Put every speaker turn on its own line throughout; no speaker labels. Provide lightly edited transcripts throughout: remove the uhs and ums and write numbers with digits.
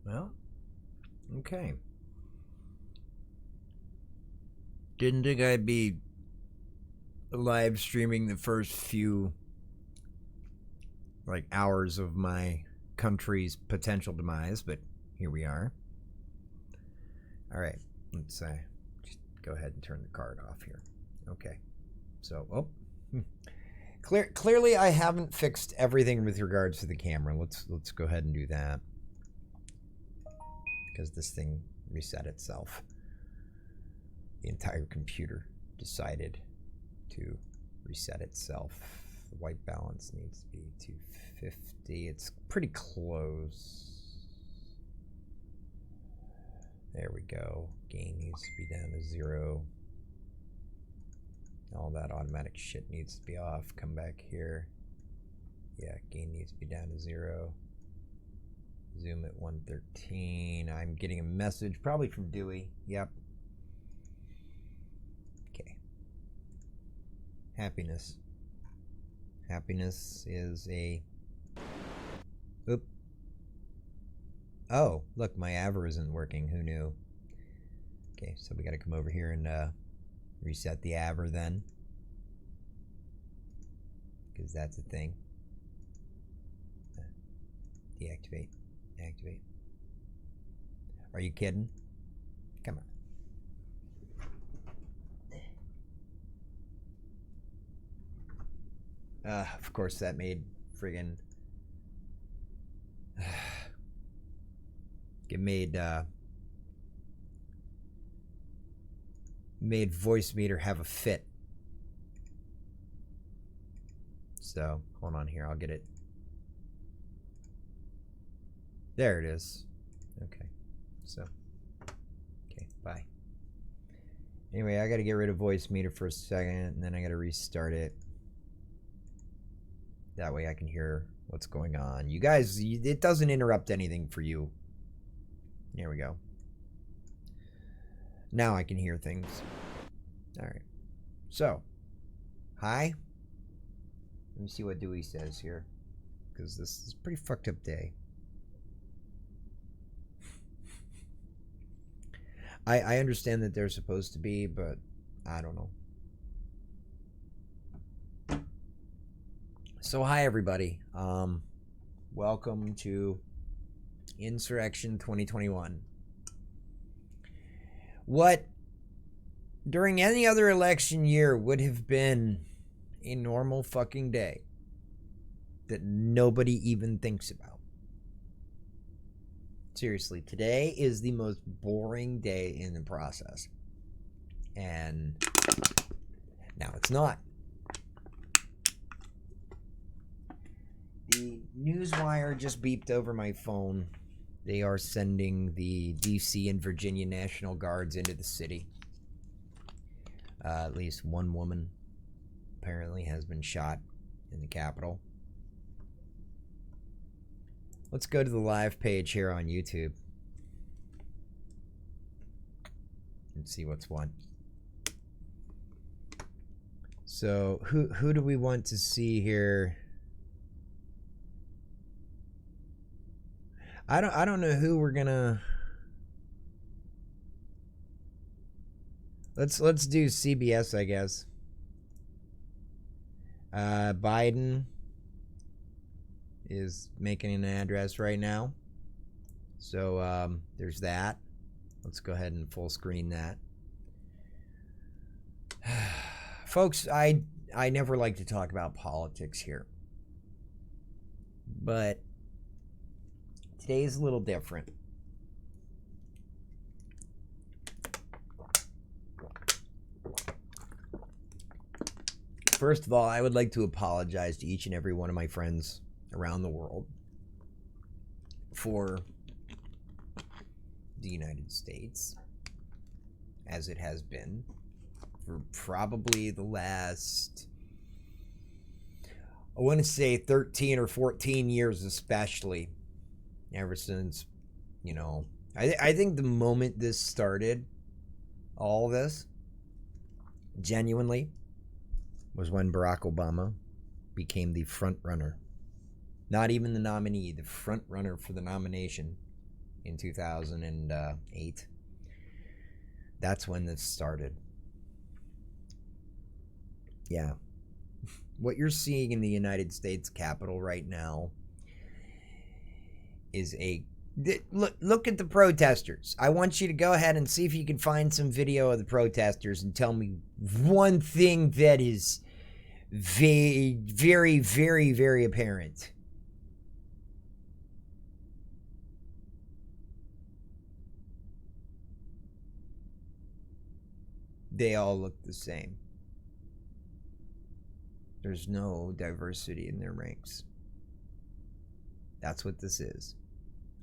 Well, okay. Didn't think I'd be live streaming the first few hours of my country's potential demise, but here we are. All right, let's just go ahead and turn the card off here. Okay, so clearly I haven't fixed everything with regards to the camera. Let's go ahead and do that because this thing reset itself. The entire computer decided to reset itself. The white balance needs to be 250. It's pretty close. There we go. Gain needs to be down to 0. All that automatic shit needs to be off. Come back here. Yeah, gain needs to be down to 0. Zoom at 113. I'm getting a message, probably from Dewey. Yep. Okay. Happiness. Happiness is a... Oop. Oh, look, my Aver isn't working. Who knew? Okay, so we got to come over here and reset the Aver then. Because that's a thing. Deactivate. Activate. Are you kidding? Come on. Of course that made friggin' it made voice meter have a fit. So hold on here, I'll get it. There it is. Okay. So okay, bye. Anyway, I gotta get rid of voice meter for a second, and then I gotta restart it. That way I can hear what's going on. You guys, it doesn't interrupt anything for you. There we go. Now I can hear things. Alright. So, hi. Let me see what Dewey says here. Because this is a pretty fucked up day. I understand that they're supposed to be, but I don't know. So hi everybody. Welcome to Insurrection 2021. What during any other election year would have been a normal fucking day that nobody even thinks about. Seriously, today is the most boring day in the process. And now it's not. The newswire just beeped over my phone. They are sending the DC and Virginia National Guards into the city. At least one woman apparently has been shot in the Capitol. Let's go to the live page here on YouTube and see what's what. So who do we want to see here? I don't know who we're gonna. Let's do CBS, I guess. Biden is making an address right now, so there's that. Let's go ahead and full screen that. Folks, I never like to talk about politics here, but today's a little different. First of all, I would like to apologize to each and every one of my friends around the world for the United States, as it has been for probably the last, I want to say 13 or 14 years, especially ever since, you know, I think the moment this started, all this, genuinely, was when Barack Obama became the front runner Not even the nominee, the front runner for the nomination in 2008. That's when this started. Yeah. What you're seeing in the United States Capitol right now is look at the protesters. I want you to go ahead and see if you can find some video of the protesters and tell me one thing that is very, very, very, very apparent. They all look the same. There's no diversity in their ranks. That's what this is.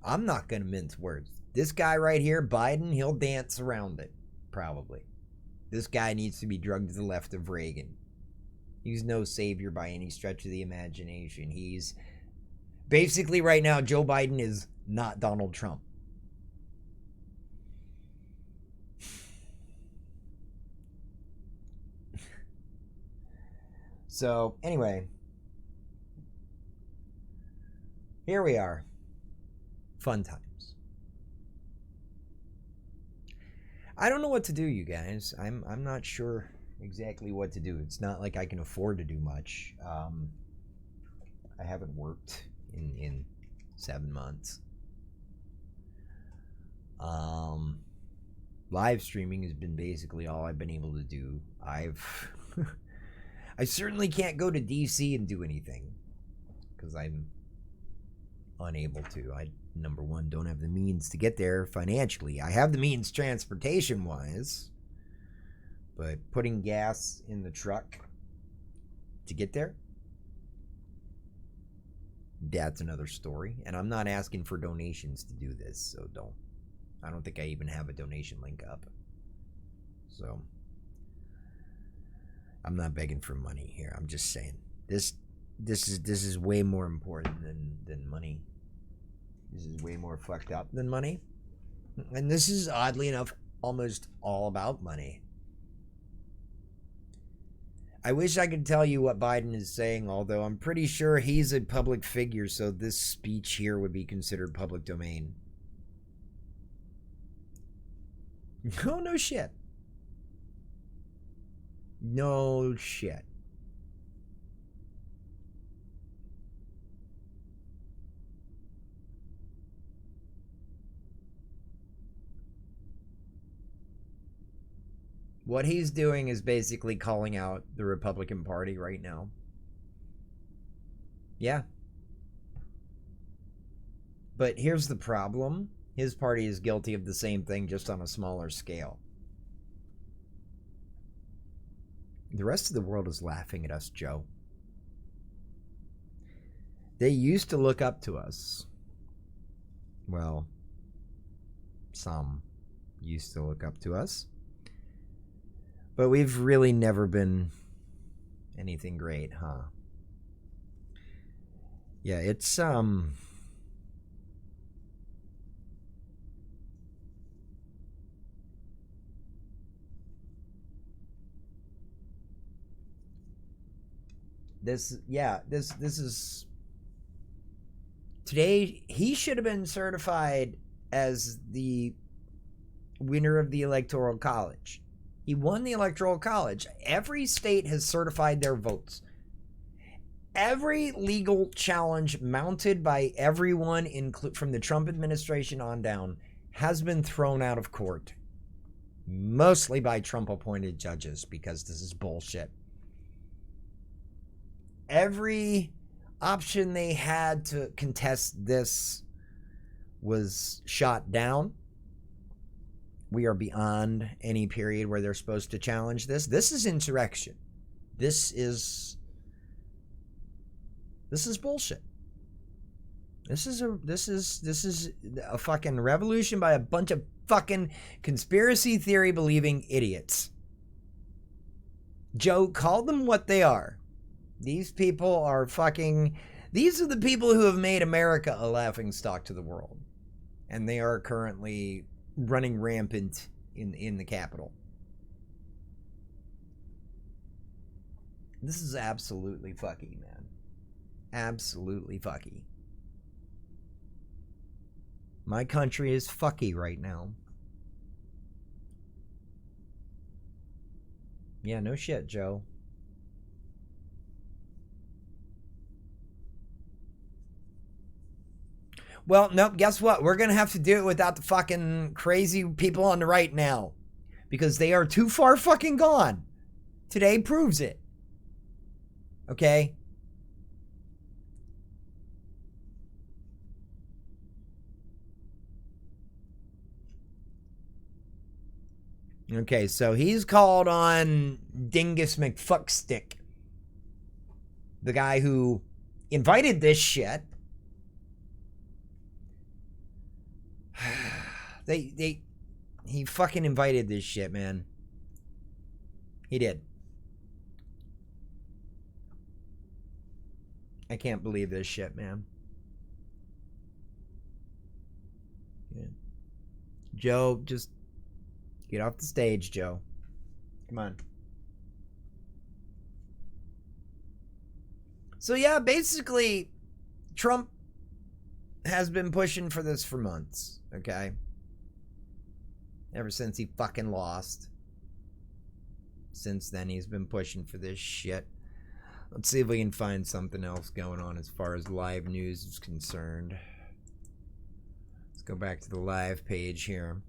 I'm not going to mince words. This guy right here, Biden, he'll dance around it, probably. This guy needs to be drugged to the left of Reagan. He's no savior by any stretch of the imagination. He's basically right now, Joe Biden is not Donald Trump. So, anyway, here we are. Fun times. I don't know what to do, you guys. I'm not sure exactly what to do. It's not like I can afford to do much. I haven't worked in 7 months. Live streaming has been basically all I've been able to do. I certainly can't go to DC and do anything because I'm unable to. I, number one, don't have the means to get there financially. I have the means transportation-wise, but putting gas in the truck to get there, that's another story. And I'm not asking for donations to do this, so I don't think I even have a donation link up. So I'm not begging for money here. I'm just saying this is way more important than money. This is way more fucked up than money. And this is, oddly enough, almost all about money. I wish I could tell you what Biden is saying, although I'm pretty sure he's a public figure, so this speech here would be considered public domain. Oh, no shit. No shit. What he's doing is basically calling out the Republican Party right now. Yeah. But here's the problem. His party is guilty of the same thing, just on a smaller scale. The rest of the world is laughing at us, Joe. They used to look up to us. Well, some used to look up to us. But we've really never been anything great, huh? Yeah, it's this is today. He should have been certified as the winner of the Electoral College. He won the Electoral College. Every state has certified their votes. Every legal challenge mounted by everyone, from the Trump administration on down, has been thrown out of court. Mostly by Trump-appointed judges, because this is bullshit. Every option they had to contest this was shot down. We are beyond any period where they're supposed to challenge this. This is insurrection. This is bullshit. This is a fucking revolution by a bunch of fucking conspiracy theory believing idiots. Joe, call them what they are. These people are these are the people who have made America a laughingstock to the world. And they are currently running rampant in the Capitol. This is absolutely fucking, man. Absolutely fucky. My country is fucky right now. Yeah, no shit, Joe. Well, nope, guess what? We're going to have to do it without the fucking crazy people on the right now. Because they are too far fucking gone. Today proves it. Okay? Okay, so he's called on Dingus McFuckstick. The guy who invited this shit. He fucking invited this shit, man. He did. I can't believe this shit, man. Yeah. Joe, just get off the stage, Joe. Come on. So yeah, basically, Trump has been pushing for this for months, okay? Ever since he fucking lost. Since then, he's been pushing for this shit. Let's see if we can find something else going on as far as live news is concerned. Let's go back to the live page here.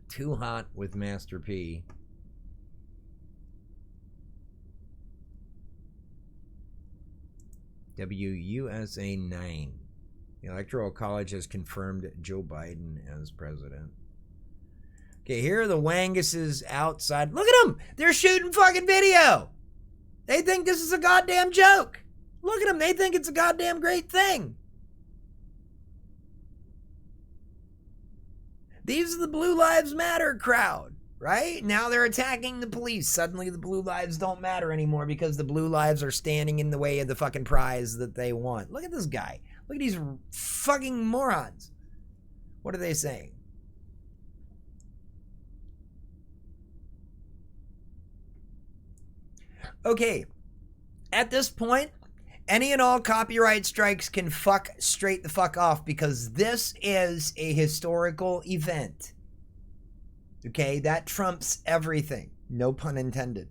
Too Hot with Master P. WUSA 9. The Electoral College has confirmed Joe Biden as president. Okay, here are the Wanguses outside. Look at them! They're shooting fucking video! They think this is a goddamn joke! Look at them, they think it's a goddamn great thing! These are the Blue Lives Matter crowd, right? Now they're attacking the police. Suddenly the blue lives don't matter anymore because the blue lives are standing in the way of the fucking prize that they want. Look at this guy. Look at these fucking morons. What are they saying? Okay, at this point, any and all copyright strikes can fuck straight the fuck off because this is a historical event. Okay, that trumps everything. No pun intended.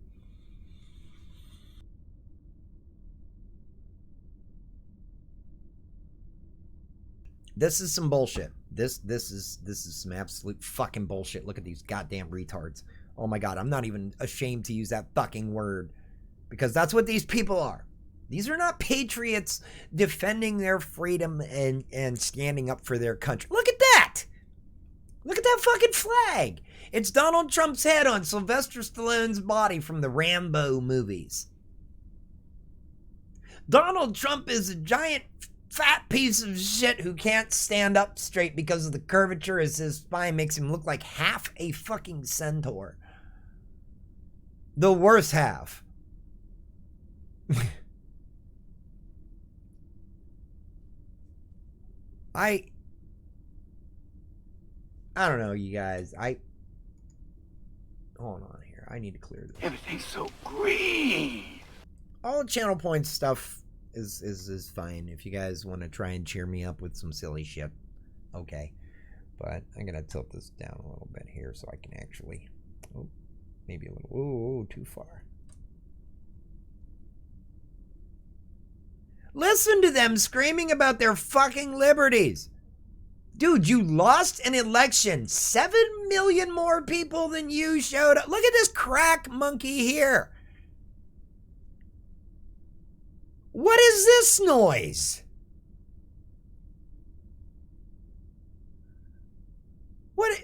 This is some bullshit. This is some absolute fucking bullshit. Look at these goddamn retards. Oh my god, I'm not even ashamed to use that fucking word. Because that's what these people are. These are not patriots defending their freedom and standing up for their country. Look at that! Look at that fucking flag! It's Donald Trump's head on Sylvester Stallone's body from the Rambo movies. Donald Trump is a giant fat piece of shit who can't stand up straight because of the curvature as his spine makes him look like half a fucking centaur. The worst half. I don't know, you guys. Hold on here. I need to clear this.
Everything's so green.
All channel points stuff is fine. If you guys want to try and cheer me up with some silly shit, okay. But I'm gonna tilt this down a little bit here so I can actually, maybe a little, too far. Listen to them screaming about their fucking liberties. Dude, you lost an election. 7 million more people than you showed up. Look at this crack monkey here. What is this noise? What?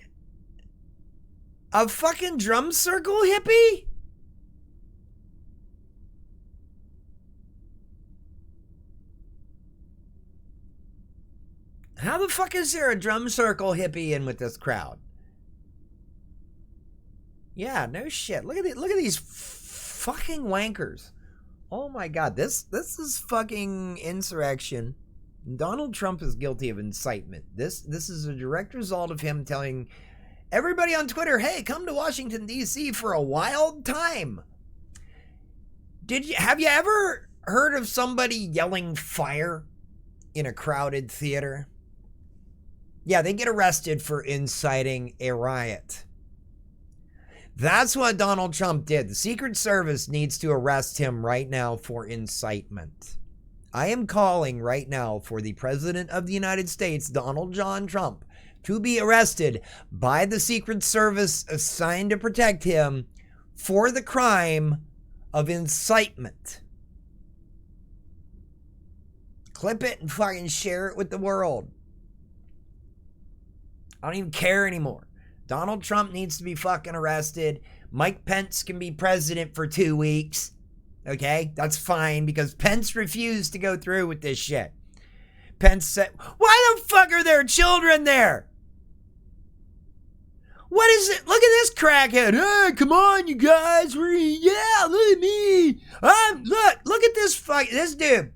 A fucking drum circle hippie? How the fuck is there a drum circle hippie in with this crowd? Yeah, no shit. Look at these fucking wankers. Oh my god, this is fucking insurrection. Donald Trump is guilty of incitement. This is a direct result of him telling everybody on Twitter, "Hey, come to Washington D.C. for a wild time." Have you ever heard of somebody yelling fire in a crowded theater? Yeah, they get arrested for inciting a riot. That's what Donald Trump did. The Secret Service needs to arrest him right now for incitement. I am calling right now for the President of the United States, Donald John Trump, to be arrested by the Secret Service assigned to protect him for the crime of incitement. Clip it and fucking share it with the world. I don't even care anymore. Donald Trump needs to be fucking arrested. Mike Pence can be president for 2 weeks. Okay? That's fine because Pence refused to go through with this shit. Pence said, why the fuck are there children there? What is it? Look at this crackhead. Hey, come on, you guys. Yeah, look at me. Look at this dude.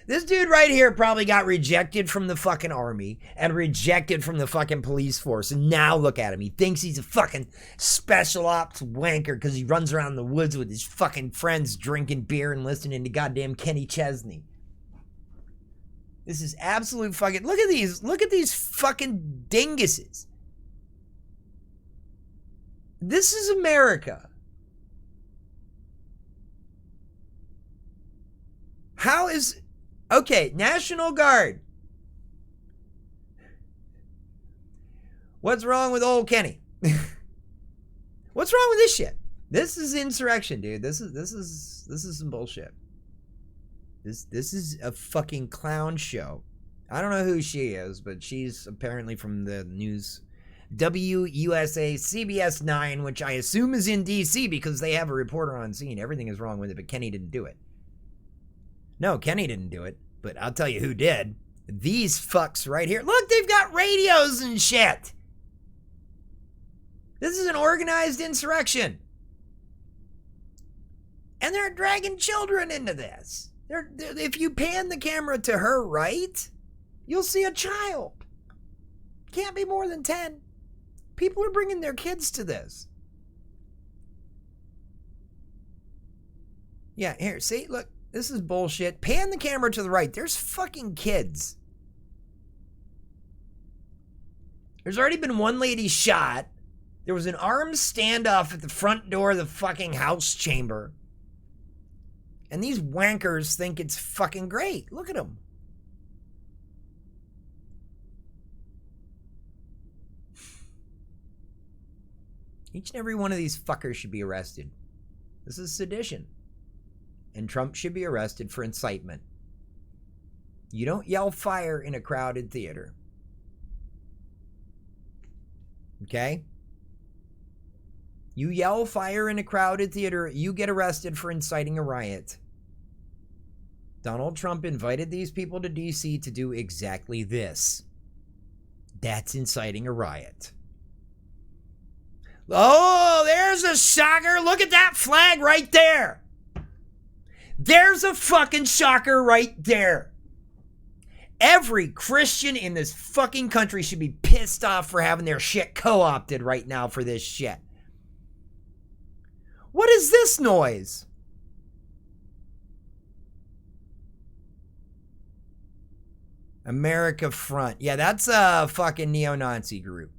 This dude right here probably got rejected from the fucking army and rejected from the fucking police force. And now look at him. He thinks he's a fucking special ops wanker because he runs around the woods with his fucking friends drinking beer and listening to goddamn Kenny Chesney. This is absolute fucking... Look at these fucking dinguses. This is America. How is... Okay, National Guard. What's wrong with old Kenny? What's wrong with this shit? This is insurrection, dude. This is some bullshit. This is a fucking clown show. I don't know who she is, but she's apparently from the news WUSA CBS 9, which I assume is in DC because they have a reporter on scene. Everything is wrong with it, but Kenny didn't do it. No, Kenny didn't do it, but I'll tell you who did. These fucks right here. Look, they've got radios and shit. This is an organized insurrection. And they're dragging children into this. If you pan the camera to her right, you'll see a child. Can't be more than 10. People are bringing their kids to this. Yeah, here, see, look. This is bullshit. Pan the camera to the right. There's fucking kids. There's already been one lady shot. There was an armed standoff at the front door of the fucking House chamber. And these wankers think it's fucking great. Look at them. Each and every one of these fuckers should be arrested. This is sedition. And Trump should be arrested for incitement. You don't yell fire in a crowded theater. Okay? You yell fire in a crowded theater, you get arrested for inciting a riot. Donald Trump invited these people to DC to do exactly this. That's inciting a riot. Oh, there's a shocker. Look at that flag right there. There's a fucking shocker right there. Every Christian in this fucking country should be pissed off for having their shit co-opted right now for this shit. What is this noise? America Front. Yeah, that's a fucking neo-Nazi group.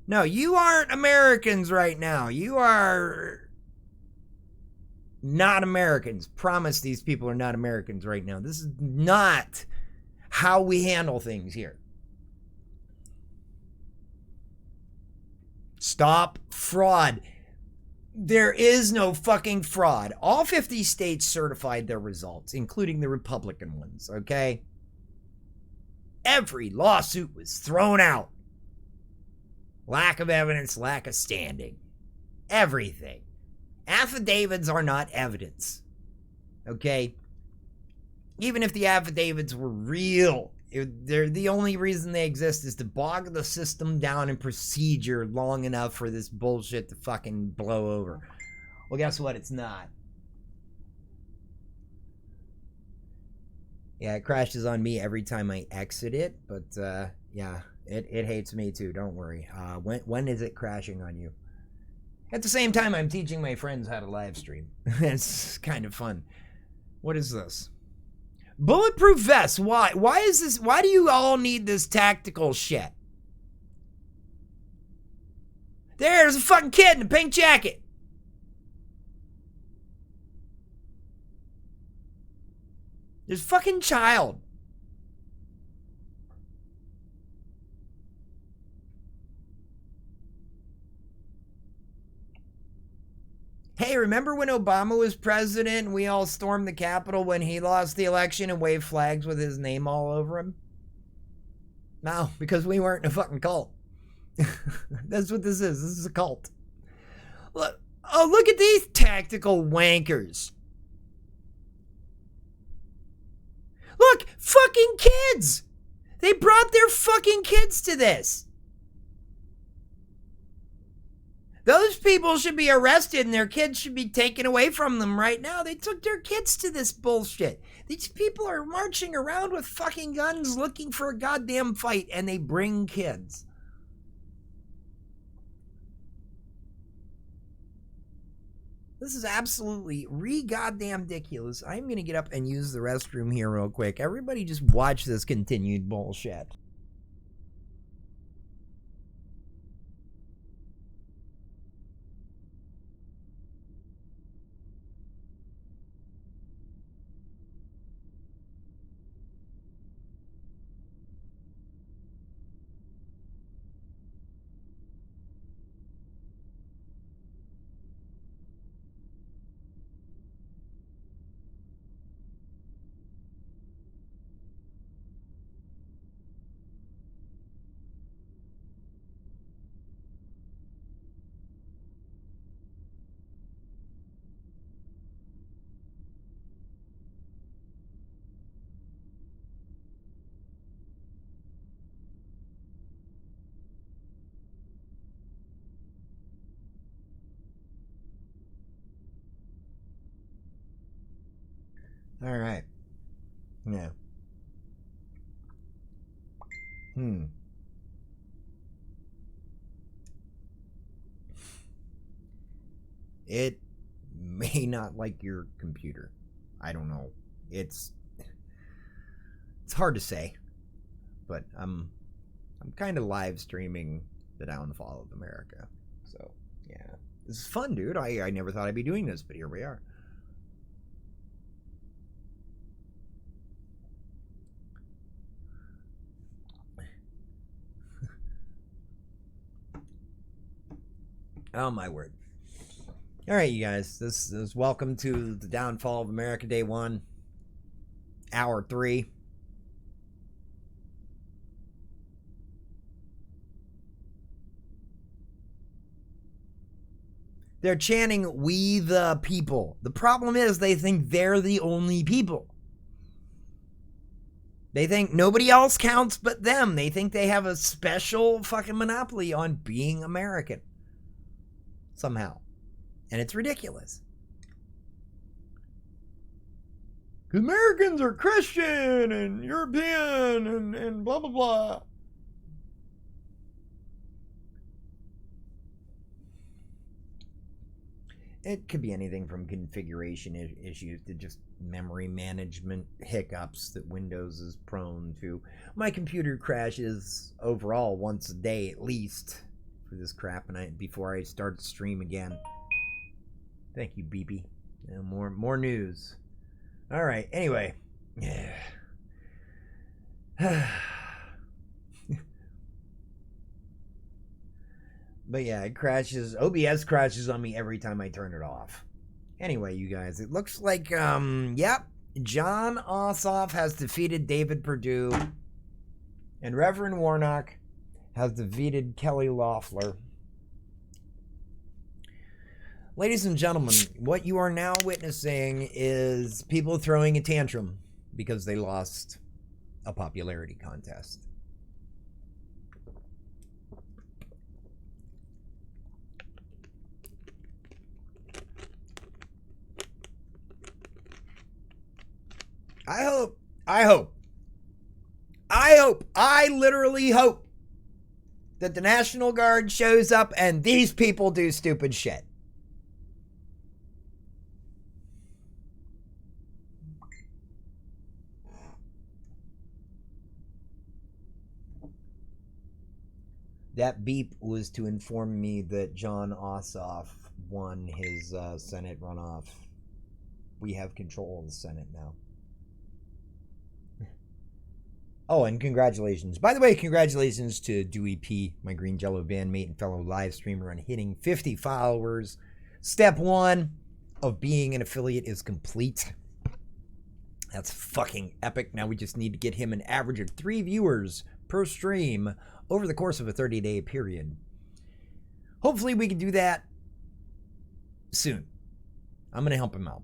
No, you aren't Americans right now. You are not Americans. Promise these people are not Americans right now. This is not how we handle things here. Stop fraud. There is no fucking fraud. All 50 states certified their results, including the Republican ones, okay? Every lawsuit was thrown out. Lack of evidence, lack of standing. Everything. Affidavits are not evidence. Okay? Even if the affidavits were real, they're the only reason they exist is to bog the system down in procedure long enough for this bullshit to fucking blow over. Well, guess what? It's not. Yeah, it crashes on me every time I exit it, but yeah, It hates me too. Don't worry. When is it crashing on you? At the same time, I'm teaching my friends how to live stream. It's kind of fun. What is this? Bulletproof vest. Why? Why is this? Why do you all need this tactical shit? There's a fucking kid in a pink jacket. There's a fucking child. Hey, remember when Obama was president and we all stormed the Capitol when he lost the election and waved flags with his name all over him? No, because we weren't in a fucking cult. That's what this is. This is a cult. Look, oh, look at these tactical wankers. Look, fucking kids. They brought their fucking kids to this. Those people should be arrested and their kids should be taken away from them right now. They took their kids to this bullshit. These people are marching around with fucking guns looking for a goddamn fight and they bring kids. This is absolutely re-goddamn ridiculous. I'm going to get up and use the restroom here real quick. Everybody just watch this continued bullshit. All right. Yeah. It may not like your computer. I don't know. It's hard to say. But I'm kind of live streaming the downfall of America. So, yeah. This is fun, dude. I never thought I'd be doing this, but here we are. Oh, my word. All right, you guys. This is welcome to the downfall of America, day 1, hour 3. They're chanting, "We the people." The problem is they think they're the only people. They think nobody else counts but them. They think they have a special fucking monopoly on being American. Somehow. And it's ridiculous. Because Americans are Christian and European and blah, blah, blah. It could be anything from configuration issues to just memory management hiccups that Windows is prone to. My computer crashes overall once a day at least for this crap, and before I start to stream again. Thank you, BB. More news. All right. Anyway, yeah. But yeah, it crashes. OBS crashes on me every time I turn it off. Anyway, you guys, it looks like yep, John Ossoff has defeated David Perdue, and Reverend Warnock has defeated Kelly Loeffler. Ladies and gentlemen, what you are now witnessing is people throwing a tantrum because they lost a popularity contest. I literally hope that the National Guard shows up and these people do stupid shit. That beep was to inform me that John Ossoff won his Senate runoff. We have control of the Senate now. Oh, and congratulations. By the way, congratulations to Dewey P., my Green Jello bandmate and fellow live streamer, on hitting 50 followers. Step 1 of being an affiliate is complete. That's fucking epic. Now we just need to get him an average of 3 viewers per stream over the course of a 30-day period. Hopefully we can do that soon. I'm going to help him out.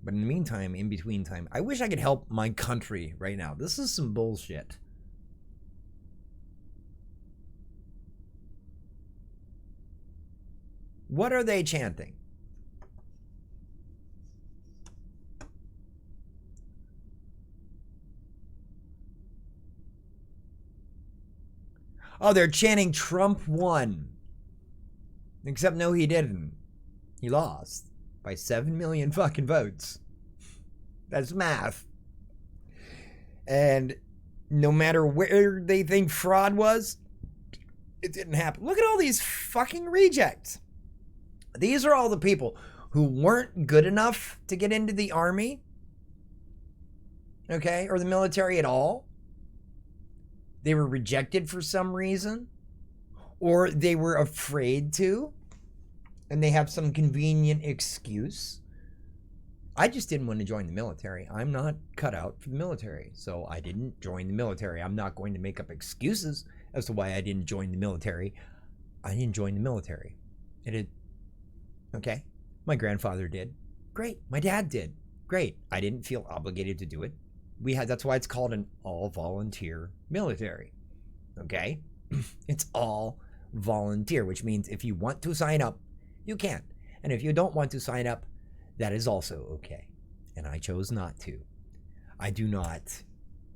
But in the meantime, in between time, I wish I could help my country right now. This is some bullshit. What are they chanting? Oh, they're chanting Trump won. Except no, he didn't. He lost by 7 million fucking votes. That's math. And no matter where they think fraud was, it didn't happen. Look at all these fucking rejects. These are all the people who weren't good enough to get into the army, okay, or the military at all. They were rejected for some reason, or they were afraid to, and they have some convenient excuse. I just didn't want to join the military. I'm not cut out for the military, so I didn't join the military. I'm not going to make up excuses as to why I didn't join the military. I didn't join the military. Okay? My grandfather did. Great. My dad did. Great. I didn't feel obligated to do it. That's why it's called an all-volunteer military. Okay? It's all volunteer, which means if you want to sign up, you can. And if you don't want to sign up, that is also okay. And I chose not to. I do not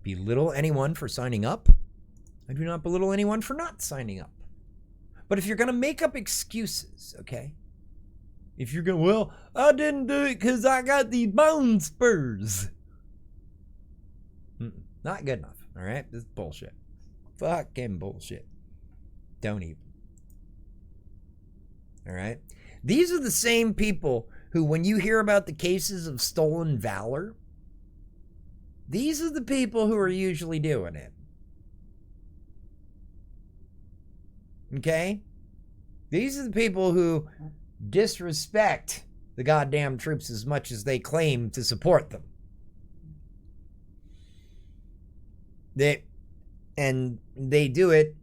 belittle anyone for signing up. I do not belittle anyone for not signing up. But if you're going to make up excuses, okay? If you're going, well, I didn't do it because I got these bone spurs. Not good enough, all right? This is bullshit. Fucking bullshit. Don't even. All right? These are the same people who, when you hear about the cases of stolen valor, these are the people who are usually doing it. Okay? These are the people who disrespect the goddamn troops as much as they claim to support them. They do it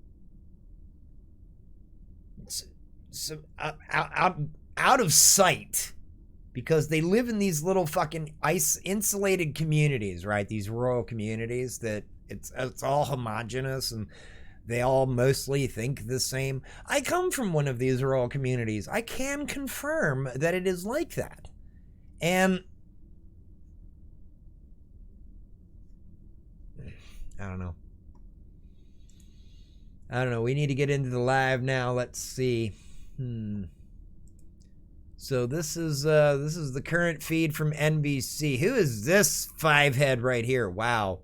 out of sight, because they live in these little fucking insulated communities, right? These rural communities that it's all homogenous and they all mostly think the same. I come from one of these rural communities. I can confirm that it is like that. And I don't know. We need to get into the live now. Let's see. So this is the current feed from NBC. Who is this 5-head right here? Wow.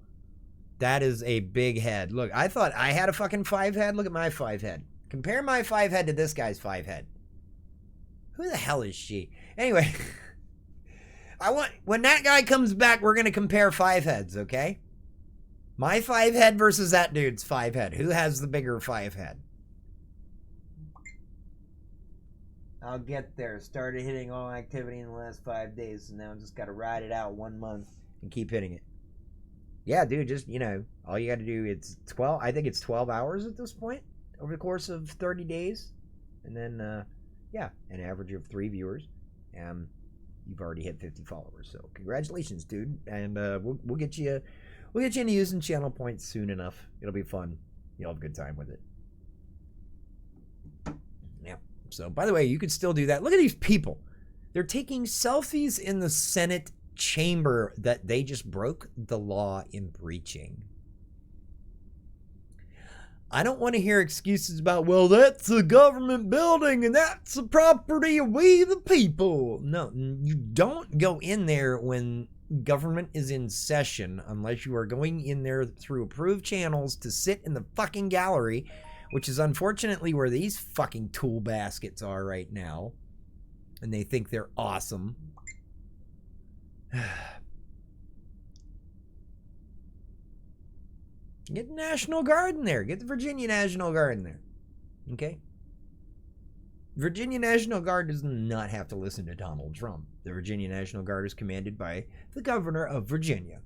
That is a big head. Look, I thought I had a fucking 5-head. Look at my 5-head. Compare my 5-head to this guy's 5-head. Who the hell is she? Anyway, when that guy comes back, we're going to compare 5-heads, okay? My 5-head versus that dude's 5-head. Who has the bigger 5-head? I'll get there. Started hitting all activity in the last 5 days, and now I've just got to ride it out 1 month and keep hitting it. Yeah, dude, just, all you got to do, it's 12, I think it's 12 hours at this point over the course of 30 days. And then, an average of 3 viewers. And you've already hit 50 followers. So congratulations, dude. And we'll get you into using channel points soon enough. It'll be fun. You'll have a good time with it. Yeah. So, by the way, you could still do that. Look at these people. They're taking selfies in the Senate chamber that they just broke the law in breaching. I don't want to hear excuses about, well, that's a government building and that's the property of we the people. No, you don't go in there when government is in session unless you are going in there through approved channels to sit in the fucking gallery, which is unfortunately where these fucking tool baskets are right now. And they think they're awesome. Get the National Guard in there. Get the Virginia National Guard in there. Okay? Virginia National Guard does not have to listen to Donald Trump. The Virginia National Guard is commanded by the governor of Virginia.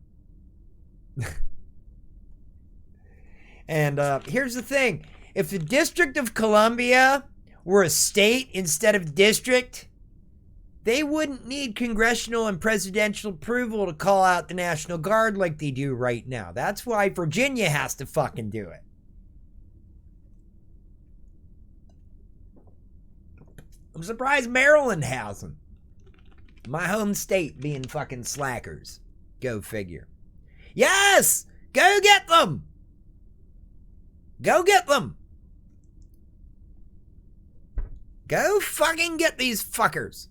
And here's the thing. If the District of Columbia were a state instead of district, they wouldn't need congressional and presidential approval to call out the National Guard like they do right now. That's why Virginia has to fucking do it. I'm surprised Maryland hasn't. My home state being fucking slackers. Go figure. Yes! Go get them! Go get them! Go fucking get these fuckers.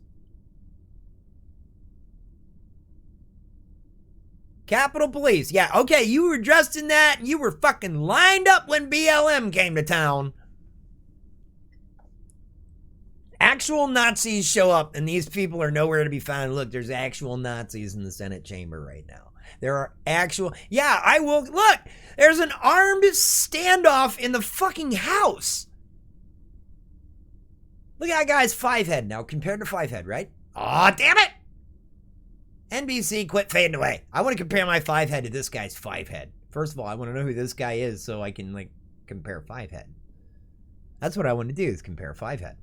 Capitol Police. Yeah, okay, you were dressed in that and you were fucking lined up when BLM came to town. Actual Nazis show up and these people are nowhere to be found. Look, there's actual Nazis in the Senate chamber right now. There are actual... Yeah, I will... Look, there's an armed standoff in the fucking House. Look at that guy's 5-head now compared to 5-head, right? Aw, damn it! NBC, quit fading away. I want to compare my 5-head to this guy's 5-head. First of all, I want to know who this guy is so I can, like, compare 5-head. That's what I want to do, is compare 5-head.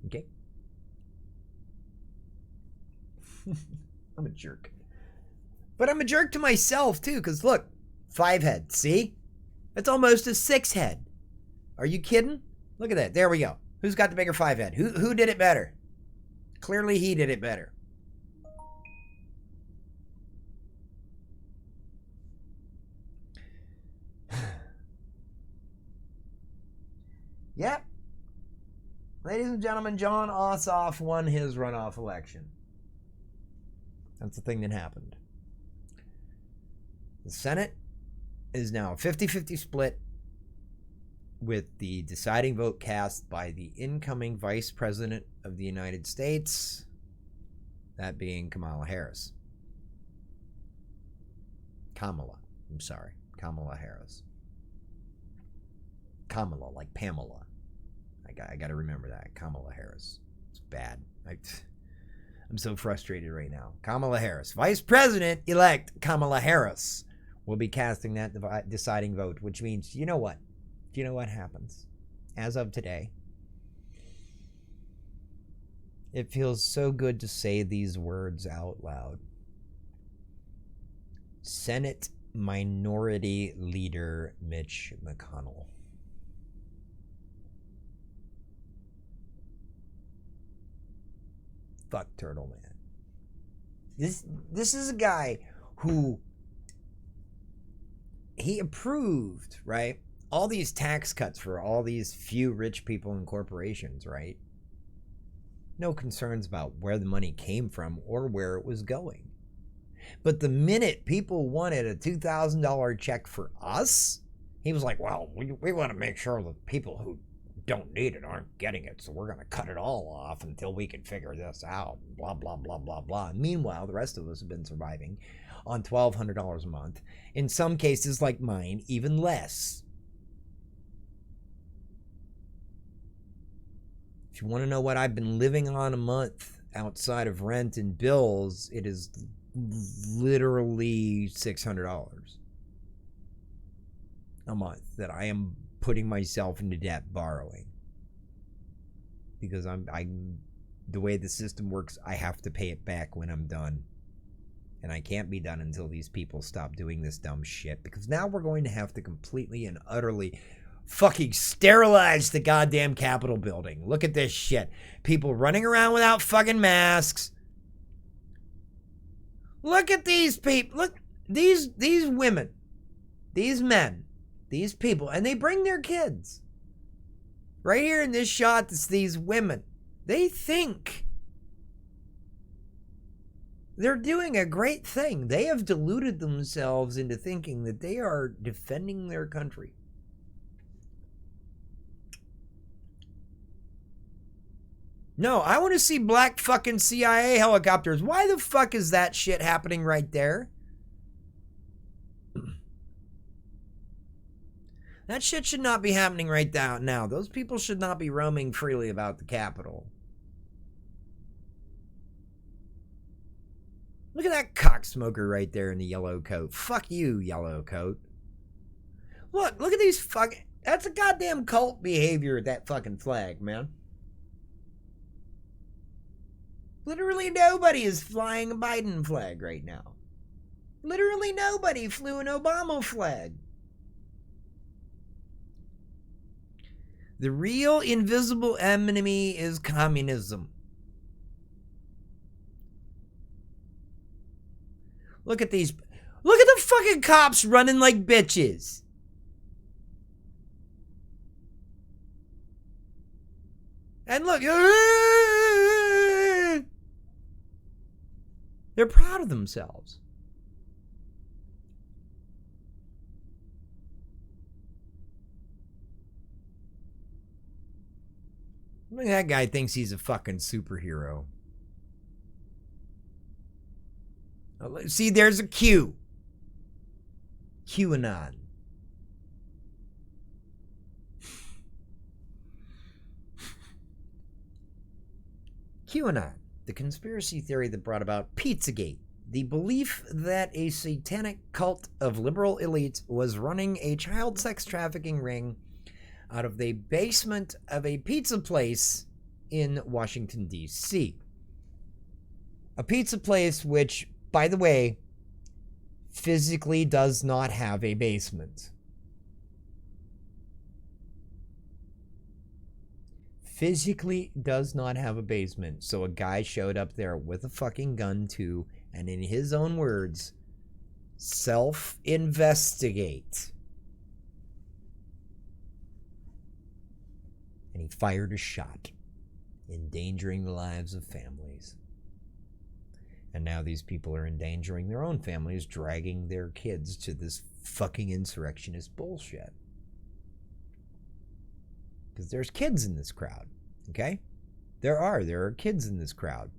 Okay? I'm a jerk. But I'm a jerk to myself, too, because look, 5-head, see? That's almost a 6-head. Are you kidding? Look at that. There we go. Who's got the bigger 5-head? Who did it better? Clearly he did it better. Yep. Ladies and gentlemen, John Ossoff won his runoff election. That's the thing that happened. The Senate is now a 50-50 split with the deciding vote cast by the incoming Vice President of the United States, that being Kamala Harris. Kamala Harris. Kamala, like Pamela. I got to remember that. Kamala Harris. It's bad. I'm so frustrated right now. Kamala Harris. Vice President-elect Kamala Harris will be casting that deciding vote, which means, you know what? Do you know what happens? As of today, it feels so good to say these words out loud. Senate Minority Leader Mitch McConnell. Fuck Turtle Man. This is a guy who he approved, right? All these tax cuts for all these few rich people and corporations, right? No concerns about where the money came from or where it was going. But the minute people wanted a $2,000 check for us, he was like, well, we want to make sure the people who don't need it aren't getting it, so we're going to cut it all off until we can figure this out, blah, blah, blah, blah, blah. And meanwhile, the rest of us have been surviving on $1,200 a month. In some cases, like mine, even less. If you want to know what I've been living on a month outside of rent and bills, it is literally $600 a month that I am putting myself into debt borrowing, because I'm the way the system works, I have to pay it back when I'm done, and I can't be done until these people stop doing this dumb shit, because now we're going to have to completely and utterly fucking sterilize the goddamn Capitol building. Look at this shit. People running around without fucking masks. Look at these people. Look, these women, these men these people, and they bring their kids. Right here in this shot, it's these women. They think they're doing a great thing. They have deluded themselves into thinking that they are defending their country. No, I want to see black fucking CIA helicopters. Why the fuck is that shit happening right there? That shit should not be happening right now. Those people should not be roaming freely about the Capitol. Look at that cocksmoker right there in the yellow coat. Fuck you, yellow coat. Look at these fucking... That's a goddamn cult behavior, that fucking flag, man. Literally nobody is flying a Biden flag right now. Literally nobody flew an Obama flag. The real invisible enemy is communism. Look at these. Look at the fucking cops running like bitches. And look. They're proud of themselves. Look, that guy thinks he's a fucking superhero. See, there's a Q. QAnon. QAnon, the conspiracy theory that brought about Pizzagate. The belief that a satanic cult of liberal elites was running a child sex trafficking ring out of the basement of a pizza place in Washington, D.C. A pizza place which, by the way, physically does not have a basement. Physically does not have a basement. So a guy showed up there with a fucking gun too, and in his own words, self-investigate. And he fired a shot, endangering the lives of families. And now these people are endangering their own families, dragging their kids to this fucking insurrectionist bullshit. Because there's kids in this crowd, okay? There are kids in this crowd.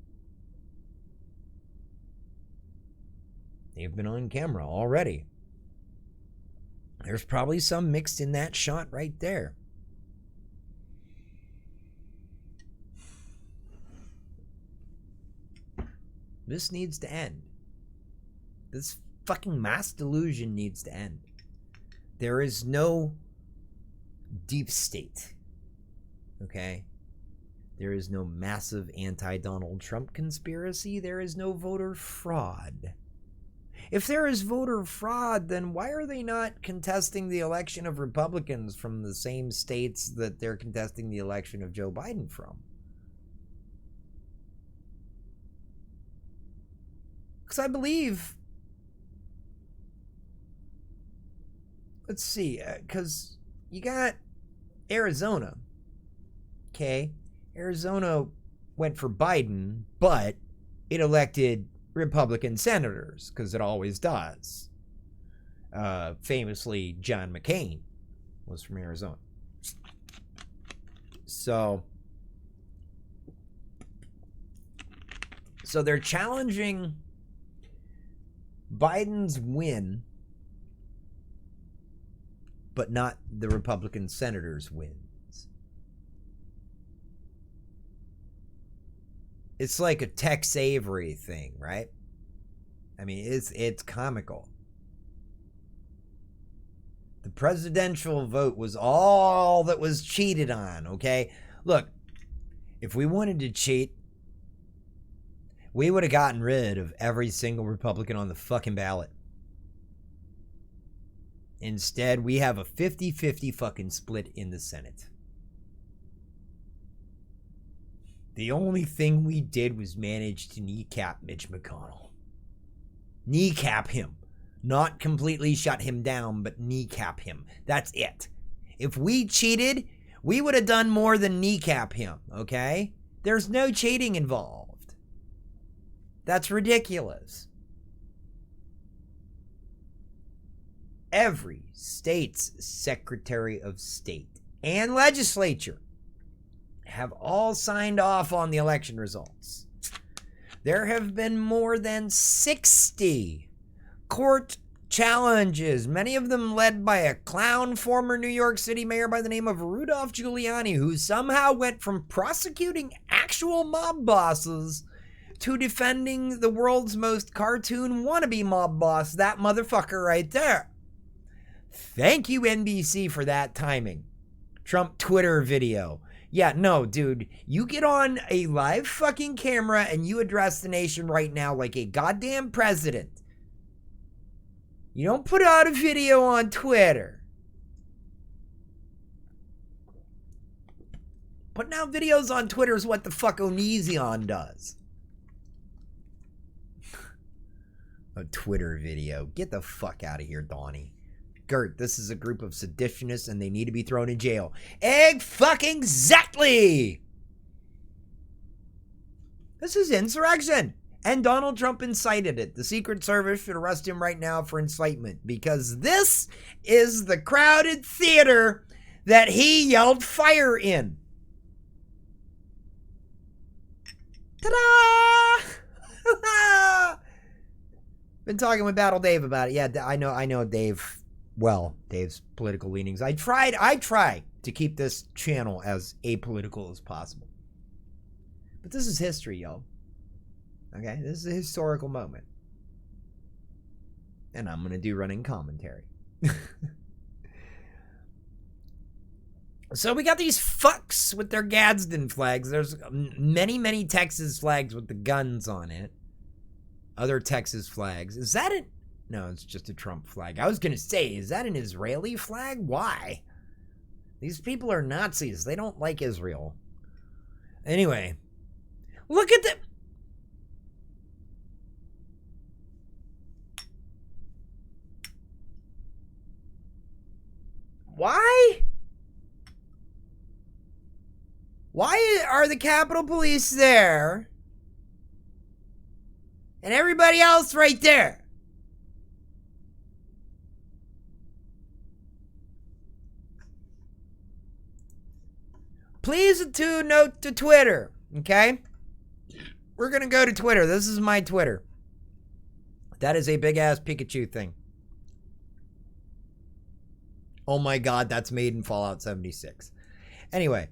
They've been on camera already. There's probably some mixed in that shot right there. This needs to end. This fucking mass delusion needs to end. There is no deep state. Okay? There is no massive anti-Donald Trump conspiracy. There is no voter fraud. If there is voter fraud, then why are they not contesting the election of Republicans from the same states that they're contesting the election of Joe Biden from? Because I believe... Let's see, because you got Arizona. Okay? Arizona went for Biden, but it elected Republican senators, because it always does. Famously, John McCain was from Arizona. So they're challenging Biden's win, but not the Republican senators' wins. It's like a Tex Avery thing, right? I mean, it's comical. The presidential vote was all that was cheated on, okay? Look, if we wanted to cheat, we would have gotten rid of every single Republican on the fucking ballot. Instead, we have a 50-50 fucking split in the Senate. The only thing we did was manage to kneecap Mitch McConnell. Kneecap him. Not completely shut him down, but kneecap him. That's it. If we cheated, we would have done more than kneecap him, okay? There's no cheating involved. That's ridiculous. Every state's Secretary of State and legislature have all signed off on the election results. There have been more than 60 court challenges, many of them led by a clown former New York City mayor by the name of Rudolph Giuliani, who somehow went from prosecuting actual mob bosses to defending the world's most cartoon wannabe mob boss, that motherfucker right there. Thank you, NBC, for that timing. Trump Twitter video. Yeah, no, dude, you get on a live fucking camera and you address the nation right now like a goddamn president. You don't put out a video on Twitter. Putting out videos on Twitter is what the fuck Onision does. A Twitter video. Get the fuck out of here, Donnie. Gert, this is a group of seditionists and they need to be thrown in jail. Egg fucking exactly! This is insurrection. And Donald Trump incited it. The Secret Service should arrest him right now for incitement because this is the crowded theater that he yelled fire in. Ta-da! Been talking with Battle Dave about it. Yeah, I know Dave. Well, Dave's political leanings. I try to keep this channel as apolitical as possible. But this is history, yo. Okay, this is a historical moment. And I'm going to do running commentary. So we got these fucks with their Gadsden flags. There's many Texas flags with the guns on it. Other Texas flags. Is that it? No, it's just a Trump flag. I was going to say, is that an Israeli flag? Why? These people are Nazis. They don't like Israel. Anyway, look at the... Why? Why are the Capitol Police there and everybody else right there? Please to note to Twitter, okay? We're going to go to Twitter. This is my Twitter. That is a big-ass Pikachu thing. Oh my God, that's made in Fallout 76. Anyway,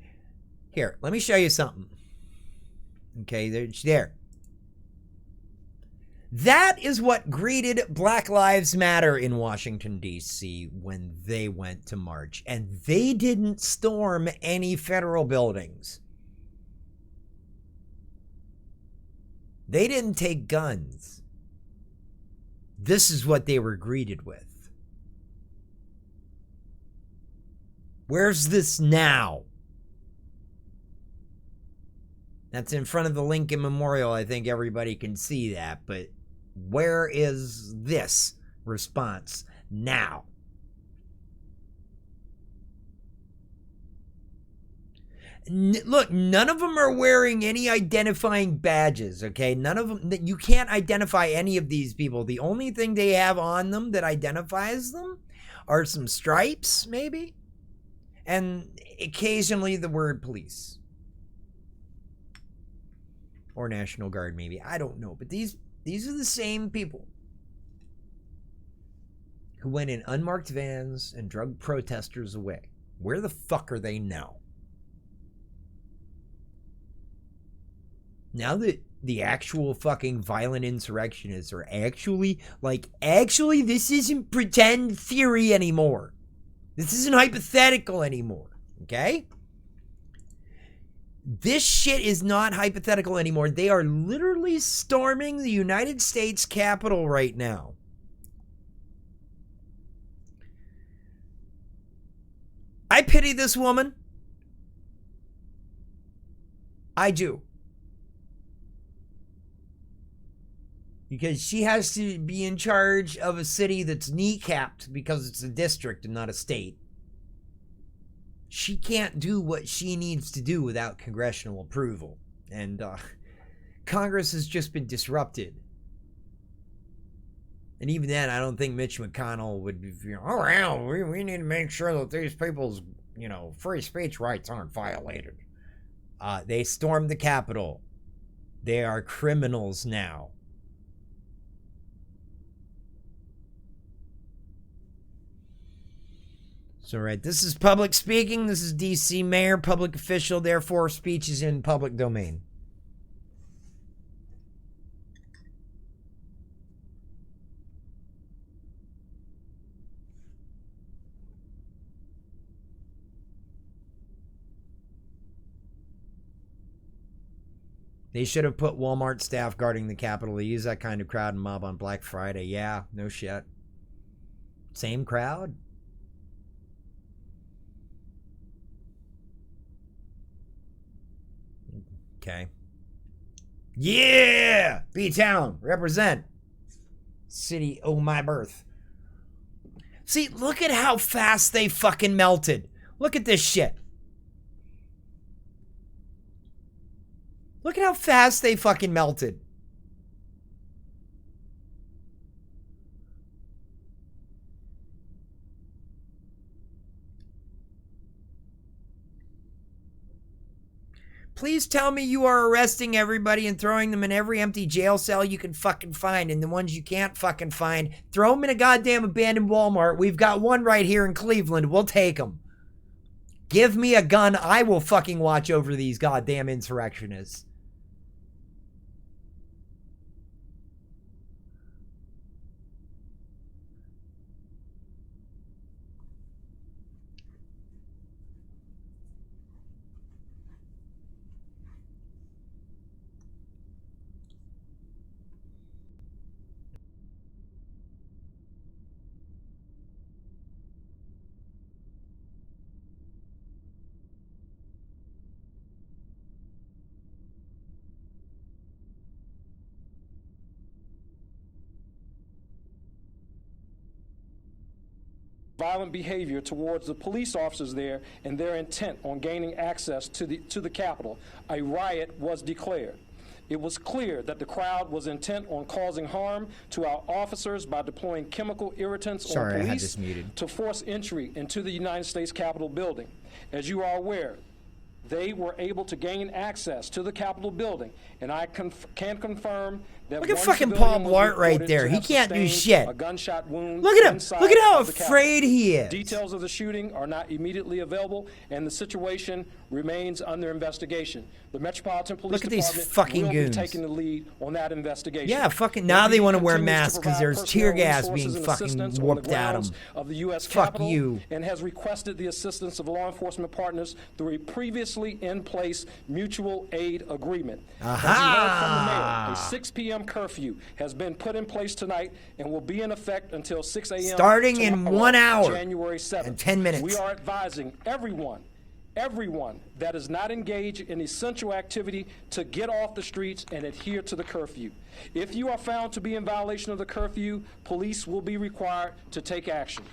here, let me show you something. Okay, there. That is what greeted Black Lives Matter in Washington, D.C. when they went to march. And they didn't storm any federal buildings. They didn't take guns. This is what they were greeted with. Where's this now? That's in front of the Lincoln Memorial. I think everybody can see that. But where is this response now? Look, none of them are wearing any identifying badges, okay? None of them, you can't identify any of these people. The only thing they have on them that identifies them are some stripes, maybe? And occasionally the word police. Or National Guard, maybe. I don't know. But these are the same people who went in unmarked vans and drug protesters away. Where the fuck are they now? Now that the actual fucking violent insurrectionists are actually this isn't pretend theory anymore. This isn't hypothetical anymore, okay? This shit is not hypothetical anymore. They are literally storming the United States Capitol right now. I pity this woman. I do. Because she has to be in charge of a city that's kneecapped because it's a district and not a state. She can't do what she needs to do without congressional approval. And Congress has just been disrupted. And even then, I don't think Mitch McConnell would be, oh, well, we need to make sure that these people's, free speech rights aren't violated. They stormed the Capitol. They are criminals now. So, right, this is public speaking. This is D.C. mayor, public official. Therefore, speech is in public domain. They should have put Walmart staff guarding the Capitol. They use that kind of crowd and mob on Black Friday. Yeah, no shit. Same crowd? Okay. Yeah! B-Town, represent. City, oh my birth. See, look at how fast they fucking melted. Look at this shit. Look at how fast they fucking melted. Please tell me you are arresting everybody and throwing them in every empty jail cell you can fucking find. And the ones you can't fucking find, throw them in a goddamn abandoned Walmart. We've got one right here in Cleveland. We'll take them. Give me a gun. I will fucking watch over these goddamn insurrectionists.
Violent behavior towards the police officers there and their intent on gaining access to the Capitol, a riot was declared. It was clear that the crowd was intent on causing harm to our officers by deploying chemical irritants on police to force entry into the United States Capitol building. As you are aware, they were able to gain access to the Capitol building, and I can confirm that
look at fucking Paul Blart right there. He can't do shit.
A gunshot wound.
Look at him. Look at how afraid he is.
Details of the shooting are not immediately available, and the situation remains under investigation. The Metropolitan Police Department will be taking the lead on that investigation.
Yeah, fucking now they want to wear masks because there's tear gas being fucking whooped at them.
Of the U.S.
Fuck
Capitol,
you.
And has requested the assistance of law enforcement partners through a previously in place mutual aid agreement.
Aha!
As you heard from the mayor, a 6 p.m. curfew has been put in place tonight and will be in effect until 6 a.m.
starting in 1 hour
January 7th.
and 10 minutes.
We are advising everyone that is not engaged in essential activity to get off the streets and adhere to the curfew. If you are found to be in violation of the curfew, police will be required to take action.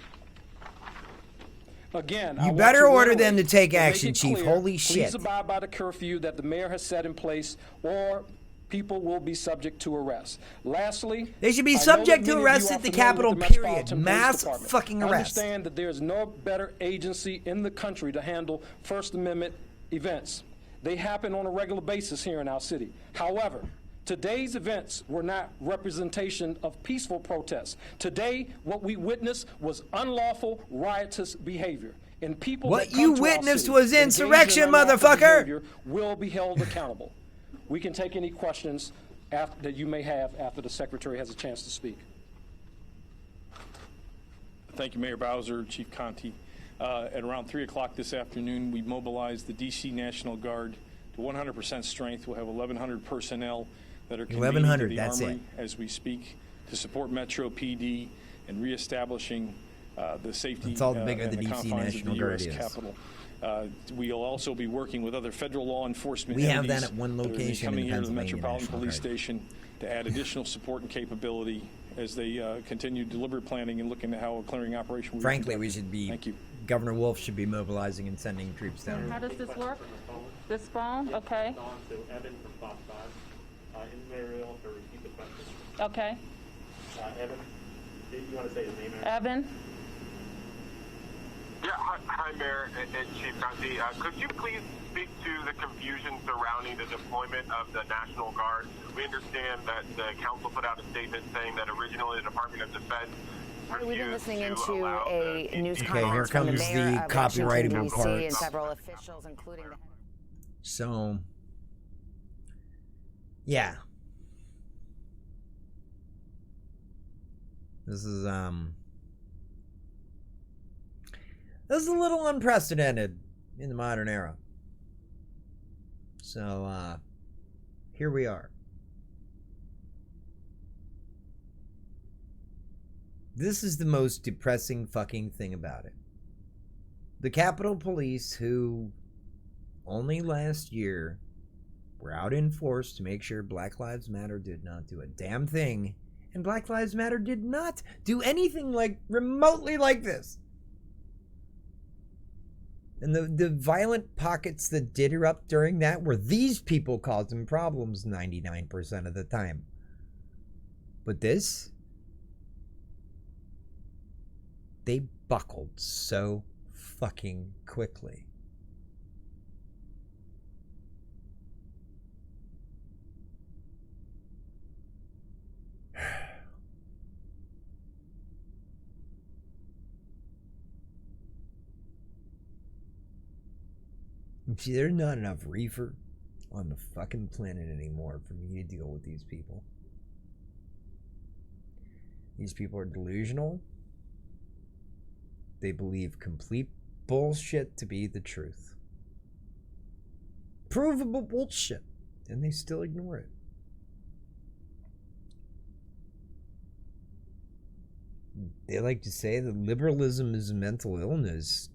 Again,
you better order them to take action, Chief. Holy shit.
Please abide by the curfew that the mayor has set in place, or people will be subject to arrest. Lastly,
they should be subject to arrest at the Capitol, period. Mass fucking arrest.
Understand that there is no better agency in the country to handle First Amendment events. They happen on a regular basis here in our city. However, today's events were not representation of peaceful protests. Today, what we witnessed was unlawful, riotous behavior. And people
what you witnessed was insurrection, motherfucker!
Will be held accountable. We can take any questions that you may have after the Secretary has a chance to speak.
Thank you, Mayor Bowser, Chief Conte. At around 3 o'clock this afternoon, we mobilized the D.C. National Guard to 100% strength. We'll have 1,100 personnel that are convening to the Armory as we speak to support Metro PD and reestablishing the safety
that's all bigger
and
the
the
DC
confines
National
of the
Guard
U.S.
is.
Capitol. We'll also be working with other federal law enforcement
we
entities
have that at one location
coming
in
here to the
Pennsylvania
Metropolitan
National
Police
Guard.
Station to add additional support and capability as they continue deliberate planning and looking at how a clearing operation will be
Frankly,
conducted.
we should be.
Thank you.
Governor Wolf should be mobilizing and sending troops down.
How does this work? This phone? Okay.
On to Evan from Fox 5. In Mariel to repeat the question.
Okay.
Evan, do you want to say his name?
Evan?
Yeah, hi Mayor and Chief Conti. Could you please speak to the confusion surrounding the deployment of the National Guard? We understand that the council put out a statement saying that originally the Department of Defense.
We've been listening
to
into
allow
a
the
news
DCR
Okay, here
conference from the
comes
mayor
the
of
copyrightable
Washington, D.C.
parts.
and several officials, including the.
So, yeah. This is a little unprecedented in the modern era. So, here we are. This is the most depressing fucking thing about it. The Capitol Police, who only last year were out in force to make sure Black Lives Matter did not do a damn thing, and Black Lives Matter did not do anything like remotely like this. And the violent pockets that did erupt during that were these people causing problems 99% of the time. But this, they buckled so fucking quickly. See, there's not enough reefer on the fucking planet anymore for me to deal with these people. These people are delusional. They believe complete bullshit to be the truth. Provable bullshit. And they still ignore it. They like to say that liberalism is a mental illness.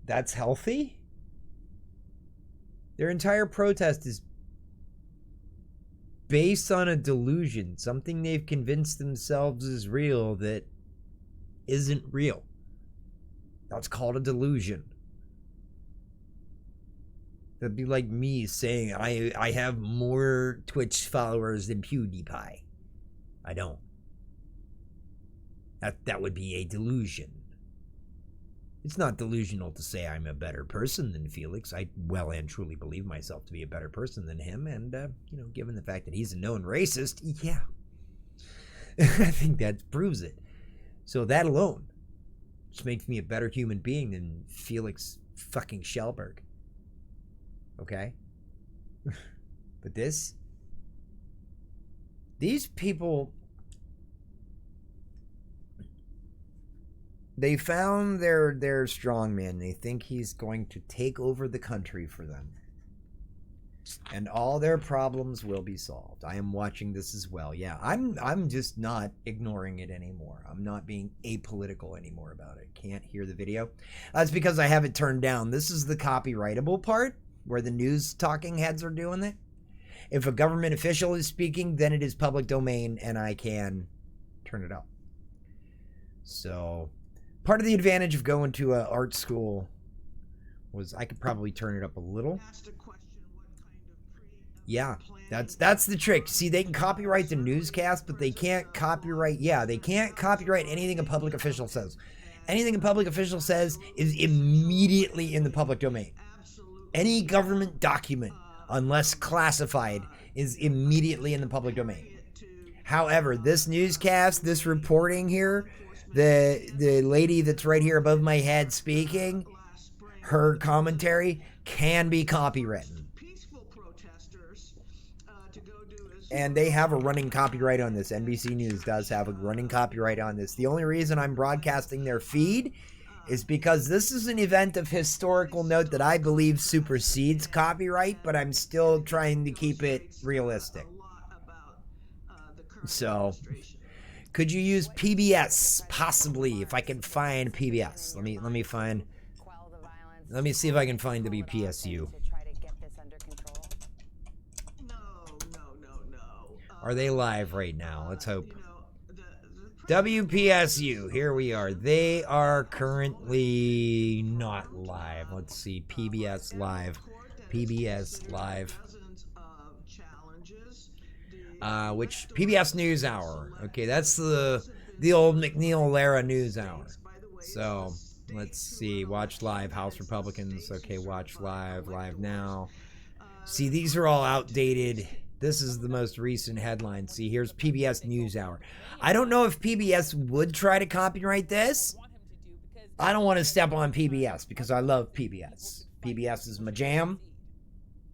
That's healthy? Their entire protest is based on a delusion, something they've convinced themselves is real that isn't real. That's called a delusion. That'd be like me saying I have more Twitch followers than PewDiePie. I don't. That would be a delusion. It's not delusional to say I'm a better person than Felix. I well and truly believe myself to be a better person than him. And, given the fact that he's a known racist, yeah. I think that proves it. So that alone just makes me a better human being than Felix fucking Schellberg. Okay? But these people, they found their strongman. They think he's going to take over the country for them. And all their problems will be solved. I am watching this as well. Yeah, I'm just not ignoring it anymore. I'm not being apolitical anymore about it. Can't hear the video. That's because I have it turned down. This is the copyrightable part where the news talking heads are doing it. If a government official is speaking, then it is public domain and I can turn it up. So part of the advantage of going to an art school was I could probably turn it up a little. Yeah, that's the trick. See, they can copyright the newscast, but they can't copyright, they can't copyright anything a public official says. Anything a public official says is immediately in the public domain. Any government document, unless classified, is immediately in the public domain. However, this newscast, this reporting here, the lady that's right here above my head speaking, her commentary can be copywritten. And they have a running copyright on this. NBC News does have a running copyright on this. The only reason I'm broadcasting their feed is because this is an event of historical note that I believe supersedes copyright, but I'm still trying to keep it realistic. So, could you use PBS? Possibly, if I can find PBS. Let me see if I can find WPSU. Are they live right now? Let's hope. WPSU, here we are. They are currently not live. Let's see, PBS live. PBS live. Which PBS News Hour. Okay, that's the old McNeil-Lara News Hour. So let's see. Watch live. House Republicans. Okay, watch live. Live now. See, these are all outdated. This is the most recent headline. See, here's PBS News Hour. I don't know if PBS would try to copyright this. I don't want to step on PBS because I love PBS. PBS is my jam.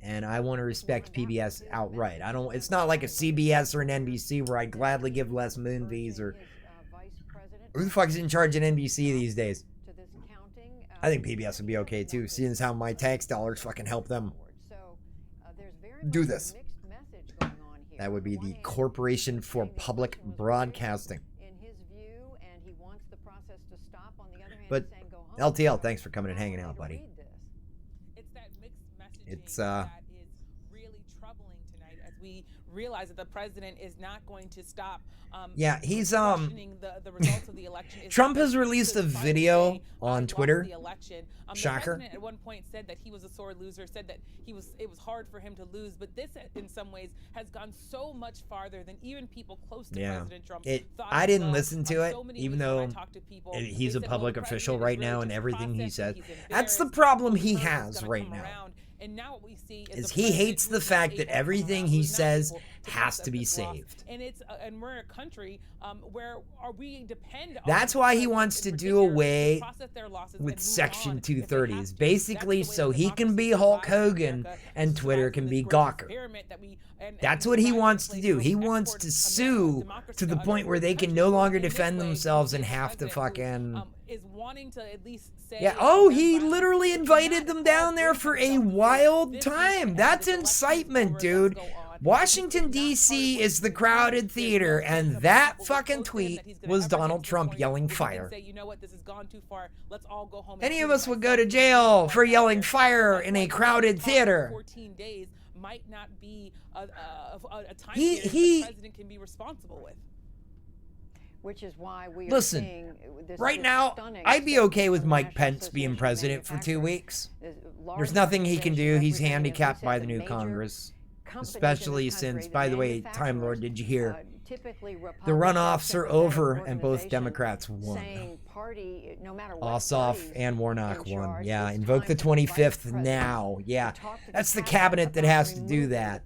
And I want to respect PBS outright. It's not like a CBS or an NBC where I'd gladly give less movies or who the fuck is in charge at NBC these days? I think PBS would be okay too, seeing as how my tax dollars fucking help them do this. That would be the Corporation for Public Broadcasting. But LTL, thanks for coming and hanging out, buddy. It's
that is really troubling tonight as we realize that the president is not going to stop.
He's
the results of the election.
Trump has released a video on Twitter. Shocker.
The president at one point said that he was a sore loser. Said that it was hard for him to lose. But this, in some ways, has gone so much farther than even people close to President Trump thought.
I didn't listen to it, even though he's a public official right now, and everything he says. That's the problem he has right now.
And now what we see
is he hates the fact that everything he says has to be saved.
And we're a country where we depend on.
That's why he wants to do away with Section 230s, basically so he can be Hulk Hogan and Twitter can be Gawker. That's what he wants to do. He wants to sue to the point where they can no longer defend themselves and have to fucking...
is wanting to at least say
he literally invited them down there for a wild time. That's incitement, dude. Washington, D.C. is the crowded theater, and that fucking tweet was Donald Trump yelling fire. Any of us would go to jail for yelling fire in a crowded theater.
14 days might not be a time period the president can be responsible with.
Which is why we are
Listen,
seeing this
right now, I'd be okay with Mike Pence being president for 2 weeks. There's nothing he can do. He's handicapped by the new Congress. Especially since, by the way, Time Lord, did you hear? The runoffs are over and both Democrats won. Ossoff and Warnock won. Yeah, invoke the 25th now. Yeah, that's the cabinet that has to do that.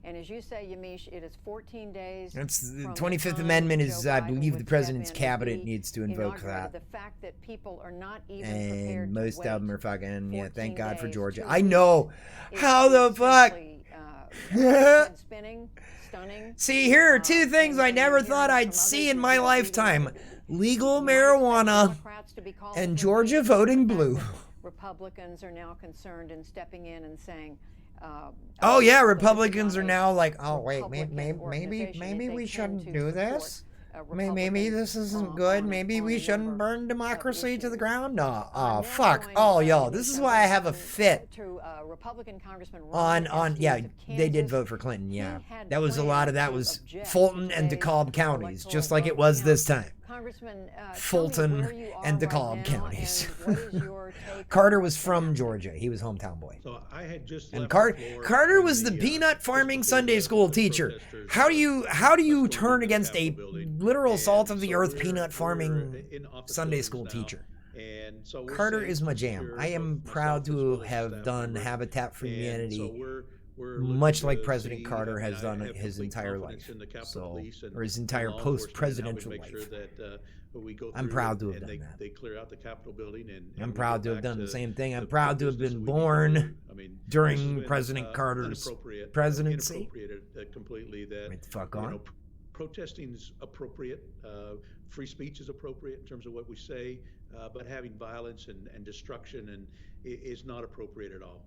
And as you say, Yamiche, it is 14 days.
That's the 25th Amendment is, I believe, the president's cabinet needs to invoke that.
The fact that people are not even prepared
and most
to
of them are fucking, thank God for
days
Georgia.
to
I know. How the fuck?
spinning, stunning.
See, here are two things I never thought I'd see in my lifetime. Legal marijuana and Georgia voting blue.
Republicans are now concerned and stepping in and saying,
oh yeah, Republicans are now like, oh wait, maybe we shouldn't do this. Maybe this isn't good. Maybe we shouldn't burn democracy to the ground. No, oh fuck, all y'all. This is why I have a fit. Yeah, they did vote for Clinton. Yeah, that was a lot of that was Fulton and DeKalb counties, just like it was this time. Fulton and DeKalb counties. Carter was from Georgia. He was hometown boy.
So I had just
and Carter was the peanut farming Sunday school teacher. How do you turn against a literal salt of the earth peanut farming Sunday school teacher? Carter is my jam. I am proud to have done Habitat for Humanity, much like President Carter has done his entire life, or his entire post-presidential life. I'm proud to have done that.
They clear out the Capitol building, and
I'm proud to have done the same thing. I'm proud to have been born during President Carter's presidency.
Completely that.
Right the fuck on.
Protesting's appropriate. Free speech is appropriate in terms of what we say, but having violence and destruction is not appropriate at all.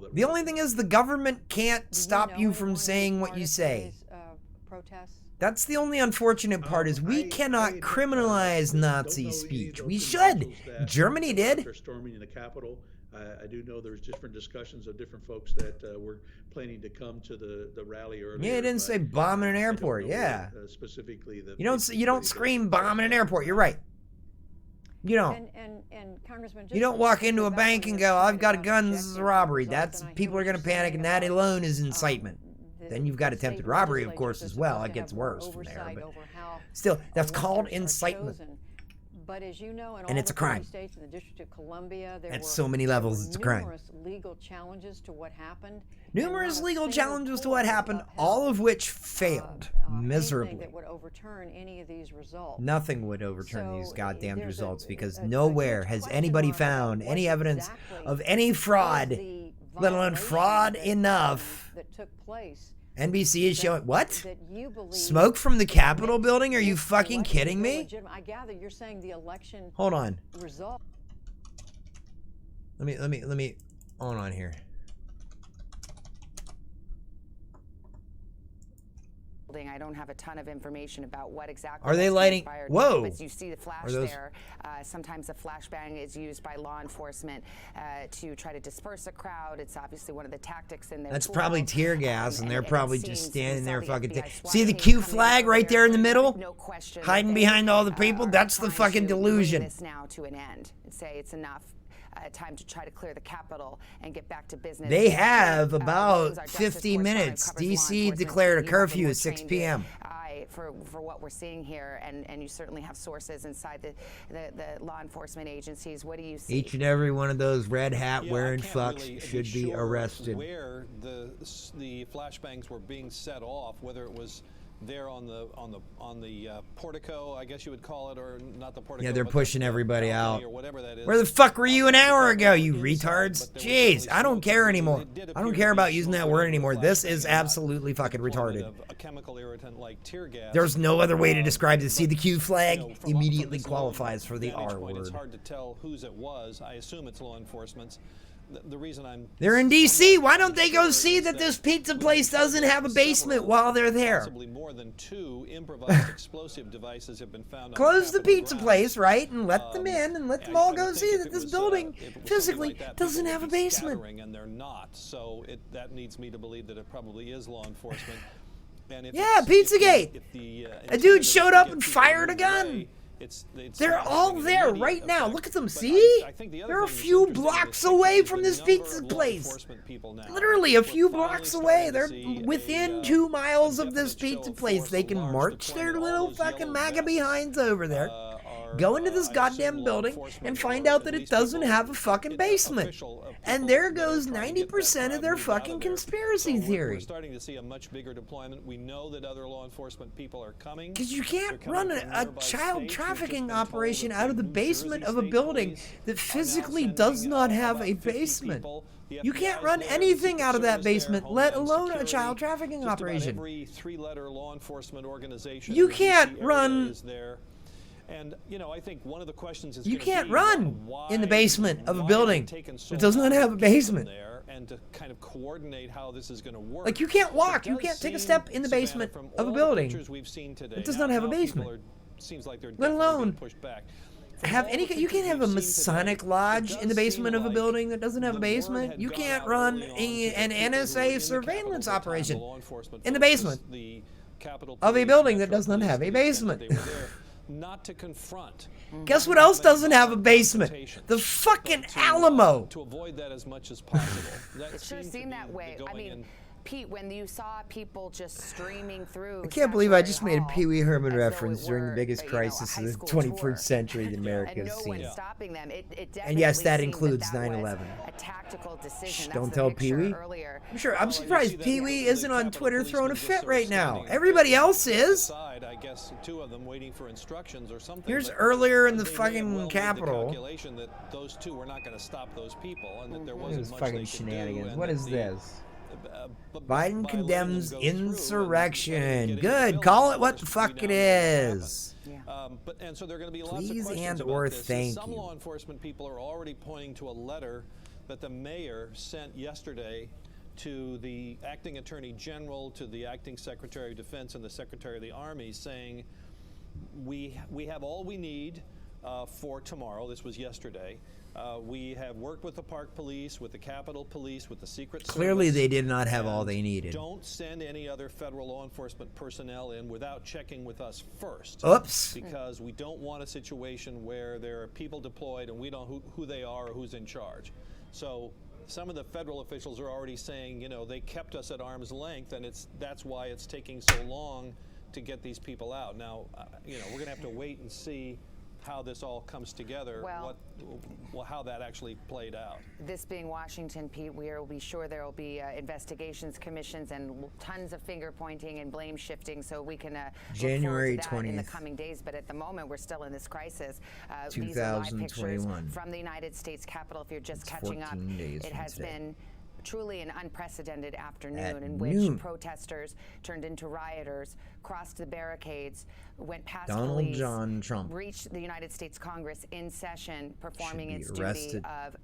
that.
The only thing is the government can't
Do
stop you
know
from
anyone who
saying
was
what
part
you
of
say.
today's, protests?
That's the only unfortunate part is we cannot criminalize Nazi speech. We should. Germany did.
They're storming the Capitol. I do know there's different discussions of different folks that were planning to come to the rally earlier.
Yeah, it didn't say bombing an airport. Yeah.
Specifically,
you don't scream bombing an airport. You're right. You don't.
And Congressman,
You don't walk into a bank and go, "I've got a gun. This is a robbery." That's people are going to panic, and that alone is incitement. Then you've got attempted robbery, of course, as well. It gets worse from there, but still, that's called incitement.
But as you know, in
and
all
it's a
the
crime.
50 states and the District of Columbia, there
At
were
so many levels, it's a crime.
numerous legal challenges to what happened.
Numerous legal challenges to what happened, all of which failed miserably.
That would overturn any of these results.
Nothing would overturn these goddamn results because nowhere has anybody found any evidence of any fraud, let alone fraud enough.
That took place.
NBC is showing what? Smoke from the Capitol building? Are you fucking kidding me?
I gather you're saying the election.
Hold on.
Result.
Let me hold on here.
I don't have a ton of information about what exactly
are they lighting. Whoa!
But you see the flash there. Sometimes a flashbang is used by law enforcement to try to disperse a crowd. It's obviously one of the tactics in their
That's
tool.
probably tear gas, and they're probably just standing there fucking. See the Q flag right there in the middle,
no question,
hiding behind all the people. That's the fucking delusion.
This now to an end and say it's enough. Time to try to clear the Capitol and get back to business.
They have about 50 minutes. DC declared a curfew at 6 p.m.
For what we're seeing here, and you certainly have sources inside the law enforcement agencies. What do you see?
Each and every one of those red hat wearing fucks should be arrested.
Where the flashbangs were being set off, whether it was there on the portico, I guess you would call it, or not the portico.
Yeah, they're pushing everybody out.
Or whatever that is.
Where the fuck were you an hour ago, you retards? Jeez, I don't care anymore. I don't care about using that word anymore. This is absolutely fucking retarded.
A chemical irritant like tear gas.
There's no other way to describe this. See, the Q flag immediately qualifies for the R word.
It's hard to tell whose it was. I assume it's law enforcement's. The reason
they're in DC. Why don't they go see that this pizza place doesn't have a basement while they're there?
Possibly more than 2 improvised explosive devices have been found.
Close the pizza place, right, and let them in, and let them all go see that this building physically doesn't have a basement.
And they're not. So that leads me to believe that it probably is law enforcement.
Yeah, Pizzagate. A dude showed up and fired a gun. They're all there right now. Look at them, see? They're a few blocks away from this pizza place. Literally a few blocks away. They're within 2 miles of this pizza place. They can march their little fucking MAGA behinds over there, go into this goddamn building, and find out that it doesn't have a fucking basement. And there goes 90% of their fucking conspiracy theory.
We're starting to see a much bigger deployment. We know that other law enforcement people are coming.
Because you can't run a child trafficking operation out of the basement of a building that physically does not have a basement. You can't run anything out of that basement, let alone a child trafficking operation.
Every 3-letter law enforcement organization.
You can't run.
And, I think one of the questions is
you can't run in the basement of a building that does not have a basement.
And to kind of coordinate how this is going to work.
Like, you can't walk. You can't take a step in the basement of a building that does not have a basement. Let alone have any. You can't have a Masonic lodge in the basement of a building that doesn't have a basement. You can't run an NSA surveillance operation in the basement of a building that does not have a basement.
Not to confront.
Guess what else doesn't have a basement? The fucking Alamo.
To avoid that as much as possible.
It sure seemed that way. I mean, Pete, when you saw people just streaming through.
I can't believe I just made a Pee Wee Herman reference during the biggest crisis of the 21st century that America has seen. And yes, that includes 9/11. Don't tell Pee Wee. I'm surprised Pee Wee isn't on Twitter throwing a fit right now. Everybody else is.
I guess 2 of them waiting for instructions or something.
Here's earlier in the fucking Capitol.
That those 2 were not going to stop those people, and that there wasn't much
fucking shenanigans. What is this? Biden condemns insurrection. Good. Call it what the fuck it is.
And so there are going to be lots
Please
of questions
and
about
or
this.
thank
Some
you.
law enforcement people are already pointing to a letter that the mayor sent yesterday to the acting Attorney General, to the acting Secretary of Defense, and the Secretary of the Army, saying we have all we need for tomorrow. This was yesterday. We have worked with the Park Police, with the Capitol Police, with the Secret Service.
Clearly, they did not have all they needed.
Don't send any other federal law enforcement personnel in without checking with us first.
Oops.
Because we don't want a situation where there are people deployed and we don't know who they are or who's in charge. So some of the federal officials are already saying, you know, they kept us at arm's length, and that's why it's taking so long to get these people out. Now, you know, we're going to have to wait and see how this all comes together, how that actually played out.
This being Washington, Pete, we will be sure there will be investigations, commissions, and tons of finger pointing and blame shifting, so we can
January
look forward to that
20th
in the coming days. But at the moment, we're still in this crisis.
2021.
These are live pictures from the United States Capitol. If you're just catching up, it has been truly an unprecedented afternoon in which protesters turned into rioters, crossed the barricades, went past police,
John Trump
reached the United States Congress in session, performing its duty of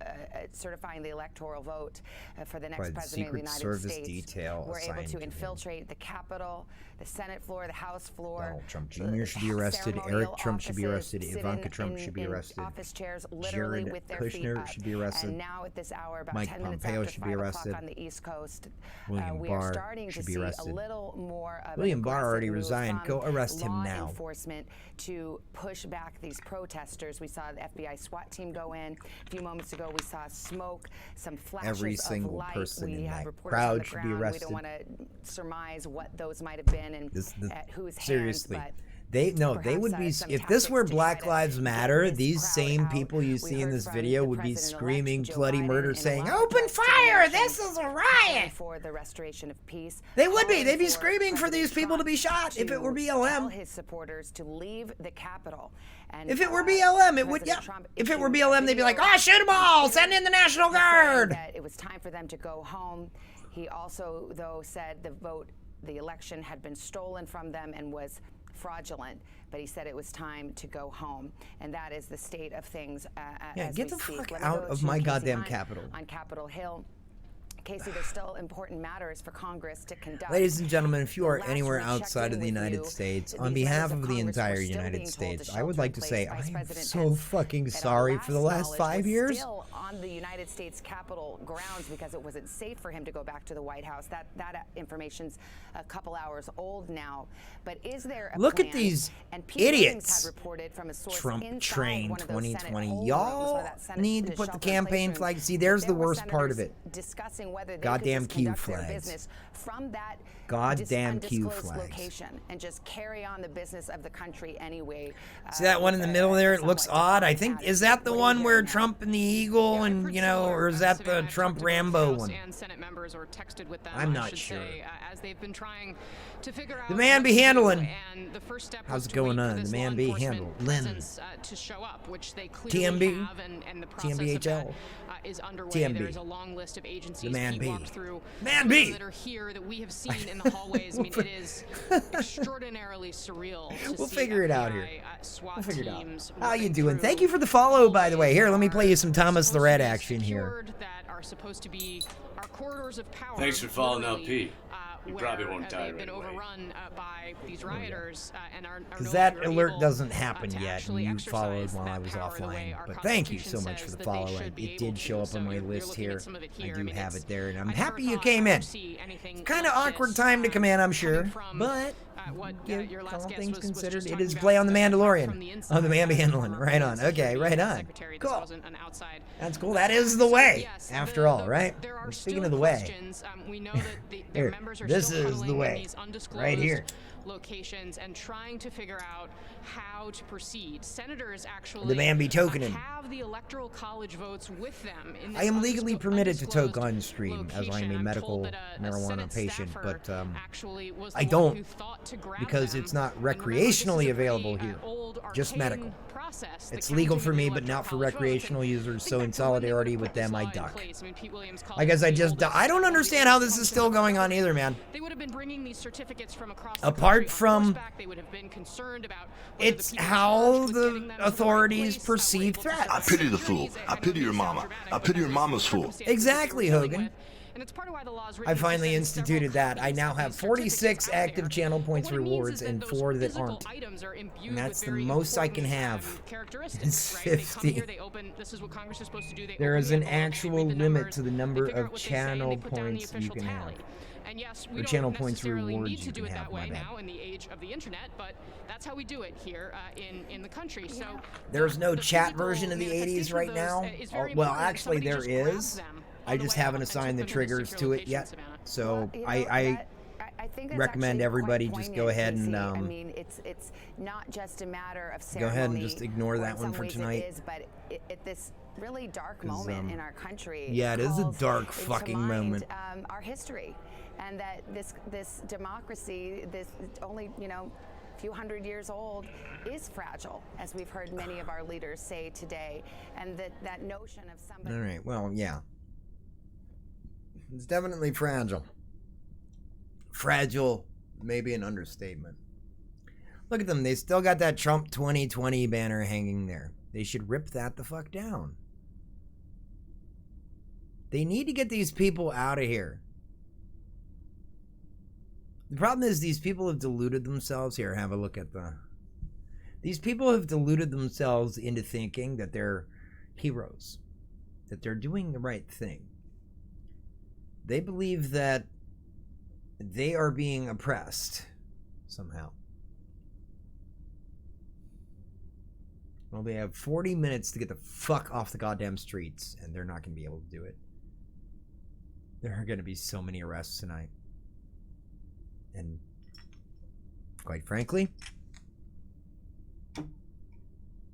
certifying the electoral vote for the next president of the United States. We're able to infiltrate the Capitol, the Senate floor, the House floor.
Donald Trump Jr. should be arrested. Eric Trump should be arrested. Ivanka Trump should be arrested.
Office chairs, literally
Jared
with their feet
Kushner
up.
should be arrested.
And now at this hour, about
Mike
10 minutes
Pompeo
after
should be
5
arrested.
o'clock on the East Coast,
William
we
Barr
are starting to
should be
see
arrested.
a little more of
William
an
Barr already
aggressive move
resigned. Go
from
arrest him
law
now.
enforcement to push back these protesters. We saw the FBI SWAT team go in. A few moments ago, we saw smoke, some flashes
Every
of
single
light.
person
we
in
have
that
reporters
crowd
on the
should
ground.
be
We
arrested.
don't want to surmise what those might have been and at whose
seriously.
hands, but
They would be, if this were Black Lives Matter, these same people you see in this video would be screaming bloody murder, saying, "Open fire! This is a riot!"
For the restoration of peace.
They would be. They'd be screaming for these people to be shot if it were BLM.
His supporters to leave the Capitol. And
if it were BLM, it would, yeah. If it were BLM, they'd be like, "Oh, shoot them all! Send in the National Guard!"
That it was time for them to go home. He also, though, said the election had been stolen from them and was fraudulent, but he said it was time to go home, and that is the state of things as
get
we
the
speak.
fuck out of my goddamn Capitol.
On Capitol Hill. Casey, there's still important matters for Congress to conduct.
Ladies and gentlemen, if you are anywhere outside of the United States, on behalf of the entire United States, I would like to say I am so fucking sorry for the last 5 years.
Still on the United States Capitol grounds because it wasn't safe for him to go back to the White House. That information's a couple hours old now. But is there a
Look
plan?
at these
and Pete
idiots.
Had reported from a source
Trump train
one of those
2020. Y'all need to put the campaign flag. See, there's the worst part of it.
Discussing whether they
goddamn
could just
Q
conduct their
flags.
business from that
Goddamn Q
undisclosed
flags.
location and just carry on the business of the country anyway.
See that one in the middle there? It looks odd. I think, is that the one where Trump and the eagle and, you know, or is that the Trump Rambo one?
And Senate members or texted with them,
I'm
I
not
should
sure.
say, as they've been trying to figure out
The man
what
be
to do,
handling.
and the first step
How's
was
it
to
going
wait for
on?
this
The man
law
be
enforcement
handled. Lynn.
presence, to show up, which they clearly
TMB.
have, and the process of
TMBHL.
that is underway.
TMB.
There's a long list of agencies
The man
Pete
be.
walked through
Man be.
that are here that we have seen in the hallways. I mean, it is extraordinarily surreal to
We'll
see
figure it out
FBI,
here.
SWAT
We'll figure it out.
teams
How you
moving
doing?
through
Thank you for the follow, by the way. Here, let me play you some Thomas the Red action here.
that are supposed to be our corridors of power.
Thanks for following
literally,
LP. You probably won't die
they've
right
been
away.
overrun by these rioters and are
Because
no
that
longer
alert
able,
doesn't happen
to
yet, and
actually
you
exercise
followed while
that
I was
power the way
offline.
our
But thank you so
Constitution
much for
says
the
that they
follow.
should be
It
able
did
to.
show up
So
on my
you're
list
looking at
here.
some of it
I
here.
do
I mean,
have it there, and I'm
I never
happy you
thought
came
I'd
in.
see anything
Kind of
like
awkward
this,
time to come in, I'm sure,
coming from,
but
what
yeah,
your last
all
guest
things
was
considered,
just
it
talking
is
about,
play on the
from
Mandalorian.
the
Oh, the man be
inside,
handling. Right on. Okay, right on.
Secretary, this
Cool.
wasn't an outside.
That's cool. That is the way,
Yes,
after all, right?
There are
And speaking
still
of the way,
questions. We know that their
here,
members are
this
still
is
huddling
the
in
way,
these undisclosed
right here.
locations and trying to figure out how to proceed. Senators actually
The man be tokening.
have the electoral college votes with them. In this
I am legally permitted to
undisclosed
toke on stream as I am a
location.
medical
I'm told that a
marijuana
Senate
patient,
staffer
but
actually was the
I
one
don't
who thought to grab
because
them.
it's not
And remember, this is a
recreationally
pretty,
available here,
old,
just
arcane
medical.
process, the
It's legal
counting
for
of the
me, but not
electoral
for
college votes.
recreational
And
users,
think
so in
back to when they
solidarity
put
with
this
them, I
law in
duck.
place. I mean, Pete Williams called
I guess
it
I
the
just,
oldest
I don't understand how this is still going on either, man.
They would have been bringing these certificates from across the
Apart
country on
from,
horseback. They would have been concerned about whether
it's
the people
how
charged with
the
getting them to the right
authorities
place,
perceive
were able to
threats.
I pity the fool. I pity your mama. I pity your mama's fool.
Exactly, Hogan.
And it's part of why the law is
I finally instituted that. I now have 46 active channel points rewards and 4 that aren't. And that's the most I can have. It's 50. There is an actual limit to the number of channel points you can have.
And yes, we
or
don't
channel points
necessarily
rewards
need to
you
do
can
it
have,
that
my
way
bad.
now in the age of the internet, but that's how we do it here in the country. So
There's no chat version of the 80s right now. Well, actually there is. I just haven't assigned the triggers to it yet. So I
think that's
recommend
actually
everybody
quite
just go ahead
poignant,
and
Casey. I mean, it's not just a matter of
go
ceremony.
ahead and just ignore
or
that
in
one
some
for
ways
tonight.
It is, but at this really dark moment in our country.
Yeah, it is a
calls
dark
into
fucking
mind,
moment.
Our history, and that this democracy, this only few hundred years old, is fragile, as we've heard many of our leaders say today, and that notion of somebody.
All right. Well, yeah. It's definitely fragile. Fragile, maybe an understatement. Look at them. They still got that Trump 2020 banner hanging there. They should rip that the fuck down. They need to get these people out of here. The problem is these people have deluded themselves. Here, have a look at the... These people have deluded themselves into thinking that they're heroes. That they're doing the right thing. They believe that they are being oppressed somehow. Well, they have 40 minutes to get the fuck off the goddamn streets, and they're not going to be able to do it. There are going to be so many arrests tonight. And quite frankly,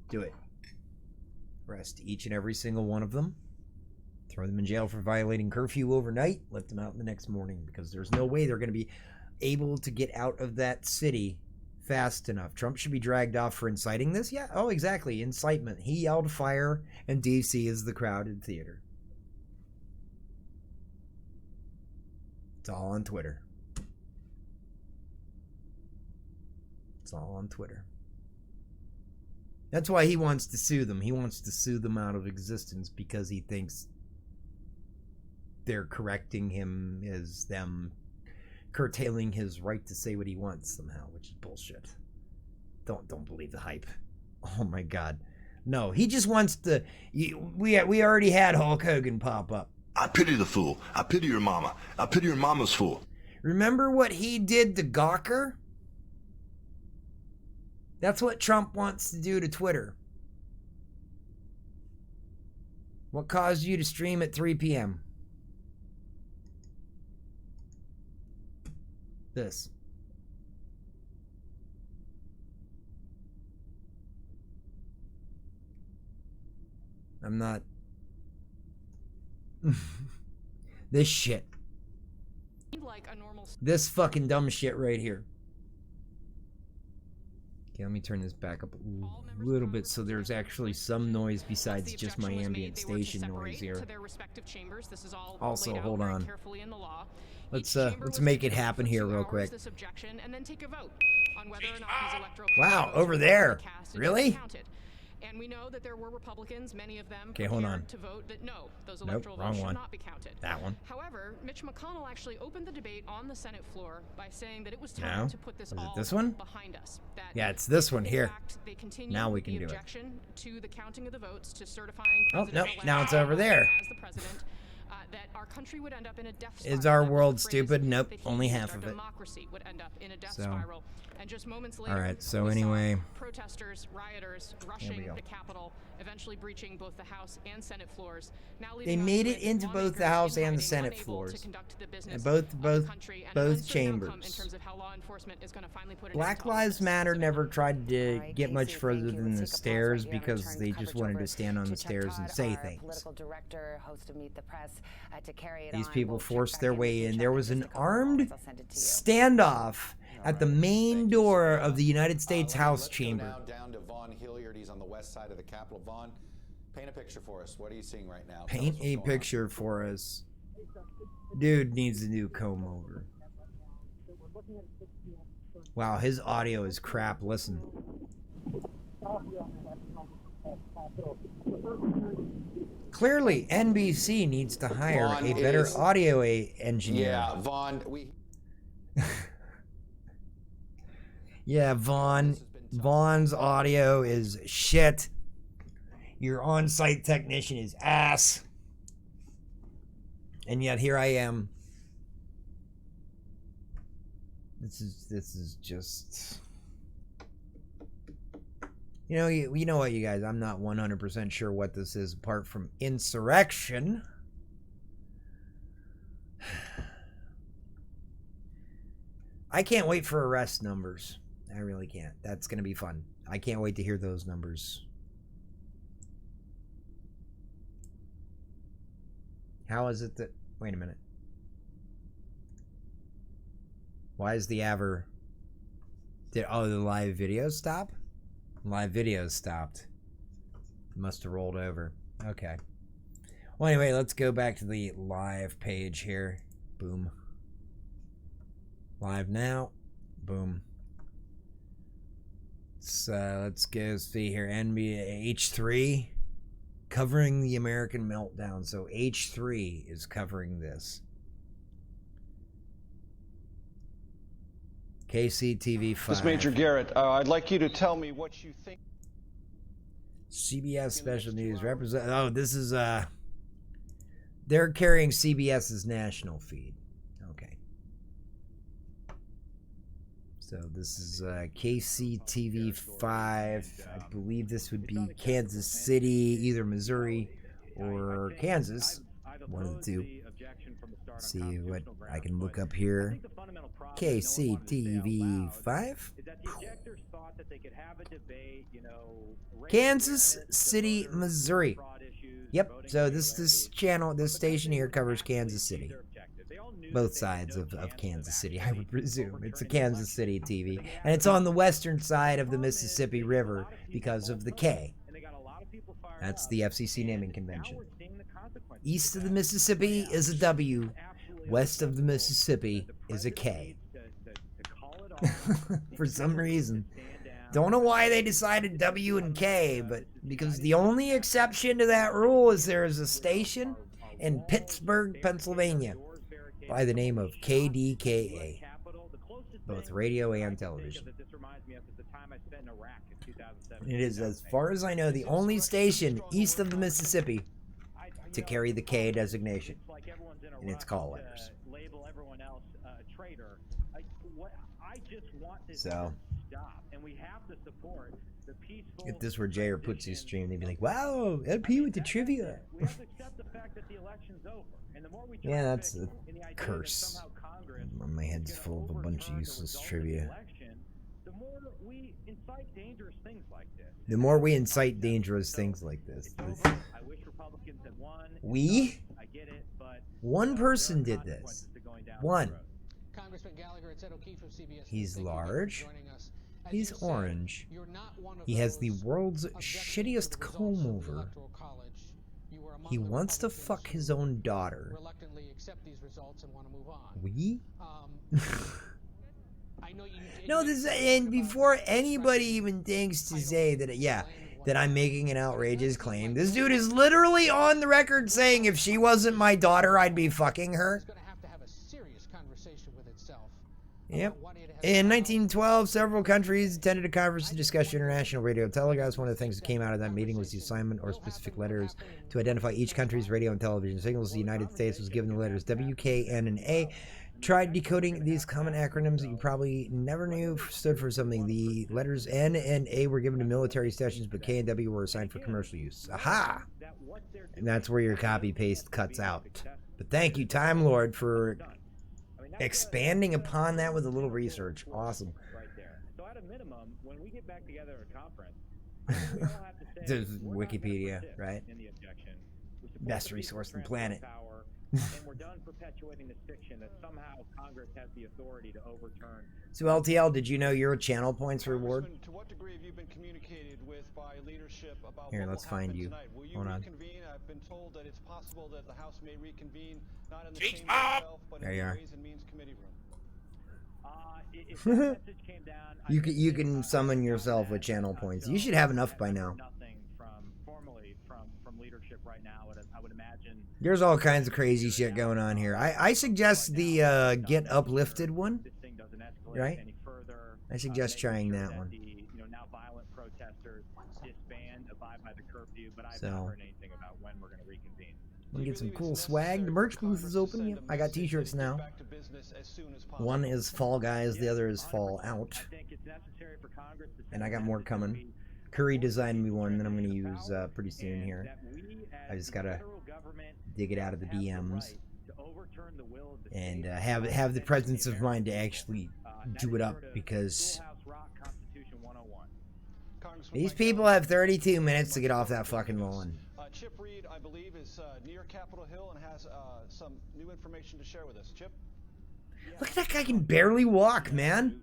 do it. Arrest each and every single one of them. Throw them in jail for violating curfew overnight. Let them out in the next morning, because there's no way they're going to be able to get out of that city fast enough. Trump should be dragged off for inciting this? Yeah, oh, exactly. Incitement. He yelled fire, and D.C. is the crowded theater. It's all on Twitter. It's all on Twitter. That's why he wants to sue them. He wants to sue them out of existence because he thinks they're correcting him as them curtailing his right to say what he wants somehow, which is bullshit. Don't believe the hype. Oh my God. No, he just wants to... We already had Hulk Hogan pop up.
I pity the fool. I pity your mama. I pity your mama's fool.
Remember what he did to Gawker? That's what Trump wants to do to Twitter. What caused you to stream at 3 p.m.? This. I'm not... This shit. This fucking dumb shit right here. Okay, let me turn this back up a little bit so there's actually some noise besides just my ambient station noise here. Also, hold on. Let's make it happen here real quick. Wow, over there. Really?
And we know that there were Republicans, many of them,
okay, hold on.
to vote that no, those
nope,
electoral
wrong
votes should
one.
not be counted.
That one.
However, Mitch McConnell actually opened the debate on the Senate floor by saying that it was time to put this all behind us. That
yeah, it's this one here.
Fact, they
now we can do it.
To the counting of the votes, to certifying
oh, no, now it's over there.
As the president, that our country would end up in a death
spiral. Is our world stupid? Nope, only half of it.
Democracy would end up in a death spiral. And just moments later,
all right, so anyway,
protesters, rioters rushing the Capitol, eventually breaching both the House and Senate floors. Now
they made it into both the House and the Senate floors, and both chambers. Black Lives Matter never tried to get much further than the stairs because they just wanted to stand on the stairs and say things. These people forced their way in. There was an armed standoff at the main door of the United States House chamber.
Down to Vaughn Hilliard. He's on the west side of the Capitol. Vaughn, paint a picture for us. What are you seeing right now?
Paint a picture for us. Dude needs a new comb over. Wow, his audio is crap. Listen. Clearly, NBC needs to hire a better audio engineer.
Yeah, Vaughn,
Yeah, Vaughn's audio is shit. Your on-site technician is ass. And yet here I am. This is just... You know what, you guys? I'm not 100% sure what this is apart from insurrection. I can't wait for arrest numbers. I really can't. That's going to be fun. I can't wait to hear those numbers. How is it that... Wait a minute. Why is the the live video stop? Live video stopped. Must have rolled over. Okay. Well, anyway, let's go back to the live page here. Boom. Live now. Boom. So let's go see here. NBA H3 covering the American meltdown. So H3 is covering this. KCTV 5.
This is Major Garrett. I'd like you to tell me what you think.
CBS Special News represent. Oh, this is they're carrying CBS's national feed. Okay. So this is KCTV 5. I believe this would be Kansas City, either Missouri or Kansas. One of the two. Let's see what I can look up here. KCTV 5. Kansas City, Missouri. Yep. So this channel, this station here covers Kansas City. Both sides of Kansas City, I would presume. It's a Kansas City TV. And it's on the western side of the Mississippi River because of the K. That's the FCC naming convention. East of the Mississippi is a W. West of the Mississippi is a K. For some reason. Don't know why they decided W and K, but because the only exception to that rule is there is a station in Pittsburgh, Pennsylvania by the name of KDKA. Both radio and television. It is, as far as I know, the only station east of the Mississippi to carry the K designation in its call letters. So, if this were Jay or Putsy's stream, they'd be like, wow, LP with the trivia. Yeah, that's a curse. My head's full of a bunch of useless trivia. The more we incite dangerous things like this. We? One person did this. One. He's large. He's orange. He has the world's shittiest comb over. He wants to fuck his own daughter. We? No, this, and before anybody even thinks to say that, yeah, that I'm making an outrageous claim, this dude is literally on the record saying if she wasn't my daughter, I'd be fucking her. Yep. In 1912, several countries attended a conference to discuss international radio telecast. One of the things that came out of that meeting was the assignment or specific letters to identify each country's radio and television signals. The United States was given the letters W, K, N, and A. Tried decoding these common acronyms that you probably never knew stood for something. The letters N and A were given to military stations, but K and W were assigned for commercial use. Aha! And that's where your copy-paste cuts out. But thank you, Time Lord, for expanding upon that with a little research. Awesome.
So at a minimum, when we get back together at a conference, we all have to say
Wikipedia, right?
In the objection.
Best resource on the planet.
And we're done perpetuating this fiction that somehow Congress has the authority to overturn.
So LTL, did you know your channel points reward?
To what degree have you been communicated with by leadership about
Here, let's find you.
Will you
Hold on.
reconvene? I've been told that it's possible that the House may reconvene, not in the chamber itself, but in the Ways and Means Committee room.
If that message came down,
You can summon yourself with channel points. You should have enough by now.
Nothing formally from leadership right now at a
There's all kinds of crazy shit going on here. I suggest the get uplifted one, right? I suggest trying that one.
Now violent protesters disband, abide by the curfew, but I've
So.
not heard anything about when we're going to reconvene.
We'll get some cool swag. The merch booth is open. Yep, I got t-shirts now. One is Fall Guys, the other is Fall Out. And I got more coming. Curry designed me one that I'm going to use pretty soon here. I just got to dig it out of the DMs. And have the presence of mind to actually do it up, because these people have 32 minutes to get off that fucking lawn.
Chip Reed, I believe, is near Capitol Hill and has some new information to share with us. Chip?
Look at that guy, can barely walk, man.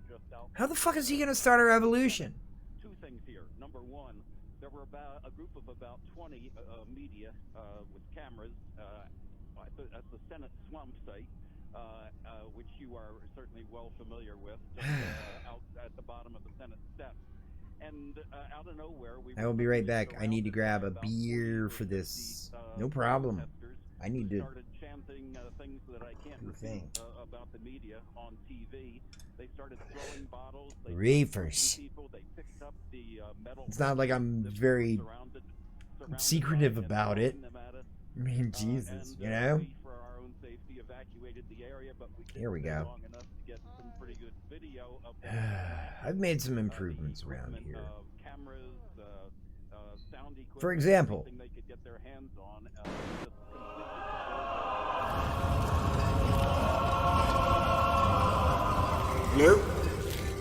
How the fuck is he gonna start a revolution?
Two things here. Number one, there were about a group of about 20 media with cameras at the Senate swamp site, which you are certainly well familiar with, just, out at the bottom of the Senate steps. And out of nowhere,
I will be right back. I need to grab a beer for this. No problem. I need to
started chanting things that I can't repeat about the media on TV. They started throwing bottles.
Reefers.
They picked up the metal.
It's not like I'm very secretive about it. I mean, Jesus, you know?
For our own safety, evacuated the area, but we
Here we go.
long enough to get some pretty good video of
I've made some improvements around here.
cameras, sound equipment,
For example,
everything they could get their hands on.
Hello,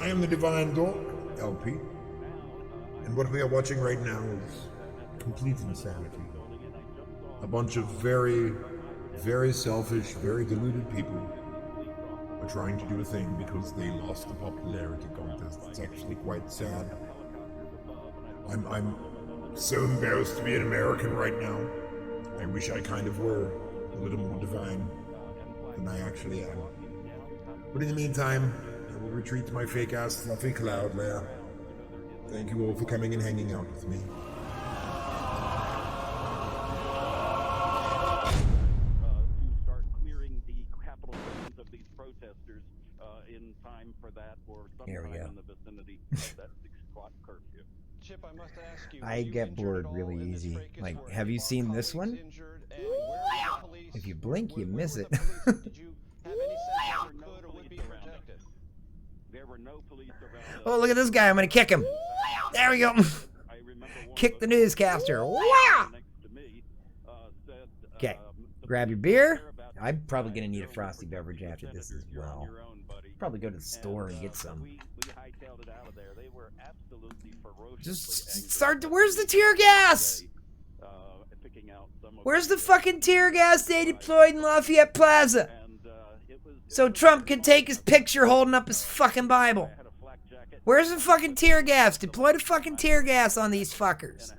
I am the Divine Dork, LP, and what we are watching right now is complete insanity. A bunch of very, very selfish, very deluded people are trying to do a thing because they lost the popularity contest. It's actually quite sad. I'm so embarrassed to be an American right now. I wish I kind of were a little more divine than I actually am. But in the meantime, I will retreat to my fake-ass fluffy cloud lair. Thank you all for coming and hanging out with me.
To start clearing the Capitol buildings of these protesters in time for that, or sometime in the vicinity of that 6 o'clock curfew.
Chip, I must ask you,
I get bored really easy. Like, have you seen this one? If you blink, you miss it. Oh, look at this guy. I'm going to kick him. There we go. Kick the newscaster. Wow! Okay, grab your beer. I'm probably going to need a frosty beverage after this as well. Probably go to the store and get some. Just start to... Where's the tear gas? Where's the fucking tear gas they deployed in Lafayette Plaza? So Trump can take his picture holding up his fucking Bible. Where's the fucking tear gas? Deploy the fucking tear gas on these fuckers.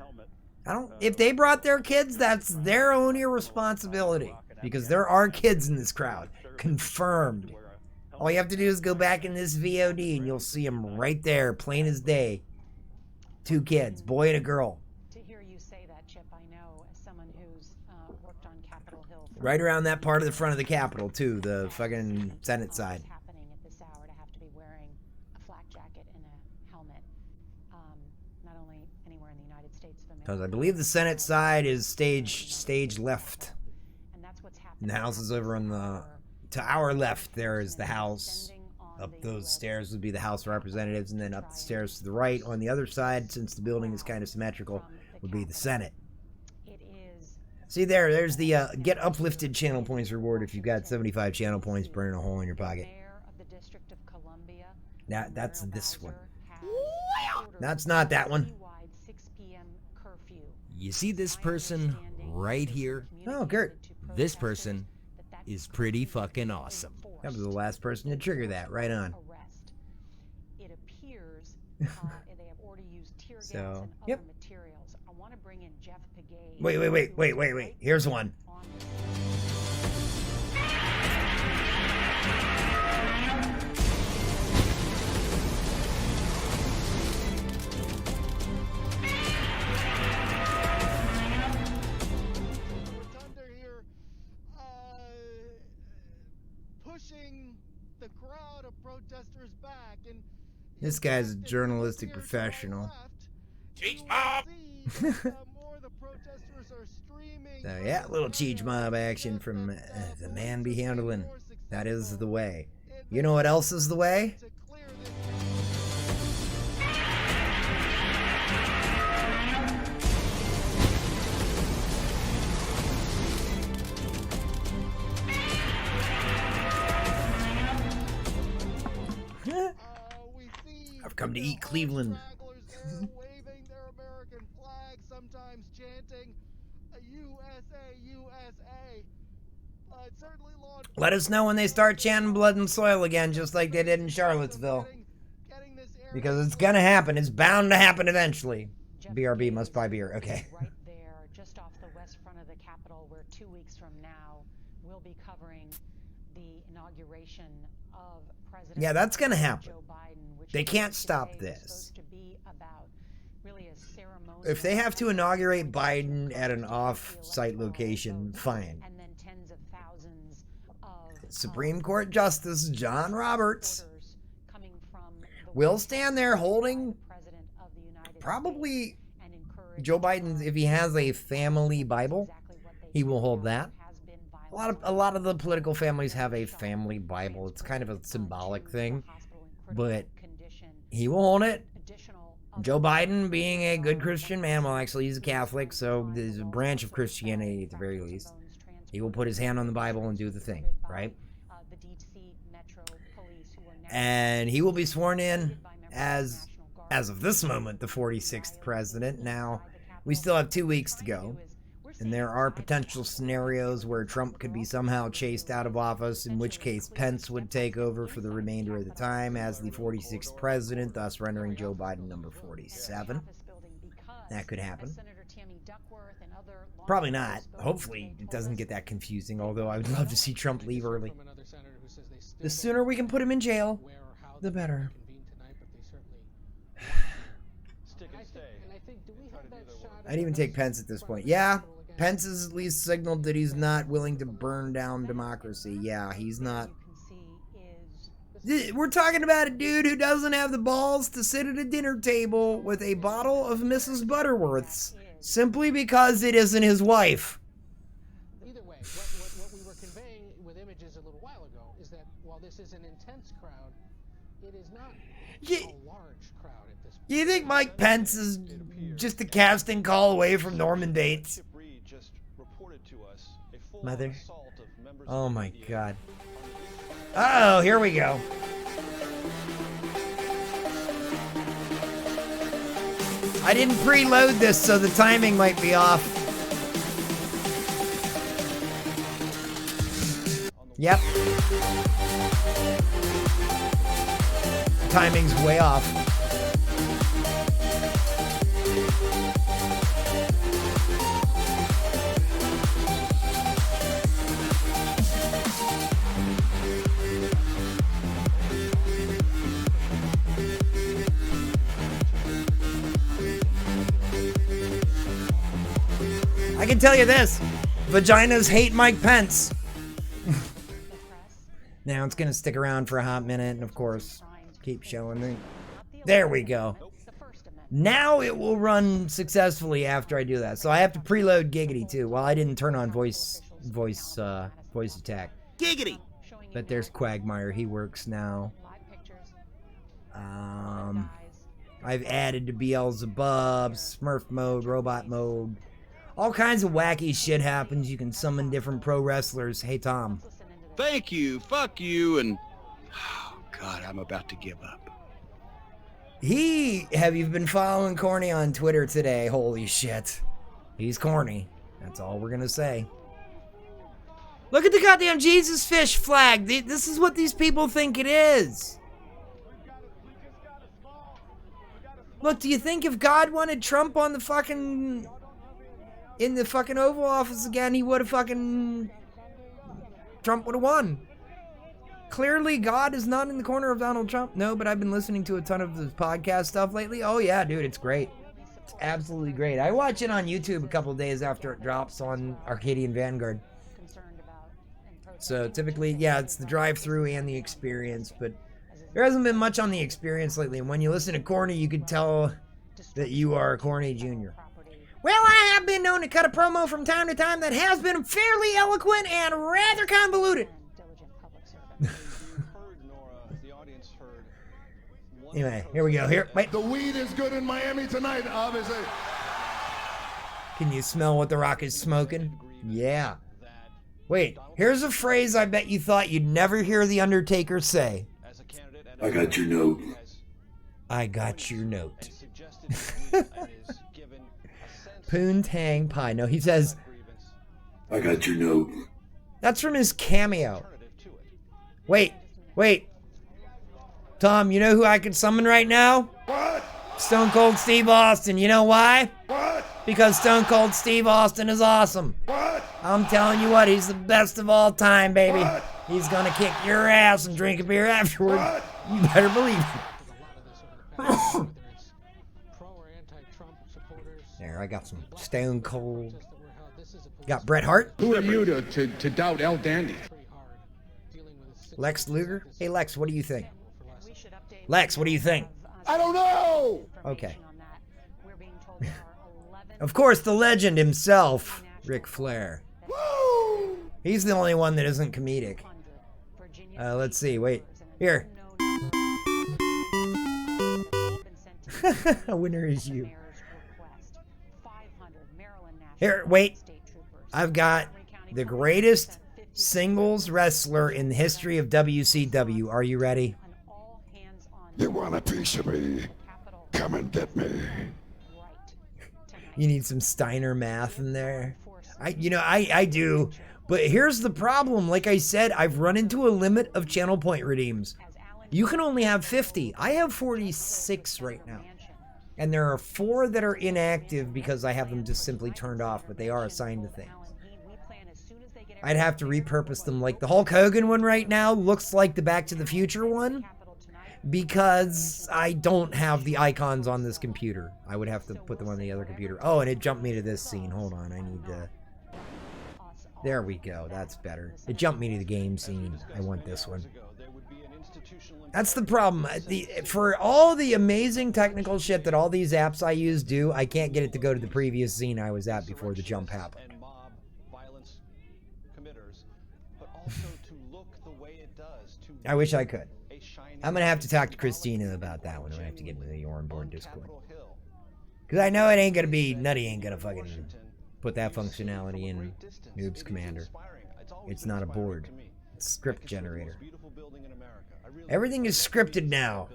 If they brought their kids, that's their own irresponsibility. Because there are kids in this crowd. Confirmed. All you have to do is go back in this VOD and you'll see them right there, plain as day. 2 kids, boy and a girl.
To hear you say that, Chip, I know as someone who's worked on Capitol Hill.
Right around that part of the front of the Capitol, too, the fucking Senate side.
Happening at this hour to have to be wearing a flak jacket and a helmet, not only anywhere in the United States of America.
Because I believe the Senate side is stage left.
And that's what's happening.
And the House is over on the... To our left, there is the House. Up those stairs would be the House of Representatives, and then up the stairs to the right, on the other side, since the building is kind of symmetrical, would be the Senate. See there's the Get Uplifted channel points reward if you've got 75 channel points burning a hole in your pocket. That's this one. That's not that one. You see this person right here? Oh, Gert. This person is pretty fucking awesome. That was the last person to trigger that. Right on.
It appears they have already used tear gas and other materials. I want to bring in Jeff Pagay.
Wait. Here's one.
pushing the crowd of protesters back. And
this guy's a journalistic professional.
Cheech mob. More the protesters are streaming.
So yeah, little Cheech mob action from the man be handling. That is the way. You know what else is the way? I've come to eat Cleveland.
Waving their American flag, sometimes chanting USA, USA. Certainly
Let us know when they start chanting blood and soil again, just like they did in Charlottesville. Because it's gonna happen. It's bound to happen eventually. BRB must buy beer. Okay.
Right there, just off the west front of the Capitol, where 2 weeks from now we'll be covering the inauguration of President
Yeah, that's gonna happen.
Joe Biden, which
They can't stop this. If they have to inaugurate Biden at an off-site location, fine.
and then tens of thousands of
Supreme Court Justice John Roberts will stand there holding probably Joe Biden, if he has a family Bible, he will hold that. A lot of the political families have a family Bible. It's kind of a symbolic thing, but he will hold it. Joe Biden, being a good Christian man, well, actually he's a Catholic, so there's a branch of Christianity at the very least. He will put his hand on the Bible and do the thing, right? And he will be sworn in as of this moment, the 46th president. Now, we still have 2 weeks to go, and there are potential scenarios where Trump could be somehow chased out of office, in which case Pence would take over for the remainder of the time as the 46th president, thus rendering Joe Biden number 47. That could happen. Probably not. Hopefully it doesn't get that confusing, although I would love to see Trump leave early. The sooner we can put him in jail, the better. I'd even take Pence at this point. Yeah, Pence has at least signaled that he's not willing to burn down democracy. Yeah, he's not. We're talking about a dude who doesn't have the balls to sit at a dinner table with a bottle of Mrs. Butterworth's simply because it isn't his wife.
Either way, what we were conveying with images a little while ago is that while this is an intense crowd, it is not a large crowd at this point.
You think Mike Pence is just a casting call away from Norman Bates? Mother. Oh my God. Oh, here we go. I didn't preload this, so the timing might be off. Yep. Timing's way off. I can tell you this, vaginas hate Mike Pence. Now it's gonna stick around for a hot minute, and of course, keep showing me. There we go. Now it will run successfully after I do that. So I have to preload Giggity too. Well, I didn't turn on voice attack. Giggity! But there's Quagmire, he works now. I've added to Beelzebub, Smurf mode, robot mode. All kinds of wacky shit happens. You can summon different pro wrestlers. Hey, Tom.
Thank you, fuck you, and... Oh, God, I'm about to give up.
Have you been following Corny on Twitter today? Holy shit. He's corny. That's all we're gonna say. Look at the goddamn Jesus fish flag. This is what these people think it is. Look, do you think if God wanted Trump on the fucking... in the fucking Oval Office again, he would have fucking... Trump would have won. Clearly, God is not in the corner of Donald Trump. No, but I've been listening to a ton of his podcast stuff lately. Oh, yeah, dude, it's great. It's absolutely great. I watch it on YouTube a couple of days after it drops on Arcadian Vanguard. So typically, yeah, it's the drive-through and the experience, but there hasn't been much on the experience lately. And when you listen to Corny, you could tell that you are Corny Jr. Well, I have been known to cut a promo from time to time that has been fairly eloquent and rather convoluted. Anyway, here we go. Here, wait.
The weed is good in Miami tonight, obviously.
Can you smell what The Rock is smoking? Yeah. Wait, here's a phrase I bet you thought you'd never hear The Undertaker say.
I got your note.
I got your note. Poontang Pie. No, he says,
I got your note.
That's from his cameo. Wait. Tom, you know who I could summon right now?
What?
Stone Cold Steve Austin. You know why?
What?
Because Stone Cold Steve Austin is awesome.
What?
I'm telling you what, he's the best of all time, baby.
What?
He's gonna kick your ass and drink a beer afterward.
What?
You better believe it. There, I got some Stone Cold. Got Bret Hart.
Who are you to doubt El Dandy?
Lex Luger. Hey, Lex, what do you think? Lex, what do you think?
I don't know!
Okay. Of course, the legend himself, Ric Flair.
Woo!
He's the only one that isn't comedic. Let's see, wait. Here. Winner is you. Here, wait. I've got the greatest singles wrestler in the history of WCW. Are you ready?
You want a piece of me? Come and get me.
You need some Steiner math in there. I do. But here's the problem. Like I said, I've run into a limit of channel point redeems. You can only have 50. I have 46 right now. And there are 4 that are inactive because I have them just simply turned off, but they are assigned to things. I'd have to repurpose them. Like the Hulk Hogan one right now looks like the Back to the Future one because I don't have the icons on this computer. I would have to put them on the other computer. Oh, and it jumped me to this scene. Hold on, I need to... There we go. That's better. It jumped me to the game scene. I want this one. That's the problem. For all the amazing technical shit that all these apps I use do, I can't get it to go to the previous scene I was at before the jump happened. I wish I could. I'm going to have to talk to Christina about that one. I'm going to have to get into the on-board Discord. Because I know it ain't going to be... Nutty ain't going to fucking put that functionality in Noob's Commander. It's not a board. It's script generator. Everything is scripted now.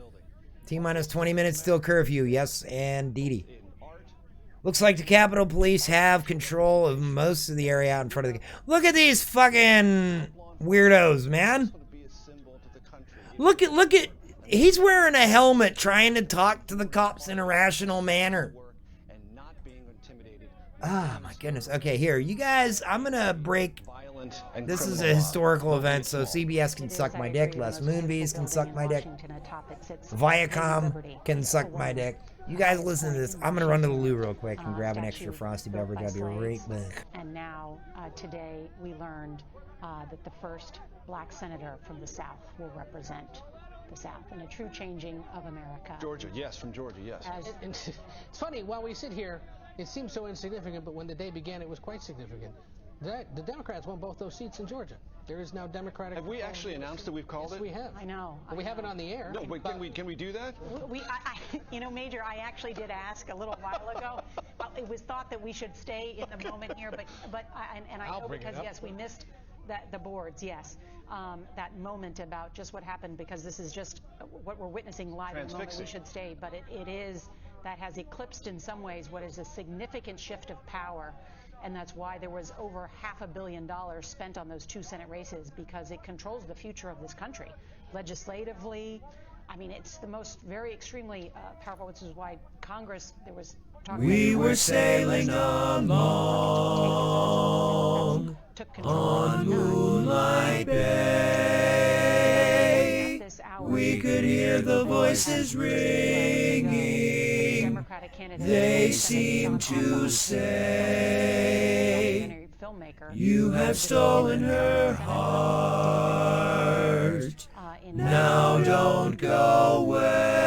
T-minus 20 minutes till curfew. Yes, and Dee. Looks like the Capitol Police have control of most of the area out in front of the... Look at these fucking weirdos, man. Look at... He's wearing a helmet trying to talk to the cops in a rational manner. Ah, my goodness. Okay, here. You guys, I'm going to break... This is a historical event, so CBS can suck my dick. Les Moonves can suck my dick. Viacom can suck my dick. You guys listen to this. I'm going to run to the loo real quick and grab an extra frosty beverage. I'll be right back.
And now, today, we learned that the first black senator from the South will represent the South in a true changing of America.
Georgia, yes, from Georgia, yes.
It's funny, while we sit here, it seems so insignificant, but when the day began, it was quite significant. The Democrats won both those seats in Georgia. There is now Democratic...
Have we actually announced that we've called it?
Yes, we have.
I know.
We have it on the air.
No, but can we do that?
Major, I actually did ask a little while ago. It was thought that we should stay in the moment here, but I know because, yes, we missed the boards, yes. That moment about just what happened, because this is just what we're witnessing live in the moment. We should stay, but it is... That has eclipsed in some ways what is a significant shift of power. And that's why there was over $500 million spent on those 2 Senate races, because it controls the future of this country. Legislatively, I mean, it's the most very extremely powerful, which is why Congress, there was talk.
We were sailing along on Moonlight Bay. We could hear the voices ringing. They seem to say,
lawmaker.
You have stolen her heart. Now don't go away.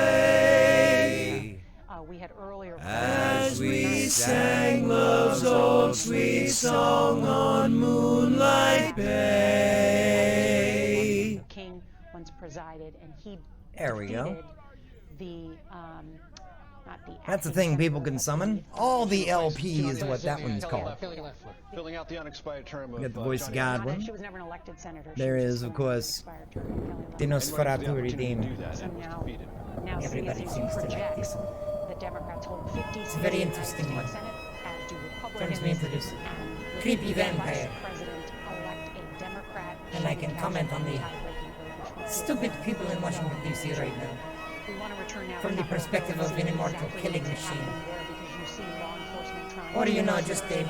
We had earlier
as we sang love's old sweet song on Moonlight Bay.
The king once presided, and he
there we go.
The
that's the thing people can summon. All the LP is what that one's called.
Filling out the unexpired term of
got the voice of God one.
She was never an elected senator.
There is, of course, Dinosferatu redeemed.
Now
everybody seems to like this one.
The Democrats hold 50
It's a very interesting one.
Senate, as do Republicans.
Turns me into this creepy vampire. And I can comment on the stupid people in Washington, D.C. right now. From the perspective of an immortal killing machine. Or you know, just a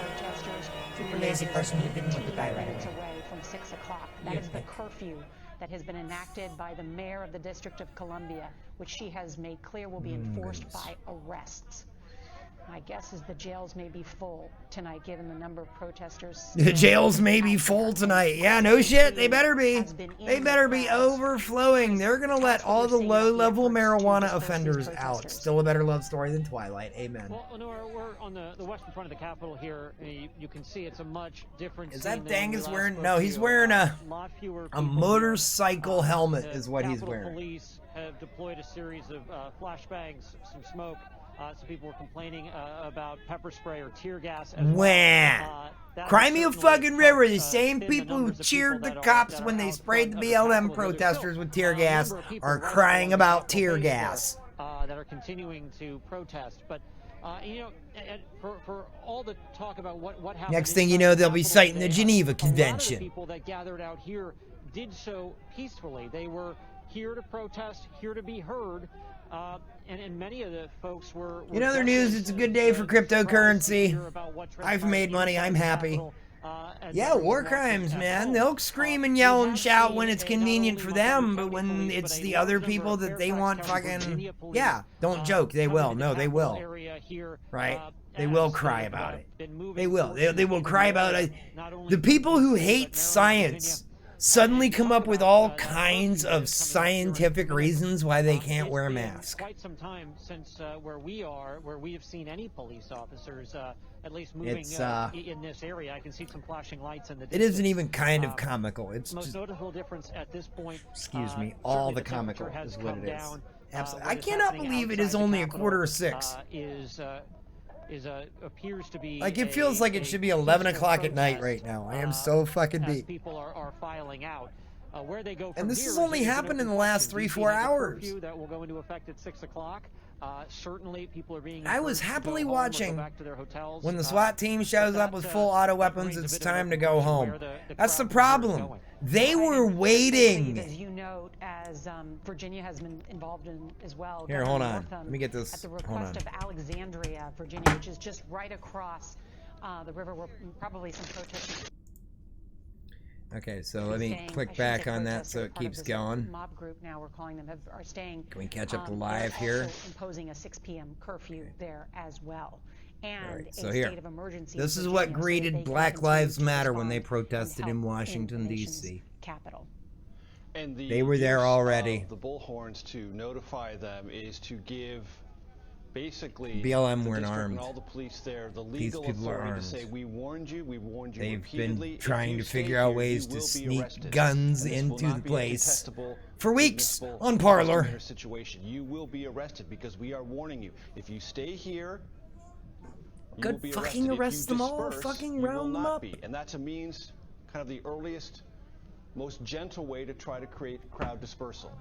super lazy person who didn't want to die right away.
From 6 o'clock. That is the curfew that has been enacted by the mayor of the District of Columbia, which she has made clear will be enforced by arrests. My guess is the jails may be full tonight, given the number of protesters.
The jails may be full tonight. Yeah, no shit. They better be. They better be overflowing. They're going to let all the low-level marijuana offenders out. Still a better love story than Twilight. Amen.
Well, Lenore, we're on the western front of the Capitol here. You can see it's a much different
Is that Dangus wearing? No, he's wearing a motorcycle helmet is what he's wearing.
Police have deployed a series of flashbangs, some smoke. Some people were complaining about pepper spray or tear gas.
Wah! Cry me a fucking river. The same people who cheered the cops when they sprayed the BLM protesters with tear gas are crying about tear gas.
That are continuing to protest. But, you know, for all the talk about what happened.
Next thing you know, they'll be citing the Geneva Convention.
A lot of the people that gathered out here did so peacefully. They were here to protest, here to be heard. And many of the folks were
in other news, it's a good day for cryptocurrency. I've made money. I'm happy. Yeah, war crimes, man. They'll scream and yell and shout when it's convenient for them, but when it's the other people that they want fucking... Yeah, don't joke. They will. No, they will. Right? They will cry about it. They will. They will cry about it. The people who hate science suddenly come up with all kinds of scientific reasons why they can't wear a mask.
Quite some time since where we have seen any police officers at least moving in this area. I can see some flashing lights in the distance.
It isn't even kind of comical. It's
most
just,
notable difference at this point.
Excuse me. All the comical is what it is. Absolutely. I cannot believe it is only 5:45.
Appears to be
like it feels like it should be 11 o'clock at night right now. I am so fucking beat.
People are filing out. Where they go from
and this
here
has only happened in the last 3-4 hours.
That will go into effect at 6 o'clock. Certainly, people are being.
I was happily watching when the SWAT team shows up with full auto weapons. It's time to go home. That's the problem. They were waiting.
As you note, as Virginia has been involved in as well.
Here, hold on. Let me get this.
At the request of Alexandria, Virginia, which is just right across the river, where probably some protesters.
Okay, so let me click back on that so it keeps going.
Mob group now we're calling them are staying.
Can we catch up to live here?
Imposing a 6 p.m. curfew there as well. And
right, so here, this is what greeted Black Lives Matter when they protested in Washington, D.C.
Capital.
And
they were there already.
The bullhorns to notify them is to give basically
BLM weren't armed.
All the police there, the legal
These people are armed.
To say, we warned you
They've
repeatedly.
Been trying to figure out ways to sneak guns into the place for weeks on Parler.
Situation. You will be arrested because we are warning you. If you stay here,
good fucking arrest them all, fucking round them up.
And that's a means, kind of the earliest, most gentle way to try to create crowd dispersal.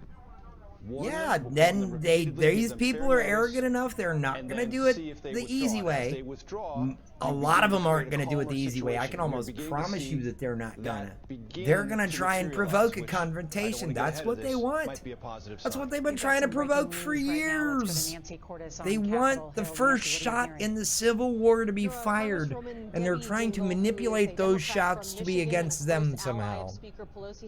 Yeah, then these people are arrogant enough, they're not going to do it the easy way. A lot of them aren't going to do it the easy way. I can almost promise you that they're not going to. They're going to try and provoke a confrontation. That's what they want. That's what they've been trying to provoke for years. They want the first shot in the Civil War to be fired, and they're trying to manipulate those shots to be against them somehow.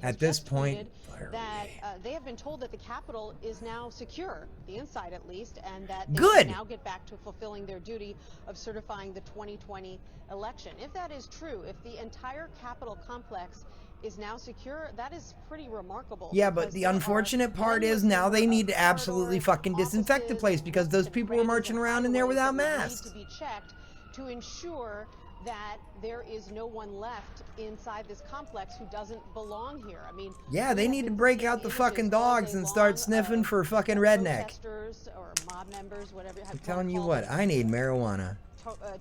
At this point,
that they have been told that the Capitol
Capitol is now secure, the inside at least, and that they
Good.
can now get back to fulfilling their duty of certifying the 2020 election. If that is true, if the entire Capitol complex is now secure, that is pretty remarkable.
Yeah, but the unfortunate part is now they need to absolutely fucking disinfect the place because those people were marching around in there without masks.
Need to be checked to ensure that there is no one left inside this complex who doesn't belong here. I mean,
yeah, they need to break out the fucking dogs and start sniffing for fucking redneck.
Or mob members, whatever.
I'm telling you what, I need marijuana.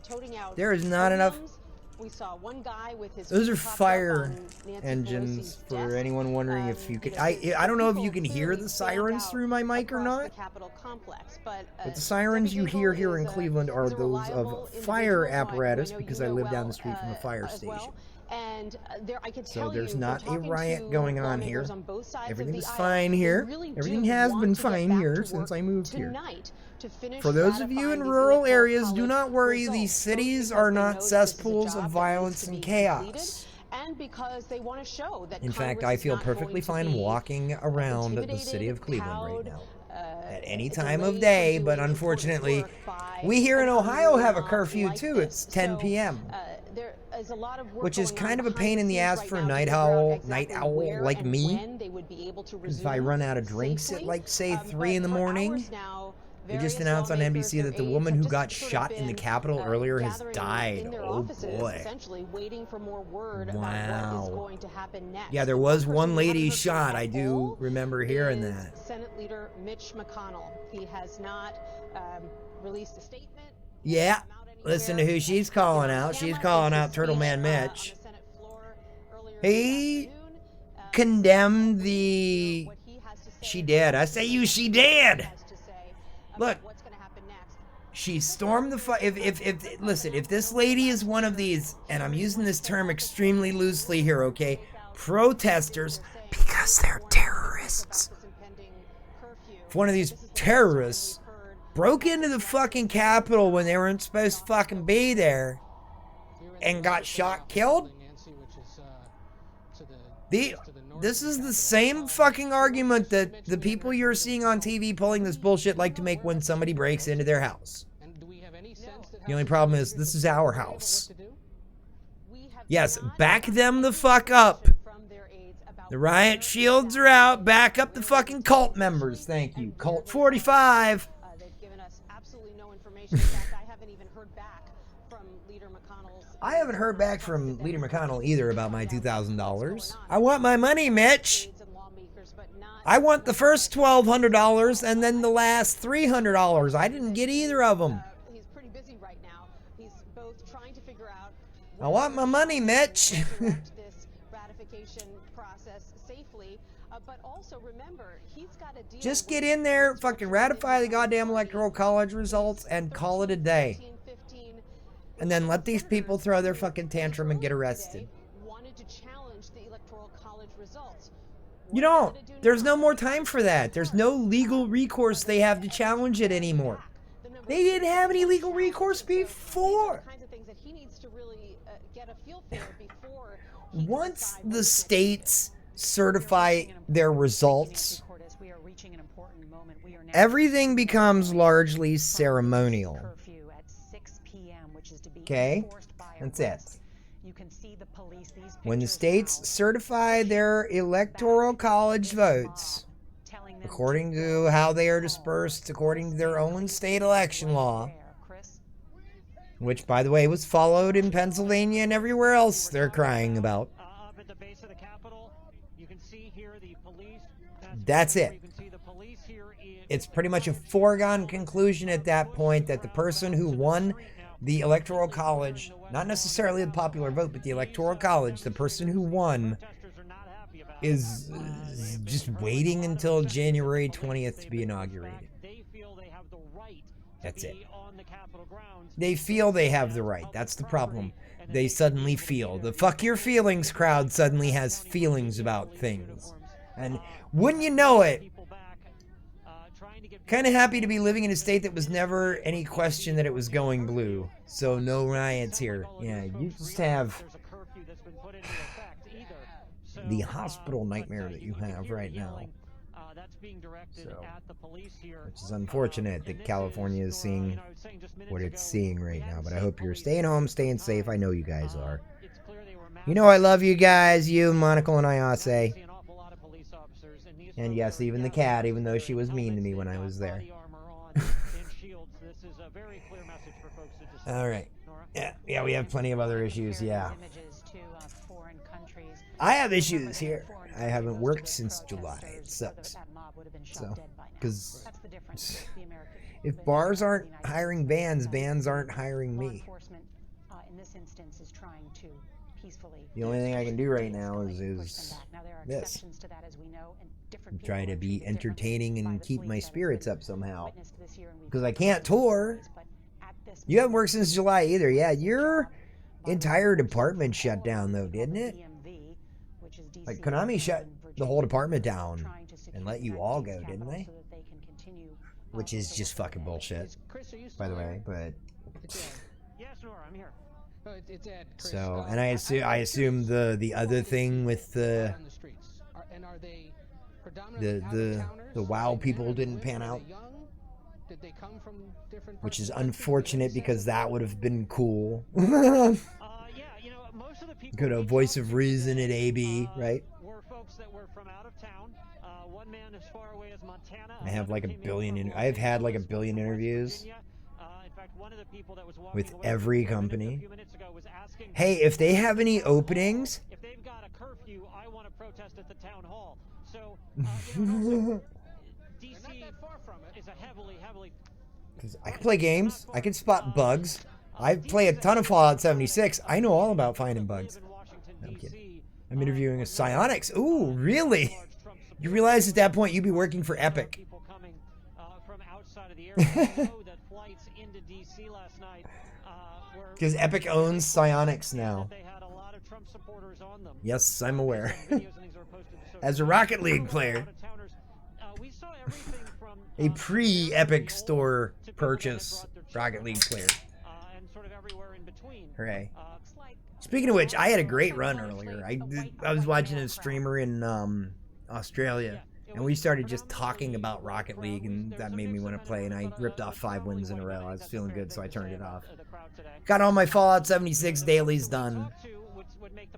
Toting out
there is not enough.
We saw one guy with his
those are fire engines for anyone wondering if you could. I don't know if you can hear the sirens through my mic or not. But the sirens you hear here in Cleveland are those of fire apparatus because I live down the street from a fire station.
And I can
so
tell
there's
you,
not a riot going on here.
Everything
is fine here. Everything has been fine here since I moved here. For those of you in rural areas, do not worry. These cities are not cesspools of violence and chaos.
And because they want to show that
in fact, I feel perfectly fine walking around the city of Cleveland right now. At any time of day, but unfortunately, we here in Ohio have a curfew too. It's 10 p.m. Which is kind of a pain in the ass for a night owl like me. Because if I run out of drinks at like say 3 in the morning. They just announced on NBC that the woman who got shot in the Capitol earlier has died. Oh boy. Wow. Yeah, there was one lady shot. I do remember hearing that.
Senate Leader Mitch McConnell. He has not released a statement.
Yeah. Listen to who she's calling out. She's calling out Turtle Man Mitch. He condemned the... She did. I say you, she did. Look, she stormed the fight. Listen, if this lady is one of these, and I'm using this term extremely loosely here, okay, protesters, because they're terrorists. If one of these terrorists broke into the fucking Capitol when they weren't supposed to fucking be there and got shot, killed, this is the same fucking argument that the people you're seeing on TV pulling this bullshit like to make when somebody breaks into their house. The only problem is this is our house. Yes, back them the fuck up. The riot shields are out. Back up the fucking cult members. Thank you. Cult 45.
They've given us absolutely no information. In fact, I haven't even heard back from Leader McConnell's...
I haven't heard back from Leader McConnell either about my $2,000. I want my money, Mitch. I want the first $1,200 and then the last $300. I didn't get either of them.
He's pretty busy right now. He's both trying to figure out...
I want my money, Mitch.
this ratification process safely, but also remember, he's got to deal...
Just get in there, fucking ratify the goddamn Electoral College results and call it a day. And then let these people throw their fucking tantrum and get arrested. You don't. There's no more time for that. There's no legal recourse they have to challenge it anymore. They didn't have any legal recourse before. Once the states certify their results, everything becomes largely ceremonial. Okay? That's it. When the states certify their electoral college votes, according to how they are dispersed, according to their own state election law, which, by the way, was followed in Pennsylvania and everywhere else they're crying about, that's it. It's pretty much a foregone conclusion at that point that the person who won the Electoral College, not necessarily the popular vote, but the Electoral College, the person who won is just waiting until January 20th to be inaugurated. That's it. They feel they have the right. That's the problem. They suddenly feel. The fuck your feelings crowd suddenly has feelings about things. And wouldn't you know it, kind of happy to be living in a state that was never any question that it was going blue. So no riots here. Yeah, you just have the hospital nightmare that you have right now.
That's being directed at the police here.
Which is unfortunate that California is seeing what it's seeing right now. But I hope you're staying home, staying safe. I know you guys are. You know I love you guys, you, Monaco, and Ayase. And yes, even the cat, even though she was mean to me when I was there. All right. Yeah, we have plenty of other issues, yeah. I have issues here. I haven't worked since July. It sucks. So, because if bars aren't hiring bands, bands aren't hiring me. The only thing I can do right now is this. Try to be entertaining and keep my spirits up somehow. Because I can't tour. You haven't worked since July either. Yeah, your entire department shut down though, didn't it? Like Konami shut the whole department down and let you all go, didn't they? Which is just fucking bullshit, by the way. But so, and I assume the other thing with the WoW people didn't pan out, which is unfortunate because that would have been cool. Could have voice of reason at AB, right? I have like a billion. I have had like a billion interviews with every company. Hey, if they have any openings,
if they've got a curfew, I want to protest at the town hall. So DC is a heavily.
Because I can play games, I can spot bugs. I play a ton of Fallout 76. I know all about finding bugs. No, I'm kidding. I'm interviewing a Psionics. Ooh, really? You realize at that point you'd be working for Epic. Because Epic owns Psionics now. Yes, I'm aware. As a Rocket League player. A pre-Epic Store purchase Rocket League player. Hooray. Speaking of which, I had a great run earlier. I was watching a streamer in Australia, and we started just talking about Rocket League, and that made me want to play, and I ripped off 5 wins in a row. I was feeling good, so I turned it off. Got all my Fallout 76 dailies done.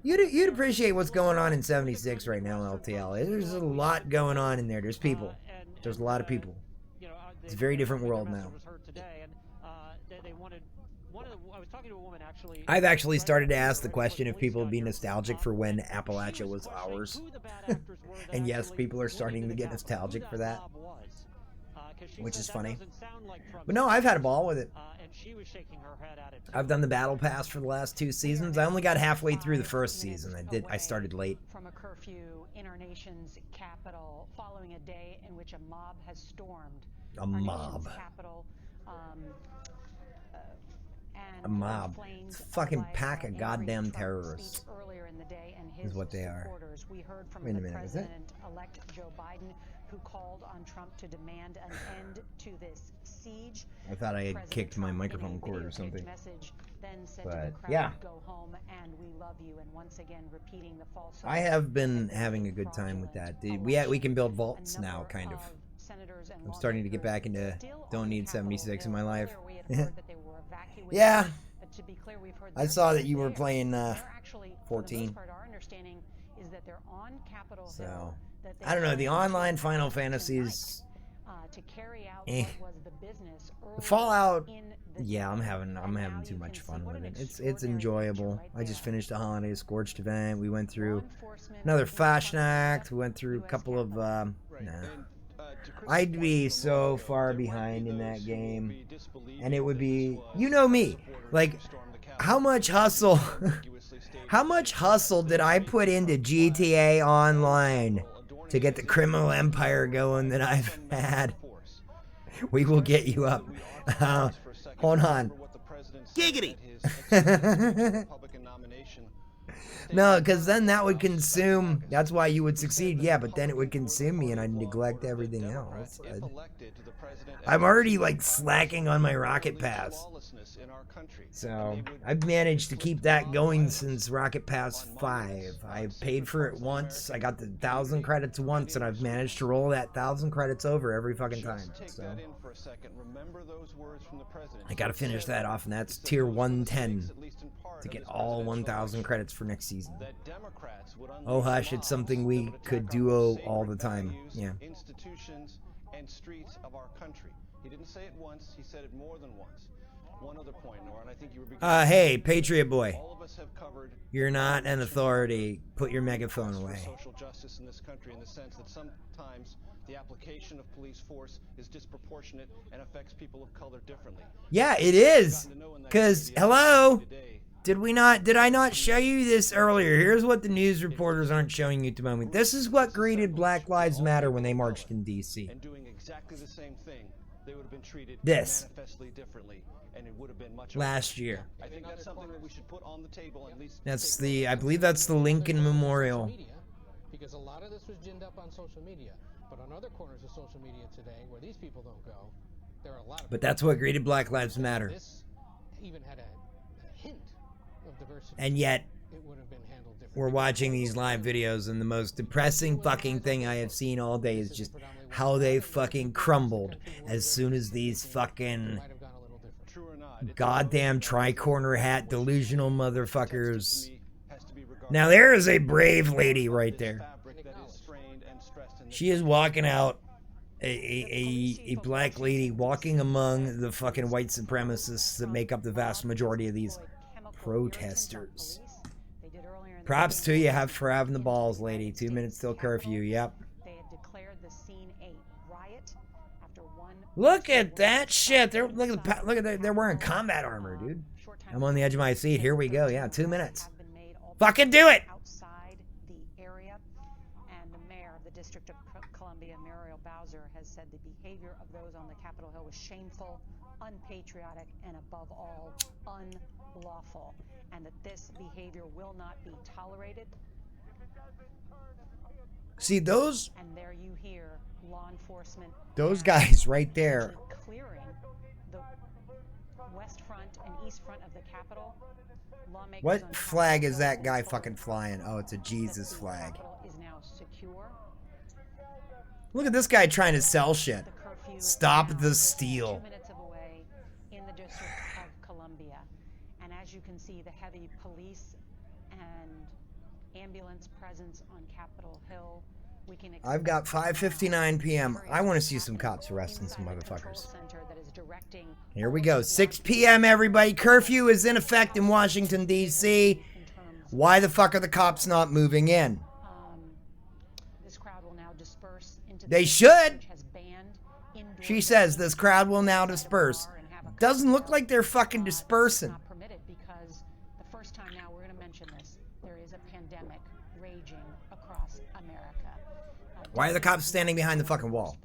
You'd appreciate what's going on in 76 right now, LTL. There's a lot going on in there. There's people. There's a lot of people. It's a very different world now. I've actually started to ask the question if people would be nostalgic for when Appalachia was ours. And yes, people are starting to get nostalgic for that. Which is funny. But no, I've had a ball with it. I've done the battle pass for the last 2 seasons. I only got halfway through the first season. I started late.
From a curfew in our nation's capital following a day in which a mob has stormed
a mob.
Capital,
a mob. It's a fucking pack of goddamn terrorists. Is what they are.
We heard from
Wait a minute, is it?
President-elect Joe Biden, who called on Trump to demand an end to this siege.
I thought I had kicked my microphone cord or something. But yeah.
Go home and we love you, and once again repeating the false.
I have been having a good time with that. We can build vaults now, kind of. I'm starting to get back into don't need 76 in my life. Yeah. I saw that you were playing 14. So, I don't know, the online Final Fantasies. The Fallout, yeah, I'm having too much fun with it. It's enjoyable. I just finished a Holiday Scorched event. We went through another Fashion Act. We went through a couple of I'd be so far behind in that game, and it would be, you know me, like how much hustle did I put into GTA Online to get the criminal empire going that I've had? We will get you up. Hold on. Giggity. No, because then that would consume. That's why you would succeed. Yeah, but then it would consume me, and I'd neglect everything else. I'm already like slacking on my Rocket Pass. So I've managed to keep that going since Rocket Pass 5. I paid for it once. I got the 1,000 credits once, and I've managed to roll that 1,000 credits over every fucking time. So I gotta finish that off, and that's tier 110 to get all 1,000 credits for next season. Oh hush, it's something we could duo all the time. Yeah.
Institutions and streets of our country. He didn't say it once, he said it more than once. One other point, Nora, and I think you were
hey, Patriot Boy.
All of us have covered.
You're not an authority. Put your megaphone away.
Social justice in this country in the sense that sometimes the application of police force is disproportionate and affects people of color differently.
Yeah, it is. Cause hello, did I not show you this earlier? Here's what the news reporters aren't showing you at the moment. This is what greeted Black Lives Matter when they marched in DC.
And doing exactly the same thing, they would have been treated manifestly differently, and it would have been much
last year.
I think that's something that we should put on the table at least.
That's the, I believe that's the Lincoln Memorial.
Because a lot of this was ginned up on social media, but on other corners of social media today, where these people don't go, there are a lot of.
But that's what greeted Black Lives Matter.
This even had a hint of diversity.
And yet,
it would have been handled differently.
we're watching these live videos, and the most depressing fucking thing I have seen all day is just how they fucking crumbled as soon as these fucking goddamn tri-corner hat delusional motherfuckers. Now there is a brave lady right there. She is walking out, a black lady walking among the fucking white supremacists that make up the vast majority of these protesters. Props to you for having the balls, lady. 2 minutes till curfew. Yep. Look at that shit. Look at that. They're wearing combat armor, dude. I'm on the edge of my seat. Here we go. Yeah, 2 minutes. Fucking do it.
Outside the area, and the mayor of the District of Columbia, Muriel Bowser, has said the behavior of those on the Capitol Hill was shameful, unpatriotic, and above all, unlawful, and that this behavior will not be tolerated.
See those?
And there you hear law enforcement.
Those guys right there.
Clearing the west front and east front of the Capitol.
What flag is that guy fucking flying? Oh, it's a Jesus flag.
Is now secure.
Look at this guy trying to sell shit. Stop the steal.
2 minutes away in the District of Columbia, and as you can see, the heavy police and ambulance presence on Capitol Hill.
I've got 5:59 p.m. I want to see some cops arresting some motherfuckers. Here we go. 6 p.m. everybody. Curfew is in effect in Washington, D.C. Why the fuck are the cops not moving in? They should. She says this crowd will now disperse. Doesn't look like they're fucking dispersing.
Because the first time now we're going to mention this, there is a pandemic raging across America.
Why are the cops standing behind the fucking wall?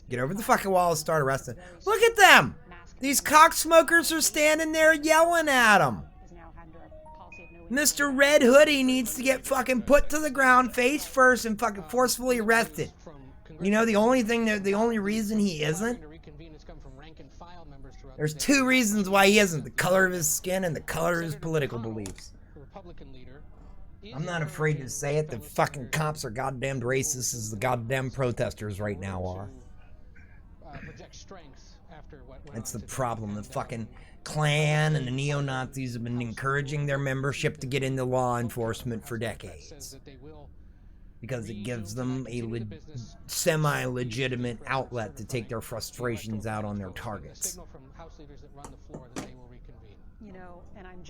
Get over the fucking wall and start arresting. Look at them! These cocksmokers are standing there yelling at them. Mr. Red Hoodie needs to get fucking put to the ground face first and fucking forcefully arrested. You know, the only reason he isn't? There's 2 reasons why he isn't. The color of his skin and the color of his political beliefs. I'm not afraid to say it. The fucking cops are goddamn racist as the goddamn protesters right now are. That's the problem. The fucking Klan and the neo-Nazis have been encouraging their membership to get into law enforcement for decades. Because it gives them a semi-legitimate outlet to take their frustrations out on their targets.
You know, and I'm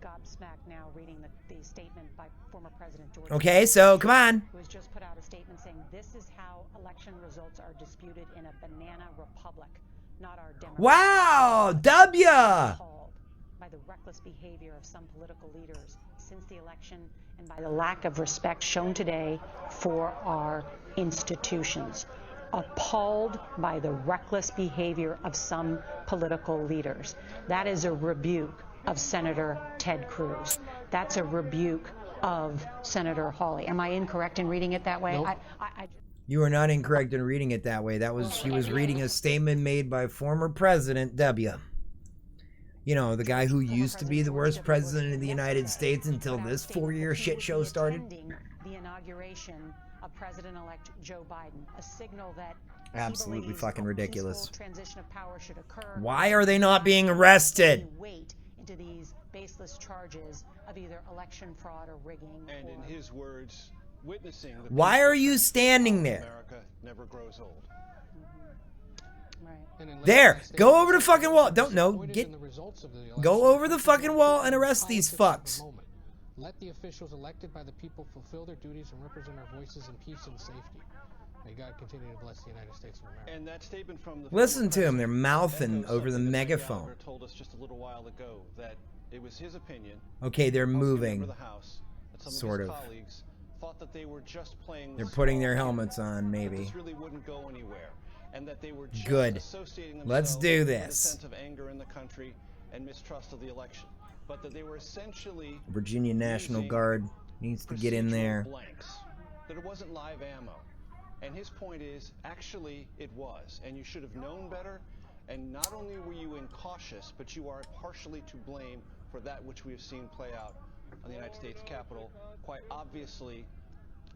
gobsmacked now reading the statement by former President George.
Okay, so come on.
Who has just put out a statement saying this is how election results are disputed in a banana republic, not our democracy.
Wow, W.
By the reckless behavior of some political leaders since the election and by the lack of respect shown today for our institutions. Appalled by the reckless behavior of some political leaders. That is a rebuke of Senator Ted Cruz. That's a rebuke of Senator Hawley. Am I incorrect in reading it that way?
Nope.
You are not incorrect in reading it that way. That was she was reading a statement made by former President W. You know, the guy who used to be the worst president of the United States until this 4-year shit show started.
The inauguration of President-elect Joe Biden, a signal that
absolutely fucking ridiculous.
Transition of power should occur.
Why are they not being arrested?
Wait into these baseless charges of either election fraud or rigging.
And in his words, witnessing the
why are you standing there?
America never grows old.
There, go over the fucking wall. Don't know. Go over the fucking wall and arrest these fucks.
Let the officials elected by the people fulfill their duties and represent our voices in peace and safety. May God continue to bless the United States of America.
And that statement from the
listen to them. They're mouthing over the megaphone.
Told us just a little while ago that it was his opinion.
Okay, they're moving.
The House, that some
sort
of
of.
His colleagues thought that they were just playing.
They're putting their helmets on, maybe.
This really wouldn't go anywhere, and that they were just
good.
Associating
Let's do
with a
this.
sense of anger in the country and mistrust of the election, but that they were essentially
Virginia National Guard needs to get in there.
Blanks, that it wasn't live ammo. And his point is, actually, it was. And you should have known better. And not only were you incautious, but you are partially to blame for that which we have seen play out on the United States Capitol. Quite obviously,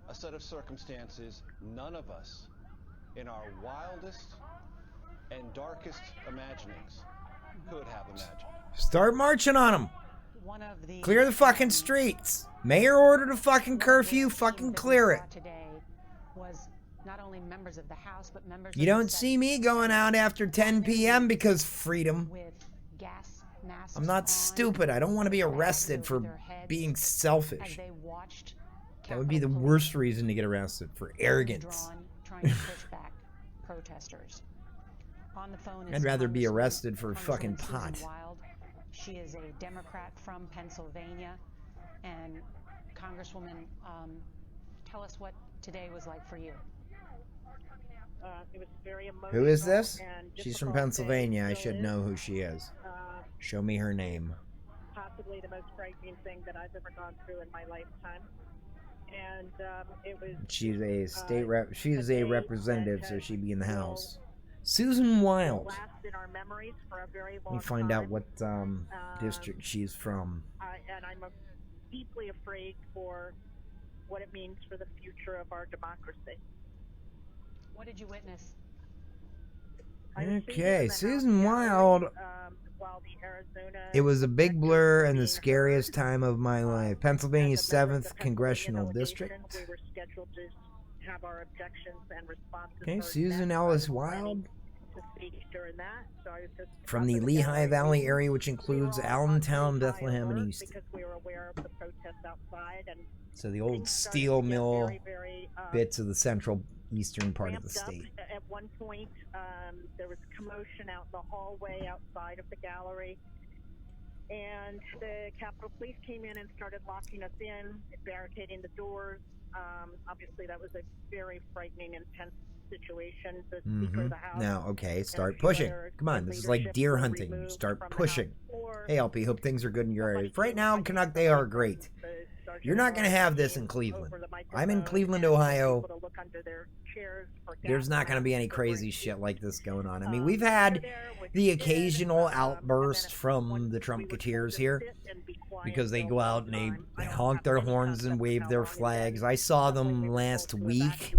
a set of circumstances none of us, in our wildest and darkest imaginings, could have imagined.
Start marching on them. Clear the fucking streets. Mayor ordered a fucking curfew. Fucking clear it.
Was not only members of the House, but members
you don't see me going out after 10 p.m. because freedom. I'm not stupid. I don't want to be arrested for being selfish. That would be the worst reason to get arrested, for arrogance.
Trying to push back protesters. On the phone is
I'd rather be arrested for fucking pot.
She is a Democrat from Pennsylvania. And Congresswoman, tell us what today was like for you.
It was very emotional.
Who is this? She's from Pennsylvania. I should know who she is. Show me her name.
Possibly the most frightening thing that I've ever gone through in my lifetime. And it was.
She's a state rep. She's a representative, so she'd be in the House. Susan Wild. Let me find out what district she's from.
And I'm deeply afraid for what it means for the future of our democracy.
What did you witness?
Okay, Susan Wild. It was a big blur and the scariest time of my life. Pennsylvania's 7th Congressional District.
We were scheduled to have our objections and responses.
Okay, Susan Ellis Wild.
To speak during that. So I was just
from the Lehigh Valley area, which includes Allentown, Bethlehem, and Easton.
Because we were aware of the protests outside, and
so the old steel mill bits of the central eastern part of the state.
At one point, there was commotion out in the hallway outside of the gallery, and the Capitol Police came in and started locking us in, barricading the doors. Obviously, that was a very frightening, intense situation. The Speaker of the House.
Now, okay, start pushing. Come on, this is like deer hunting. Start pushing. Hey, LP, hope things are good in your area. Right now in Canuck, they are great. You're not going to have this in Cleveland. I'm in Cleveland, Ohio. There's not going to be any crazy shit like this going on. I mean, we've had the occasional outburst from the Trump-keteers here because they go out and they honk their horns and wave their flags. I saw them last week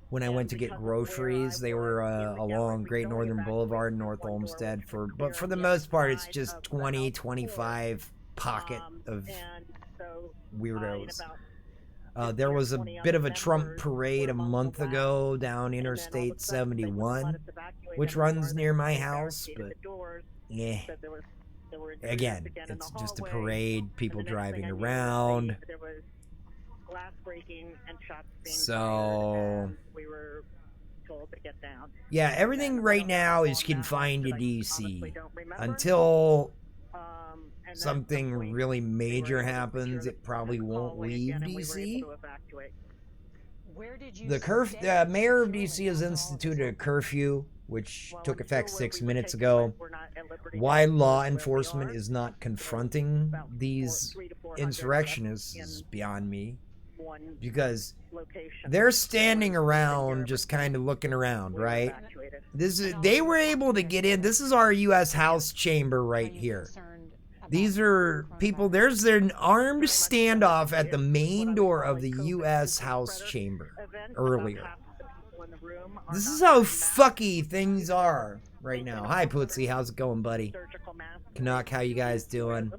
when I went to get groceries. They were along Great Northern Boulevard, North Olmsted. But for the most part, it's just 20, 25 pocket of weirdos. There was a bit of a Trump parade a month ago down Interstate 71, which runs near my house, but yeah. Again, it's just a parade, people driving around. So
we were told to get down.
Yeah, everything right now is confined to DC until something really major happens. It probably won't leave DC. The mayor of DC has instituted a curfew, which took effect 6 minutes ago. why law enforcement is not confronting these insurrectionists is beyond me. Because they're standing around just kind of looking around, right? They were able to get in. This is our U.S. House chamber right here. These are people, there's an armed standoff at the main door of the U.S. House chamber earlier. This is how fucky things are right now. Hi, Pootsy. How's it going, buddy? Canuck, how you guys doing?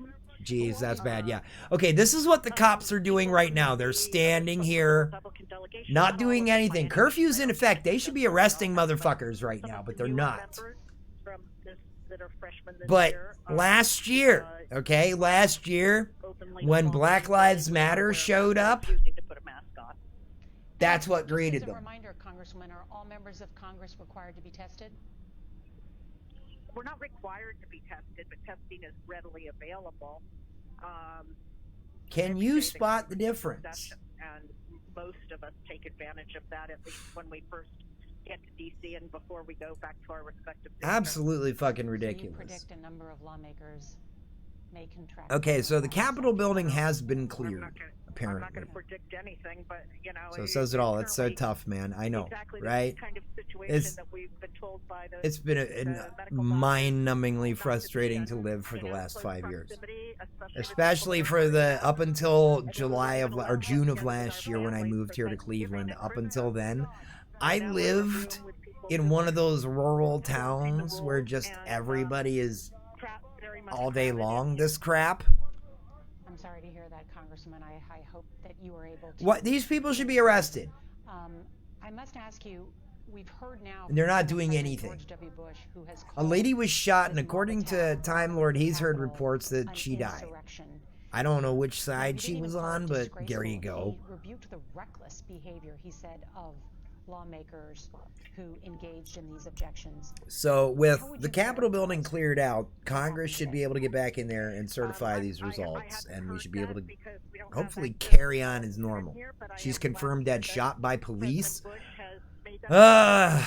Jeez, that's bad. Yeah. Okay, this is what the cops are doing right now. They're standing here, not doing anything. Curfew's in effect. They should be arresting motherfuckers right now, but they're not. But last year, okay, when Black Lives Matter showed up, that's what greeted them.
As a reminder, Congresswoman, are all members of Congress required to be tested?
We're not required to be tested, but testing is readily available.
Can you spot the difference?
And most of us take advantage of that, at least when we first get to D.C. and before we go back to our respective districts.
Absolutely fucking ridiculous.
So you predict a number of lawmakers may contract.
Okay, so the Capitol building has been cleared, apparently.
I'm not going to predict anything, but, you know.
So it says it all. It's so tough, man. I know, right?
Kind of situation that we've been told by the,
it's been mind-numbingly frustrating to live for the last 5 years. Especially for the up until June of last year when I moved here to Cleveland. Up until then, I lived in one of those rural towns where just everybody is all day long this crap.
I'm sorry to hear that, Congressman. I hope that you were able to.
What? These people should be arrested.
I must ask you, we've heard now.
And they're not doing anything.
George W. Bush, who has
a lady was shot, and according to Time Lord, he's heard reports that she died. I don't know which side she was on, but there you go.
He rebuked the reckless behavior, he said, of lawmakers who engaged in these objections.
So with the Capitol building cleared out, Congress should be able to get back in there and certify these results, and we should be able to hopefully carry on as normal. She's confirmed dead, shot by police. Well,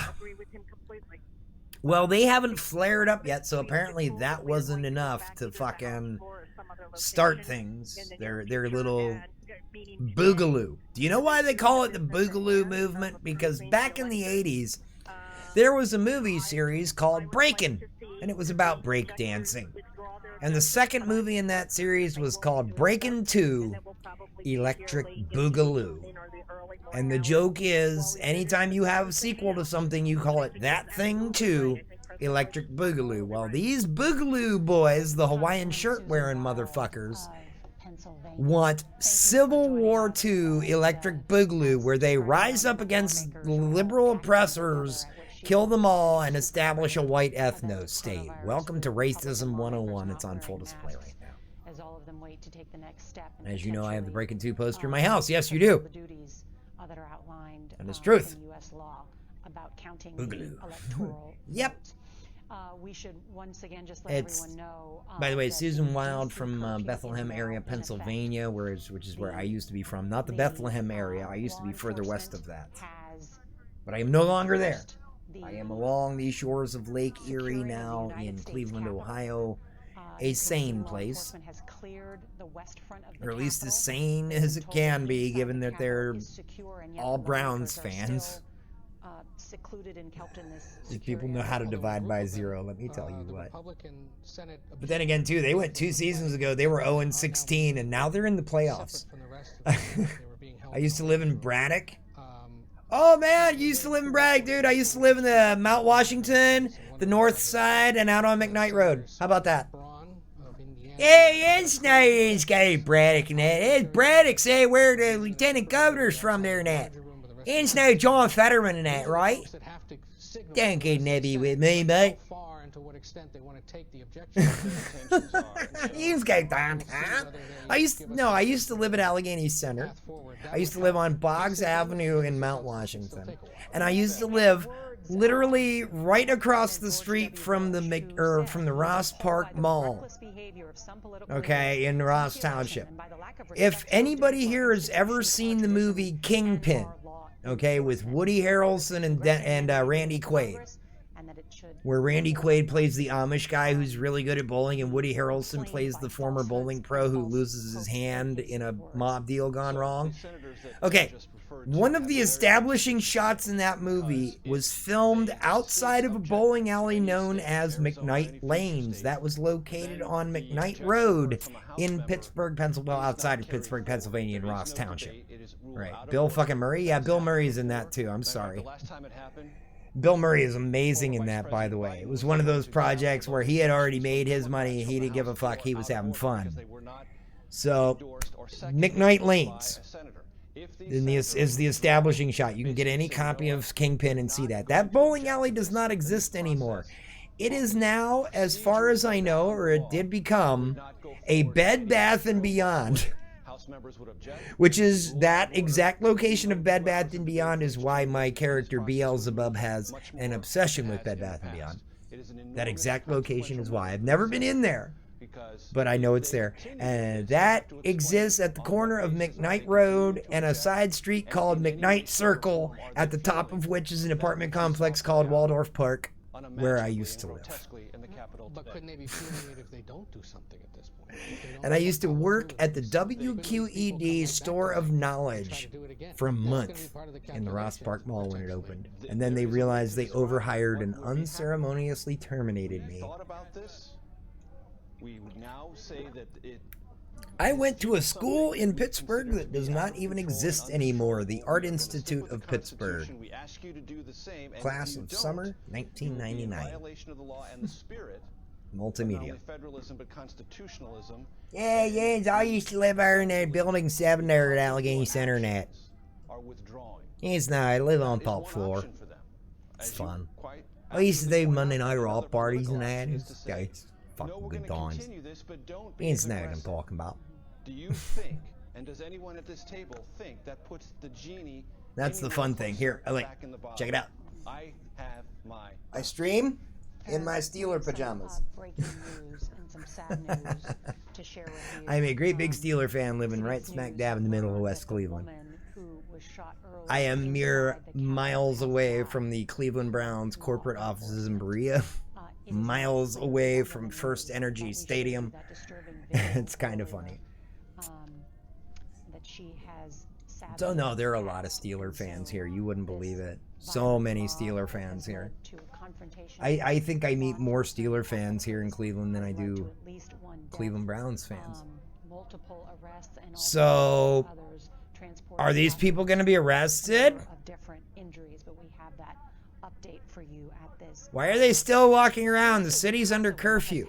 they haven't flared up yet, so apparently that wasn't enough to fucking start things. Their little boogaloo. Do you know why they call it the boogaloo movement? Because back in the 80s, there was a movie series called Breakin', and it was about break dancing. And the second movie in that series was called Breakin' 2, Electric Boogaloo. And the joke is, anytime you have a sequel to something, you call it that thing too, Electric Boogaloo. Well, these Boogaloo boys, the Hawaiian shirt wearing motherfuckers, want Civil War II Electric Boogaloo, where they rise up against liberal oppressors, kill them all, and establish a white ethno-state. Welcome to Racism 101. It's on full display right now.
As all of them wait to take the next step.
As you know, I have the Breakin' 2 poster in my house. Yes, you do.
The duties that are outlined
and it's truth.
In U.S. law about counting
Boogaloo.
The electoral
Yep.
We should once again just let everyone know.
By the way, Susan Wild from Bethlehem area, Pennsylvania, which is where I used to be from. Not the Bethlehem area. I used to be further west of that. But I am no longer there. I am along the shores of Lake Erie now in Cleveland, Ohio. A sane place. Or at least as sane as it can be, given that they're all Browns fans.
Secluded and kept in this.
These people know how to divide by zero, let me tell you what. But then again, too, they went 2 seasons ago. They were 0-16, and now they're in the playoffs. I used to live in Braddock. Oh, man, you used to live in Braddock, dude. I used to live in the Mount Washington, the north side, and out on McKnight Road. How about that? Hey, it's nice, guy Braddock and that. It's Braddock, say where the lieutenant governor's from there and that. It's no John Fetterman and that, right? Don't get nebby with me, mate. You just go downtown. I used to live at Allegheny Center. I used to live on Boggs Avenue in Mount Washington. And I used to live literally right across the street from the Ross Park Mall. Okay, in Ross Township. If anybody here has ever seen the movie Kingpin, okay, with Woody Harrelson and Randy Quaid,
that it should.
Where Randy Quaid plays the Amish guy who's really good at bowling, and Woody Harrelson plays the former bowling pro who loses his hand in a mob deal gone wrong. Okay, one of the establishing shots in that movie was filmed outside of a bowling alley known as McKnight Lanes. That was located on McKnight Road in Pittsburgh, Pennsylvania, outside of Pittsburgh, Pennsylvania, in Ross Township. Right. Bill fucking Murray? Yeah, Bill Murray's in that too. I'm sorry. Bill Murray is amazing in that, by the way. It was one of those projects where he had already made his money. He didn't give a fuck. He was having fun. So, McKnight Lanes is the establishing shot. You can get any copy of Kingpin and see that. That bowling alley does not exist anymore. It is now, as far as I know, or it did become, a Bed Bath & Beyond. Which is that exact location of Bed Bath & Beyond is why my character Beelzebub has an obsession with Bed Bath & Beyond. That exact location is why. I've never been in there, but I know it's there. And that exists at the corner of McKnight Road and a side street called McKnight Circle, at the top of which is an apartment complex called Waldorf Park, where I used to live.
But couldn't they be furious if they don't do something at this point?
And I used to work at the WQED Store of Knowledge for a month in the Ross Park Mall when it opened. And then they realized they overhired and unceremoniously terminated me. I went to a school in Pittsburgh that does not even exist anymore, the Art Institute of Pittsburgh. Class of summer 1999. Multimedia.
Federalism, but constitutionalism.
Yeah, I used to live there in that building 7 there at Allegheny Center and that. It's not, I live on top floor. It's fun. I used to do Monday night rock parties and that. It's fucking good times. It's not what I'm talking about.
Do you think, and does anyone at this table think that puts the genie?
That's the fun thing. Here, check it out. I stream in my Steeler pajamas. I'm a great big Steeler fan living right smack dab in the middle of West Cleveland. I am mere miles away from the Cleveland Browns corporate offices in Berea. Miles away from First Energy Stadium. It's kind of funny. So no, there are a lot of Steeler fans here. You wouldn't believe it. So many Steeler fans here. I think I meet more Steeler fans here in Cleveland than I do Cleveland Browns fans. So, are these people going to be arrested? Why are they still walking around? The city's under curfew.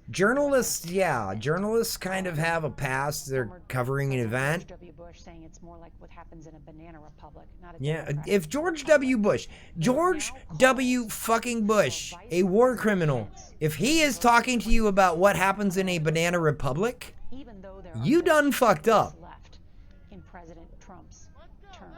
Journalists, yeah, journalists kind of have a past. They're covering an event. Yeah, if George W. Bush, fucking Bush, a war criminal, if he is talking to you about what happens in a banana republic, you done fucked up.
In President Trump's term.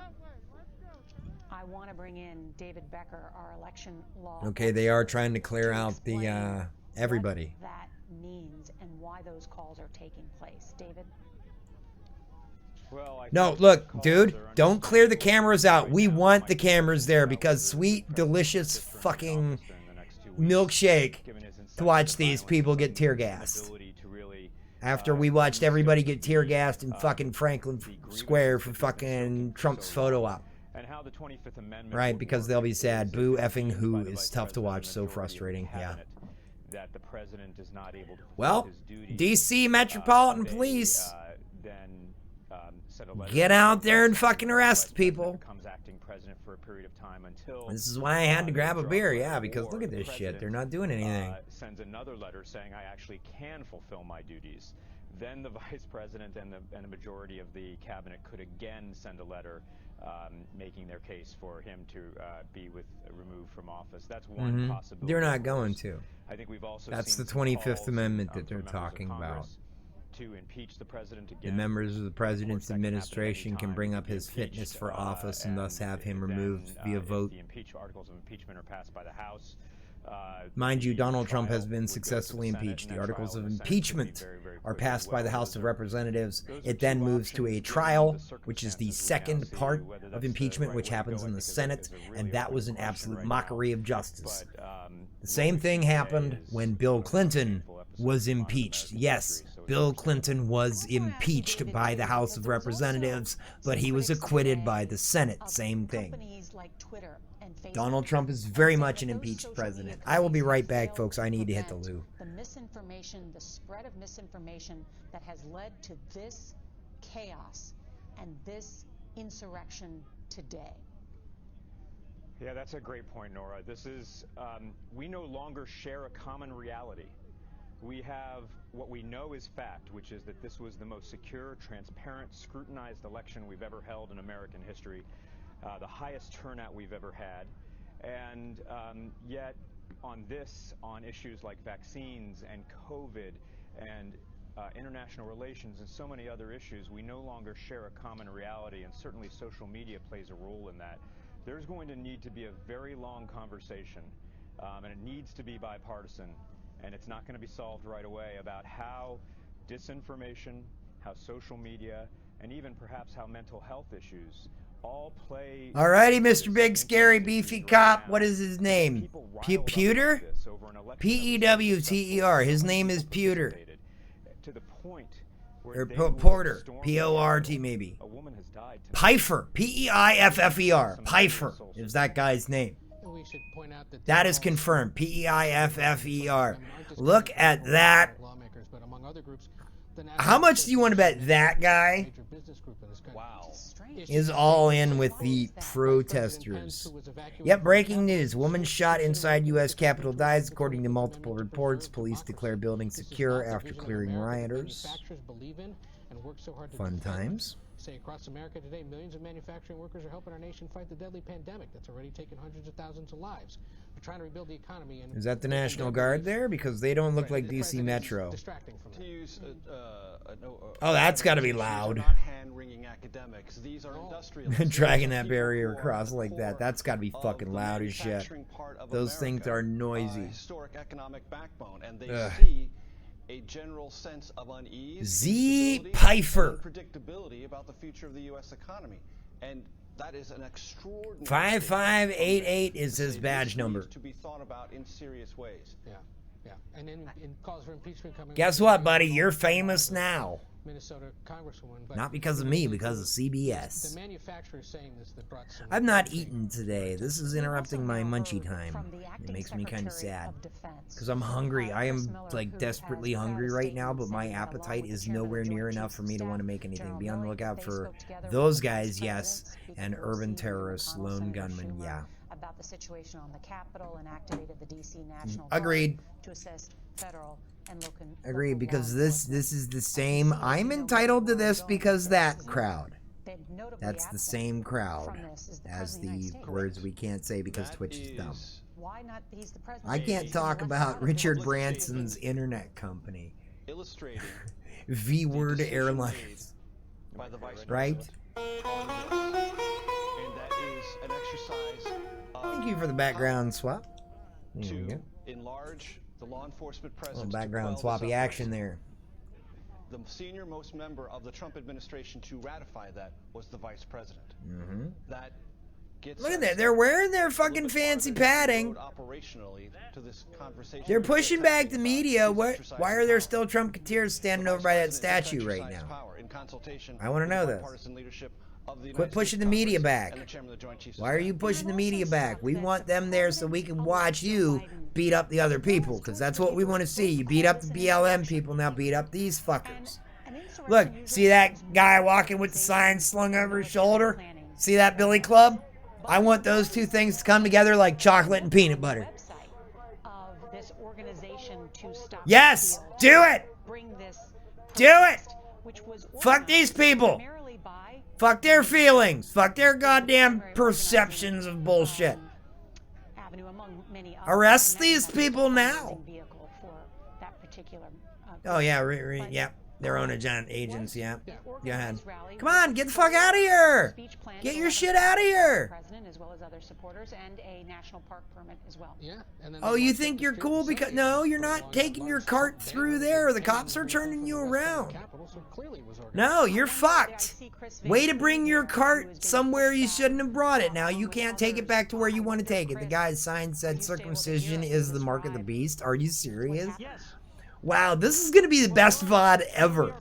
I want to bring in David Becker, our election law.
Okay, they are trying to clear out the everybody.
What that means and why those calls are taking place, David.
No, look, dude, don't clear the cameras out. We want the cameras there because sweet, delicious fucking milkshake to watch these people get tear gassed. After we watched everybody get tear gassed in fucking Franklin Square for fucking Trump's photo op. Right, because they'll be sad. Boo effing who is tough to watch, so frustrating. Yeah.
That the president is not able to
well, DC Metropolitan Police, get out there and fucking arrest people. This is why I had to grab a beer, yeah, because look at this shit. They're not doing anything.
Sends another letter saying I actually can fulfill my duties. Then the vice president and the majority of the cabinet could again send a letter making their case for him to be removed from office. That's one possibility.
They're not going to.
I think we've also
That's
seen
the 25th Amendment that they're talking about.
To impeach the president again.
The members of the president's administration can bring up his fitness for office and thus have him removed via vote.
If the articles of impeachment are passed by the House,
Mind you, Donald Trump has been successfully impeached. The articles of impeachment are passed by the House of Representatives. It then moves to a trial, which is the second part of impeachment, which happens in the Senate, and that was an absolute mockery of justice. The same thing happened when Bill Clinton was impeached. Yes, Bill Clinton was impeached by the House of Representatives, but he was acquitted by the Senate. Same thing. Donald Trump is very much an impeached president. I will be right back, folks. I need to hit the loo.
The misinformation, the spread of misinformation that has led to this chaos and this insurrection today.
Yeah, that's a great point, Nora. This is, we no longer share a common reality. We have what we know is fact, which is that this was the most secure, transparent, scrutinized election we've ever held in American history. The highest turnout we've ever had, and yet on issues like vaccines and COVID and international relations and so many other issues, we no longer share a common reality, and certainly social media plays a role in that. There's going to need to be a very long conversation, and it needs to be bipartisan, and it's not going to be solved right away, about how disinformation, how social media, and even perhaps how mental health issues all play.
Alrighty, Mr. Big Scary Beefy Cop. What is his name? Pewter? P-E-W-T-E-R. His name is Pewter.
To the point
or Porter. P-O-R-T maybe. Pfeiffer. P-E-I-F-F-E-R. Pfeiffer is that guy's name. That is confirmed. P-E-I-F-F-E-R. Look at that. How much do you want to bet that guy is all in with the protesters? Yep, breaking news. Woman shot inside U.S. Capitol dies. According to multiple reports, police declare building secure after clearing rioters. Fun times.
Say across America today, millions of manufacturing workers are helping our nation fight the deadly pandemic that's already taken hundreds of thousands of lives. We're trying to rebuild the economy. And
is that the National Guard there? Because they don't look like DC Metro. Oh, that's got to be loud. Dragging that barrier across like that. That's got to be fucking loud as shit. Those things are noisy.
Historic economic backbone, and they see a general sense of unease,
Z. Pfeiffer,
predictability about the future of the U.S. economy, and that is an extraordinary.
5588 is his badge number.
To be thought about in serious ways.
Yeah, and then in calls for impeachment coming.
Guess what, buddy? You're famous now.
Minnesota Congresswoman, but
not because of me, because of CBS.
The manufacturer saying this that brought some.
I've not eaten today. This is interrupting my munchie time. It makes me kind of sad because I'm hungry. I am like desperately hungry right now, but my appetite is nowhere near enough for me to want to make anything. Be on the lookout for those guys, yes, and urban terrorists, lone gunmen, yeah.
About the situation on the Capitol and activated the DC National
Guard
to assist federal and local.
Agreed, because this is the same. I'm entitled to this because that crowd. That's the same crowd as the words we can't say because Twitch is dumb.
Why not? He's the president.
I can't talk about Richard Branson's internet company.
Illustrating
V-Word Airlines. Right? Thank you for the background swap.
To enlarge the law enforcement presence.
Background swappy action there.
The senior most member of the Trump administration to ratify that was the vice president.
Mm-hmm.
That gets.
Look at that! They're wearing their fucking fancy padding.
To this conversation.
They're pushing back the media. Why are there still Trump-keteers standing over by that statue right now? I want to know this. Quit pushing the media back. Why are you pushing the media back? We want them there so we can watch you beat up the other people, because that's what we want to see. You beat up the BLM people, now beat up these fuckers. Look, see that guy walking with the sign slung over his shoulder? See that Billy Club? I want those two things to come together like chocolate and peanut butter. Yes! Do it! Do it! Fuck these people! Fuck their feelings. Fuck their goddamn perceptions of bullshit. Arrest these people now. Oh yeah, yeah. Their own agents, yeah. Go ahead. Come on, get the fuck out of here! Get your shit out of here!
President as well as other supporters and a national park permit as well.
Yeah.
Oh, you think you're cool because no, you're not taking your cart through there. The cops are turning you around. No, you're fucked. Way to bring your cart somewhere you shouldn't have brought it. Now you can't take it back to where you want to take it. The guy's sign said circumcision is the mark of the beast. Are you serious? Wow, this is gonna be the best VOD ever.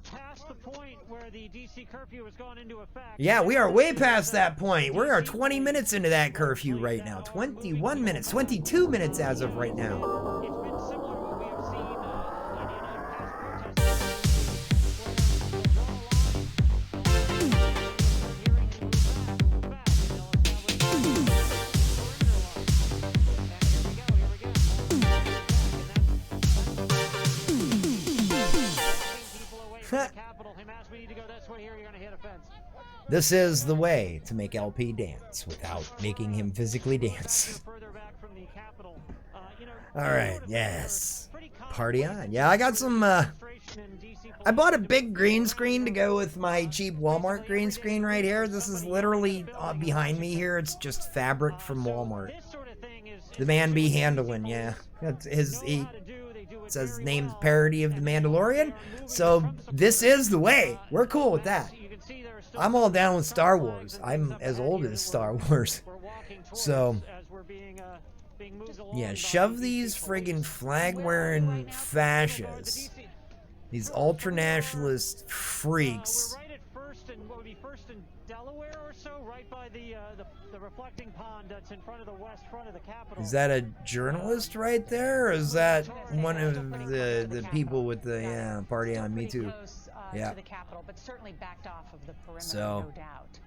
Yeah, we are way past that point. We are 20 minutes into that curfew right now. 21 minutes, 22 minutes as of right now. This is the way to make LP dance without making him physically dance. Alright, yes. Party on. Yeah, I got some, I bought a big green screen to go with my cheap Walmart green screen right here. This is literally behind me here. It's just fabric from Walmart. The man be handling, yeah. That's he says name's parody of The Mandalorian. So this is the way. We're cool with that. I'm all down with Star Wars. I'm as old as Star Wars. So, yeah, shove these friggin' flag-wearing fascists. These ultranationalist freaks. Is that a journalist right there? Or is that one of the people with the party on Me Too? Yeah.
To the Capitol, but certainly backed off of the perimeter,
so,
no doubt.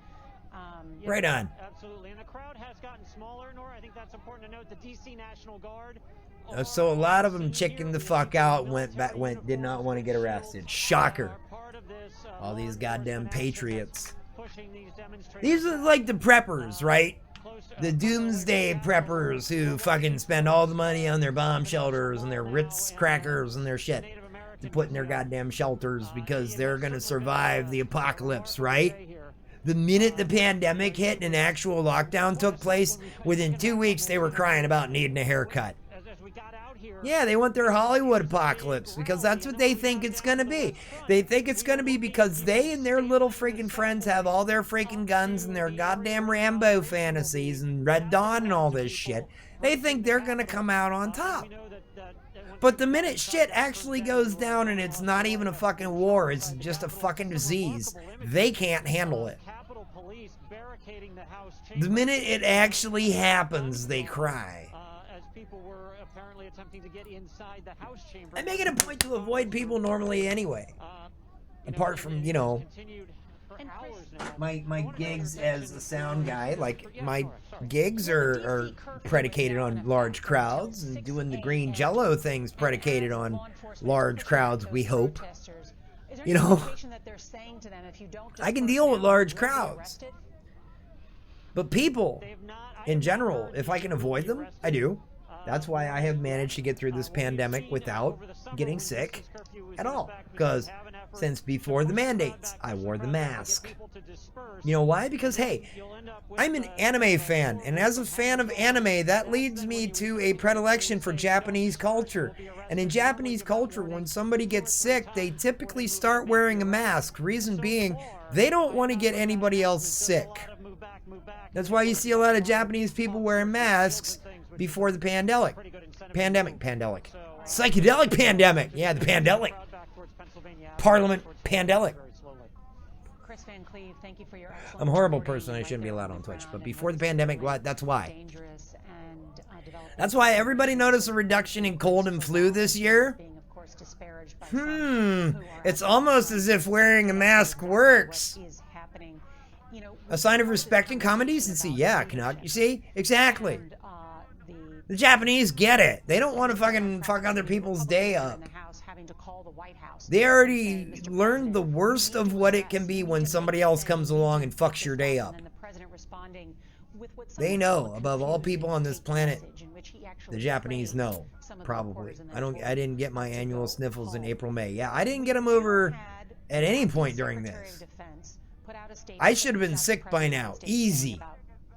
Right on.
Absolutely, and the crowd has gotten smaller. Nor I think that's important to note. The DC National Guard.
So a lot of them chickened the fuck out, did not want to get arrested. Shocker. All these goddamn patriots. These are like the preppers, right? The doomsday preppers who fucking spend all the money on their bomb shelters and their Ritz crackers and their shit to put in their goddamn shelters because they're gonna survive the apocalypse, right? The minute the pandemic hit and an actual lockdown took place, within 2 weeks they were crying about needing a haircut. Yeah, they want their Hollywood apocalypse because that's what they think it's gonna be. They think it's gonna be because they and their little freaking friends have all their freaking guns and their goddamn Rambo fantasies and Red Dawn and all this shit. They think they're gonna come out on top. But the minute shit actually goes down and it's not even a fucking war, it's just a fucking disease, they can't handle it. The minute it actually happens, they cry. I make it a point to avoid people normally anyway. Apart from, you know, my gigs as a sound guy, like my gigs are predicated on large crowds, and doing the green jello thing's predicated on large crowds, we hope. You know, I can deal with large crowds. But people, in general, if I can avoid them, I do. That's why I have managed to get through this pandemic without getting sick at all. Because since before the mandates, I wore the mask. You know why? Because, hey, I'm an anime fan. And as a fan of anime, that leads me to a predilection for Japanese culture. And in Japanese culture, when somebody gets sick, they typically start wearing a mask. Reason being, they don't want to get anybody else sick. That's why you see a lot of Japanese people wearing masks before the pandemic. Psychedelic pandemic. Yeah, the pandemic. Parliament pandemic. I'm a horrible person. I shouldn't be allowed on Twitch. But before the pandemic, that's why. That's why everybody noticed a reduction in cold and flu this year. It's almost as if wearing a mask works. A sign of respect and common decency. Yeah, Canuck. You see? Exactly. The Japanese get it. They don't want to fucking fuck other people's day up. They already learned the worst of what it can be when somebody else comes along and fucks your day up. They know, above all people on this planet, the Japanese know. Probably. I didn't get my annual sniffles in April, May. Yeah, I didn't get them over at any point during this. I should have been sick by now. Easy.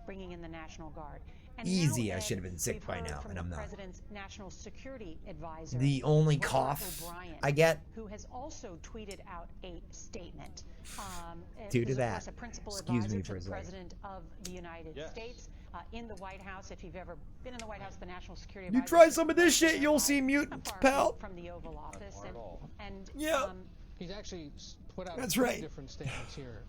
Bringing in the National Guard.
Easy, I should have been sick by now, and I'm not.
President's national security advisor,
The only cough I get,
who has also tweeted out a statement.
Due to
is, of
that,
course, a principal
excuse me
advisor
for a
to the
second.
President of the United States. In the White House, if you've ever been in the White House, the national security
You
advisor.
try some of this shit, you'll see mutants, pal.
From the Oval Office, and
yeah,
he's actually put out
That's
two
right.
different statements here.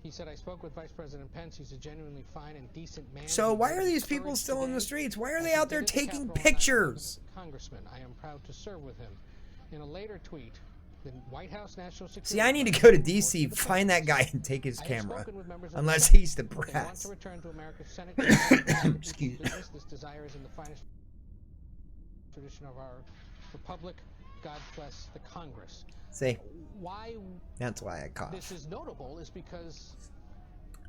He said, I spoke with Vice President Pence. He's a genuinely fine and decent man.
So why are these people still in the streets? Why are they out there taking pictures?
Congressman, I am proud to serve with him. In a later tweet, the White House National Security.
See, I need to go to DC, find that guy, and take his camera. Unless he's the press.
To return to America's Senate.
Excuse me.
This desire is in the finest tradition of our republic. God bless the Congress.
See,
why?
That's why I cough.
This is notable is because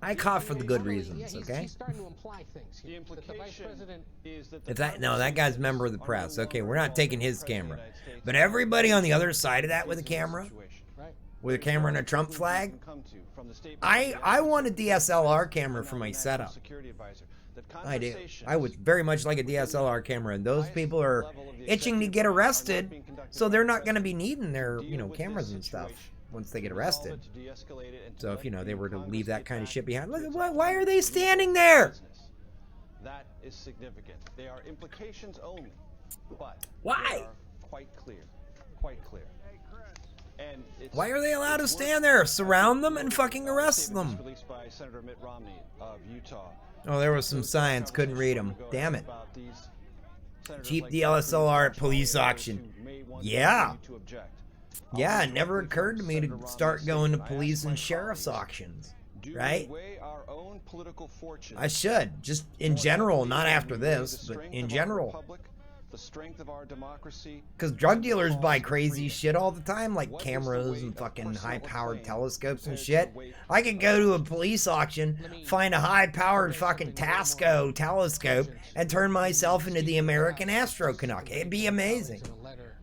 I cough for the good reasons.
he's
Okay.
starting to imply things.
The implication is that
If that guy's a member of the press. Okay, we're not taking his camera, but everybody on the other side of that with a camera, with a camera and a Trump flag. I want a DSLR camera for my setup. I do. I would very much like a DSLR camera, and those people are itching to get arrested, so they're not going to be needing their, cameras and stuff once they get arrested. So if, they were to leave that kind of shit behind, look, why are they standing there?
That is significant. They are implications only, but
why?
They are quite clear. Quite clear. And
why are they allowed to stand there? Surround them and fucking arrest them.
Released by Senator Mitt Romney of Utah.
Oh, there was some science. Couldn't read them. Damn it. Cheap DSLR at police auction. Yeah. Yeah, it never occurred to me to start going to police and sheriff's auctions. Right? I should. Just in general, not after this, but in general.
The strength of our democracy.
Because drug dealers buy crazy shit all the time, like cameras and fucking high-powered telescopes and shit. I could go to a police auction, find a high-powered fucking Tasco telescope, and turn myself into the American Astro Canuck. It'd be amazing.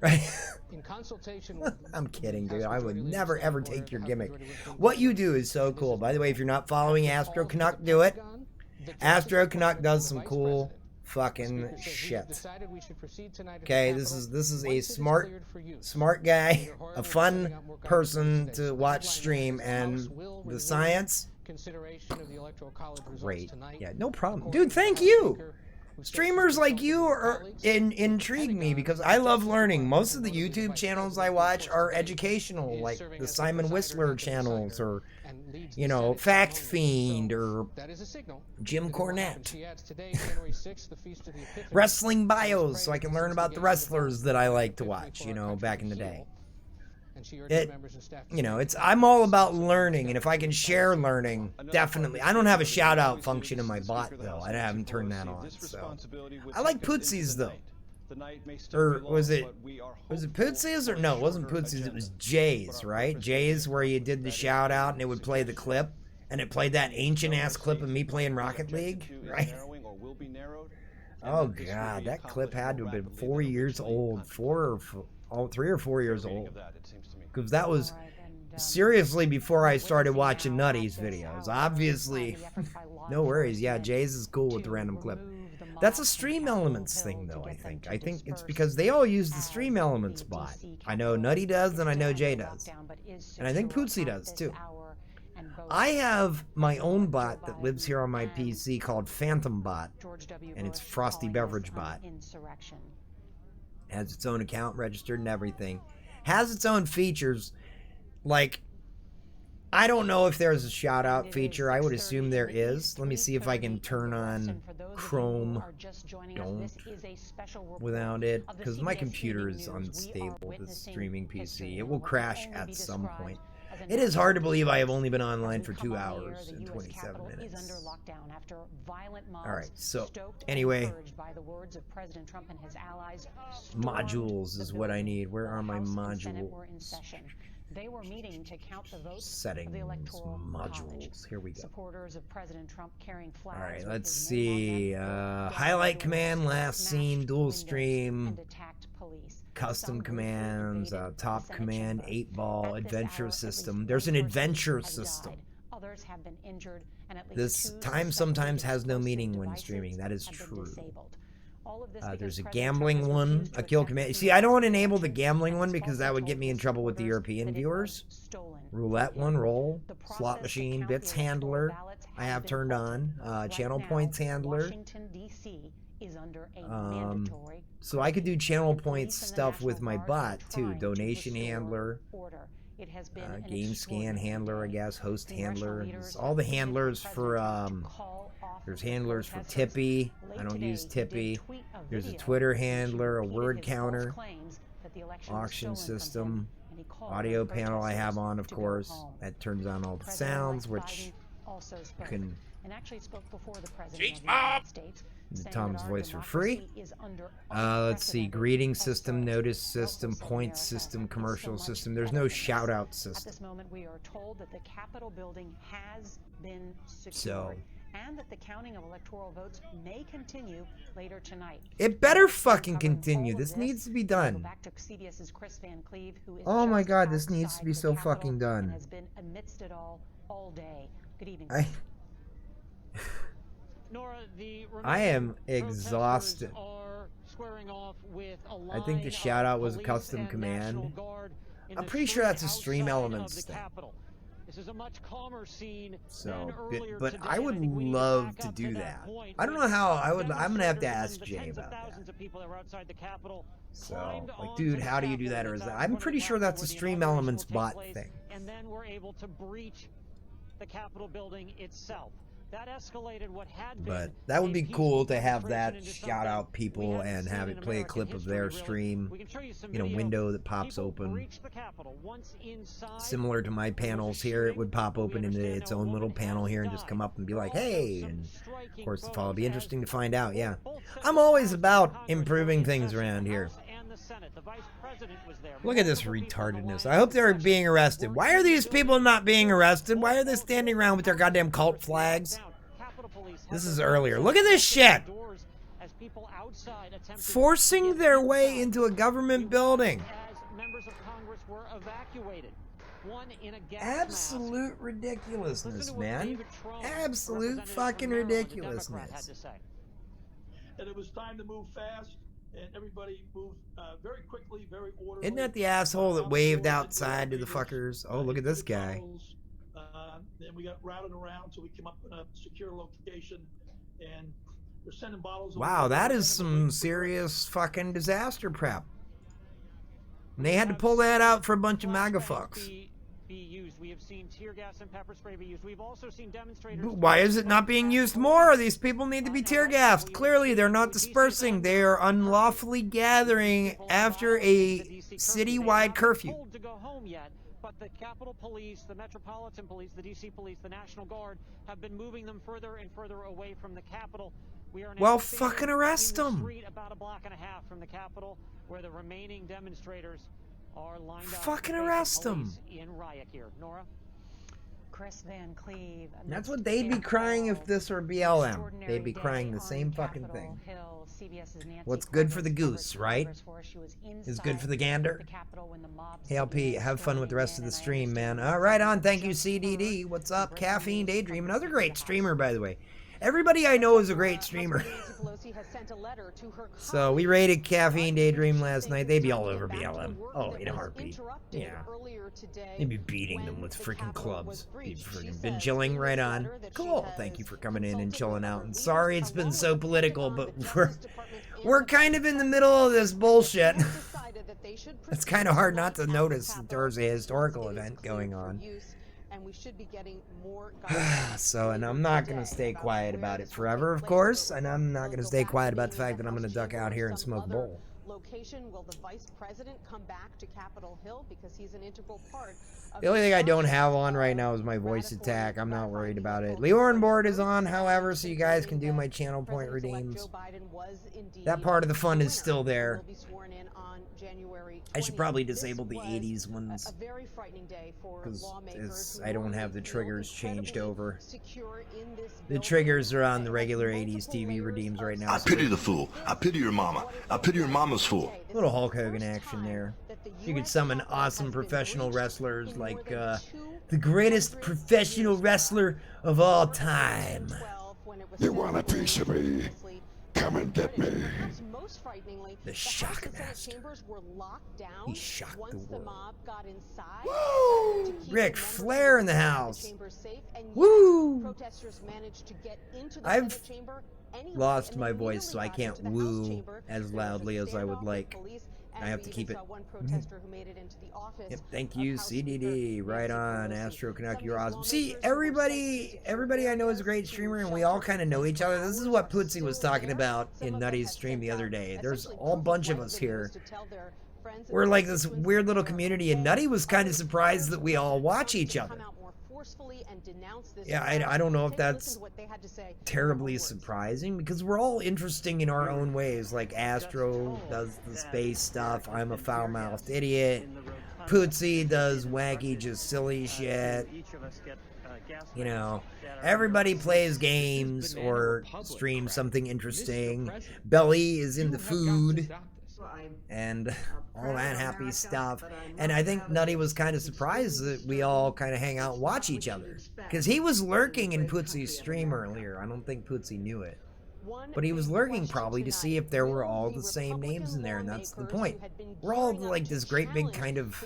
Right?
In consultation
I'm kidding, dude. I would never, ever take your gimmick. What you do is so cool. By the way, if you're not following Astro Canuck, do it. Astro Canuck does some cool fucking shit. Okay, this is a smart guy, a fun person to watch stream, and the science, great. Yeah, no problem, dude. Thank you. Streamers like you are intrigue me because I love learning. Most of the YouTube channels I watch are educational, like the Simon Whistler channels, or Fact Fiend, or Jim Cornette. Wrestling bios, so I can learn about the wrestlers that I like to watch, back in the day. I'm all about learning, and if I can share learning, definitely. I don't have a shout out function in my bot though. I haven't turned that on. So I like Pootsies though. Or was it Pootsies, or no, it wasn't Pootsies, it was Jay's, right? Jay's, where you did the shout out and it would play the clip, and it played that ancient ass clip of me playing Rocket League, right? Oh god, that clip had to have been 4 years old, 3 or 4 years old. Because that was seriously before I started watching Nutty's videos. Obviously, no worries. Yeah, Jay's is cool with the random clip. That's a Stream Elements thing, though, I think. I think it's because they all use the Stream Elements bot. I know Nutty does, and I know Jay does. And I think Pootsie does, too. I have my own bot that lives here on my PC called Phantom Bot, and it's Frosty Beverage Bot. Has its own account registered and everything. Has its own features. Like, I don't know if there's a shout out feature. I would assume there is. Let me see if I can turn on Chrome. Don't. Without it. Because my computer is unstable, this streaming PC. It will crash at some point. It is hard to believe I have only been online for 2 hours and 27 minutes. Alright, so anyway, modules is what I need. Where are my modules?
They were meeting to count the votes
settings,
of the electoral
modules. Here we go.
Supporters of President Trump carrying flags.
All right, let's see. Highlight command, last seen, dual stream.
And attacked police.
custom commands, top command, 8-ball, adventure system. There's an adventure system.
Others have been injured, and at least
This time sometimes has no meaning when streaming. That is true. There's a gambling one, a kill command. See, I don't want to enable the gambling one because that would get me in trouble with the European viewers. Roulette one, roll, slot machine, bits handler, I have turned on, channel points handler. So I could do channel points stuff with my bot too. Donation handler, game scan handler, I guess, host handler. All the handlers for there's handlers for Tippy. I don't use Tippy. There's a Twitter handler, a word counter, auction system, audio panel I have on, of course. That turns on all the sounds, which you can Tom's voice for free. Let's see, greeting system, notice system, point system, commercial system. There's no shout out system. At this moment, we are told that the Capitol building has been secured and that the counting of electoral votes may continue later tonight. It better fucking continue. This needs to be done.
Back to CBS's Chris Van Cleve, who is
oh my god, this needs to be so fucking done.
Has been amidst it all day. Good evening.
Nora,
I am exhausted. I think the shout out was a custom command. I'm pretty sure that's a stream elements thing.
This is a much calmer scene.
So, but I would love to do that. I don't know how I would. I'm gonna have to ask Jay about that. So, like, dude, how do you do that? Or is that? I'm pretty sure that's a stream elements bot thing.
And then we're able to breach the Capitol building itself. That escalated what had been.
But that would be cool to have that shout out people and have it play a clip of their stream in a window that pops open. Similar to my panels here, it would pop open into its own little panel here and just come up and be like, hey, and of course the fall would be interesting to find out. Yeah, I'm always about improving things around here. Look at this retardedness. I hope they're being arrested. Why are these people not being arrested? Why are they standing around with their goddamn cult flags? This is earlier. Look at this shit! Forcing their way into a government building. Absolute ridiculousness, man. Absolute fucking ridiculousness.
And it was time to move fast. And everybody moved very quickly, very orderly.
Isn't that the asshole that waved outside to the fuckers? Oh, look at this guy.
Then we got routed around till we came up in a secure location, and they're sending bottles.
Wow, that is some serious fucking disaster prep. And they had to pull that out for a bunch of MAGA fucks.
We have seen tear gas and pepper spray be used. We've also seen demonstrators.
Why is it not being used more? These people need to be tear gassed. Clearly, they're not dispersing. They are unlawfully gathering after a citywide curfew.
To go home yet, but the Capitol Police, the Metropolitan Police, the DC Police, the National Guard have been moving them further and further away from the Capitol. We are now
well, fucking arrest them.
About a block and a half from the Capitol, where the remaining demonstrators are lined up.
Fucking arrest them.
In riot gear. Nora?
Chris Van Cleve.
That's what they'd be crying if this were BLM. They'd be crying the same fucking thing. What's good for the goose, right? Is good for the gander. Hey, LP, have fun with the rest of the stream, man. Right on. Thank you, CDD. What's up? Caffeine Daydream. Another great streamer, by the way. Everybody I know is a great streamer. So we rated Caffeine Daydream last night. They'd be all over BLM. Oh, in a heartbeat. Yeah. They'd be beating them with freaking clubs. You've freaking been chilling right on. Cool. Thank you for coming in and chilling out. And sorry it's been so political, but we're kind of in the middle of this bullshit. It's kind of hard not to notice that there's a historical event going on.
And we should be getting more
so, and I'm not going to stay quiet about it forever, of course, and I'm not going to stay quiet about the fact that I'm going to duck out here and smoke a bowl.
Location, will the vice president come back to Capitol Hill because he's an integral part of
the only thing I don't have on right now is my voice attack. I'm not worried about it. Leorn board is on, however, so you guys can do my channel point redeems. That part of the fun is still there.
January 20th.
I should probably disable the 80s ones.
A very frightening day for lawmakers.
I don't have the triggers changed over.
Secure in this
The triggers are on the regular 80s TV redeems right now.
I pity the fool. I pity your mama. I pity your mama's fool.
Little Hulk Hogan action there. You could summon awesome professional wrestlers like the greatest professional wrestler of all time.
You want a piece of me? Come and get me.
Most frighteningly,
the shock
master. Chambers were locked down.
He shocked
once
the world.
The mob got inside.
Woo! Ric Flair in the house.
Safe, and
woo!
Protesters managed to get into the
I've
chamber anyway,
lost my voice, so I can't woo as loudly as I would like. I have to keep it. Yep, thank you, CDD. Right on, Astro Canuck, you're awesome. See, everybody I know is a great streamer, and we all kind of know each other. This is what Pootsie was talking about in Nutty's stream the other day. There's a whole bunch of us here. We're like this weird little community, and Nutty was kind of surprised that we all watch each other. Yeah, I don't know if that's terribly surprising, because we're all interesting in our own ways. Like Astro does the space stuff, I'm a foul-mouthed idiot, Pootsie does wacky, just silly shit. You know, everybody plays games or streams something interesting. Belly is into food and all that happy stuff. And I think Nutty was kind of surprised that we all kind of hang out and watch each other, because he was lurking in Pootsie's stream earlier. I don't think Pootsie knew it, but he was lurking probably to see if there were all the same names in there, and that's the point. We're all like this great big kind of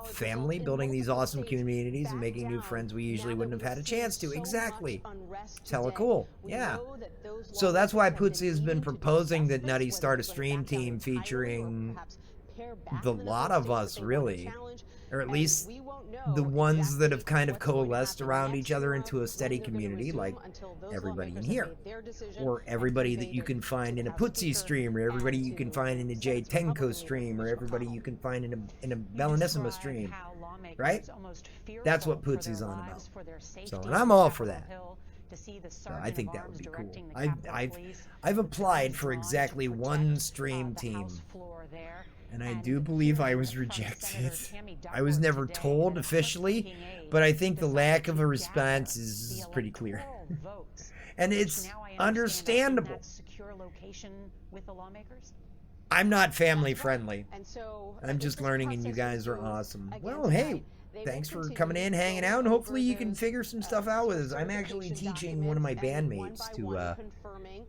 family, building these awesome communities and making new friends we usually wouldn't have had a chance to. Exactly. It's hella cool. Yeah. So that's why Pootsie has been proposing that Nutty start a stream team featuring the lot of us, really, or at least the ones that have kind of coalesced around each other into a steady community, like everybody in here, or everybody that you can find in a Pootsie stream, or everybody you can find in a J Tenko stream, or everybody you can find in a Belinissima stream, right? That's what Pootsie's on about. So, and I'm all for that. So I think that would be cool. I've applied for exactly one stream team, and I do believe I was rejected. I was never told officially, but I think the lack of a response is pretty clear. And it's understandable. I'm not family friendly. I'm just learning, and you guys are awesome. Well, hey, thanks for coming in, hanging out, and hopefully you can figure some stuff out with us. I'm actually teaching one of my bandmates to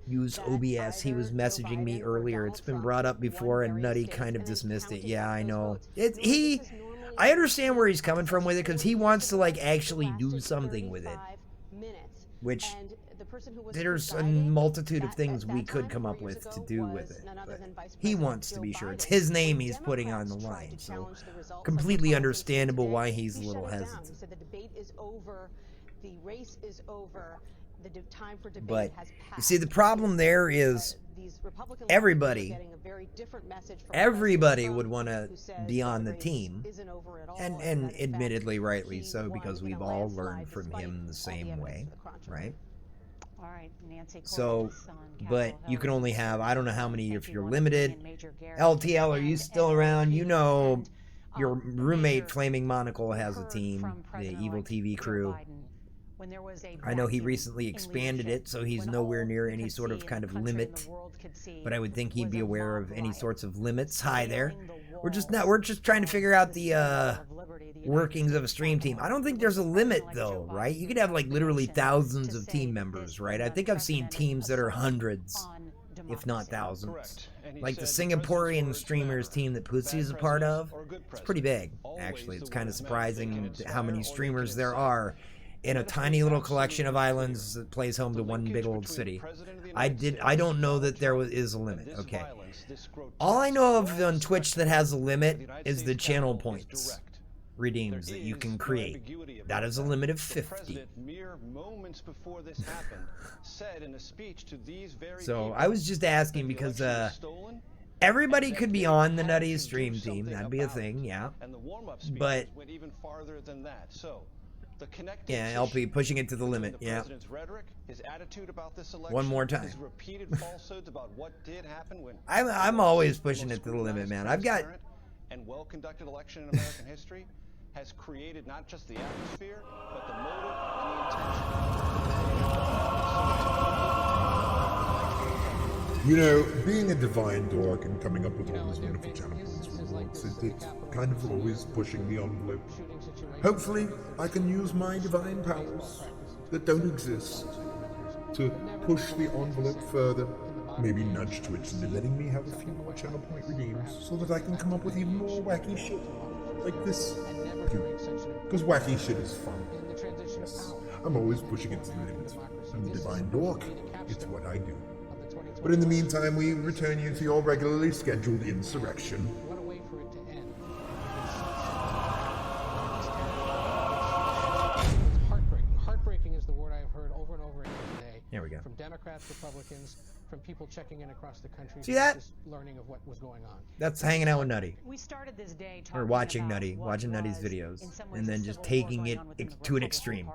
use OBS. He was messaging me earlier. It's been brought up before, and Nutty kind of dismissed it. Yeah, I know. I understand where he's coming from with it, because he wants to like actually do something with it, which there's a multitude of things we could come up with to do with it, but he wants to be sure it's his name he's putting on the line, so completely understandable why he's a little hesitant.
The debate is over, the race is over, the time for debate
But
has passed.
you see, the problem there is everybody would want to be on the team, and admittedly rightly so, because we've all learned from him the same way, right?
All right, Nancy.
So, but you can only have, I don't know how many if you're limited. LTL, are you still around? You know, your roommate Flaming Monocle has a team, the Evil TV crew. I know he recently expanded it, so he's nowhere near any sort of kind of limit, but I would think he'd be aware of any sorts of limits. Hi there. We're just trying to figure out the workings of a stream team. I don't think there's a limit though, right? You could have like literally thousands of team members, right? I think I've seen teams that are hundreds, if not thousands. Like the Singaporean streamers team that Pootsie is a part of. It's pretty big, actually. It's kind of surprising how many streamers there are in a tiny little collection of islands that plays home to one big old city. I don't know that there is a limit. Okay. All I know of on Twitch that has a limit is the channel points redeems that you can create. That is a limit of 50. So I was just asking because everybody could be on the Nutty stream team. That'd be a thing, yeah. But Yeah, LP pushing it to the limit. Yeah.
Rhetoric, his attitude about this election,
one more time.
His repeated falsehoods about what did happen when
I'm always pushing it to the limit, man. I've got
and well-conducted election in American history has created not just the atmosphere, but the motive and the intention.
You know, being a divine dork and coming up with all these wonderful challenges rewards, it's kind of always pushing the envelope. Hopefully, I can use my divine powers that don't exist to push the envelope further. Maybe nudge Twitch into letting me have a few more channel point redeems so that I can come up with even more wacky shit like this. Because wacky shit is fun. Yes, I'm always pushing it to the limit. I'm the divine dork. It's what I do. But in the meantime, we return you to your regularly scheduled insurrection.
What a way for it to end. It's heartbreaking. Heartbreaking is the word I've heard over and over again today.
Here we go.
From Democrats, Republicans, from people checking in across the country.
See that?
Just learning of what was going on.
That's hanging out with Nutty.
We started this day
or watching Nutty, watching Nutty's videos, and then just taking it to an extreme.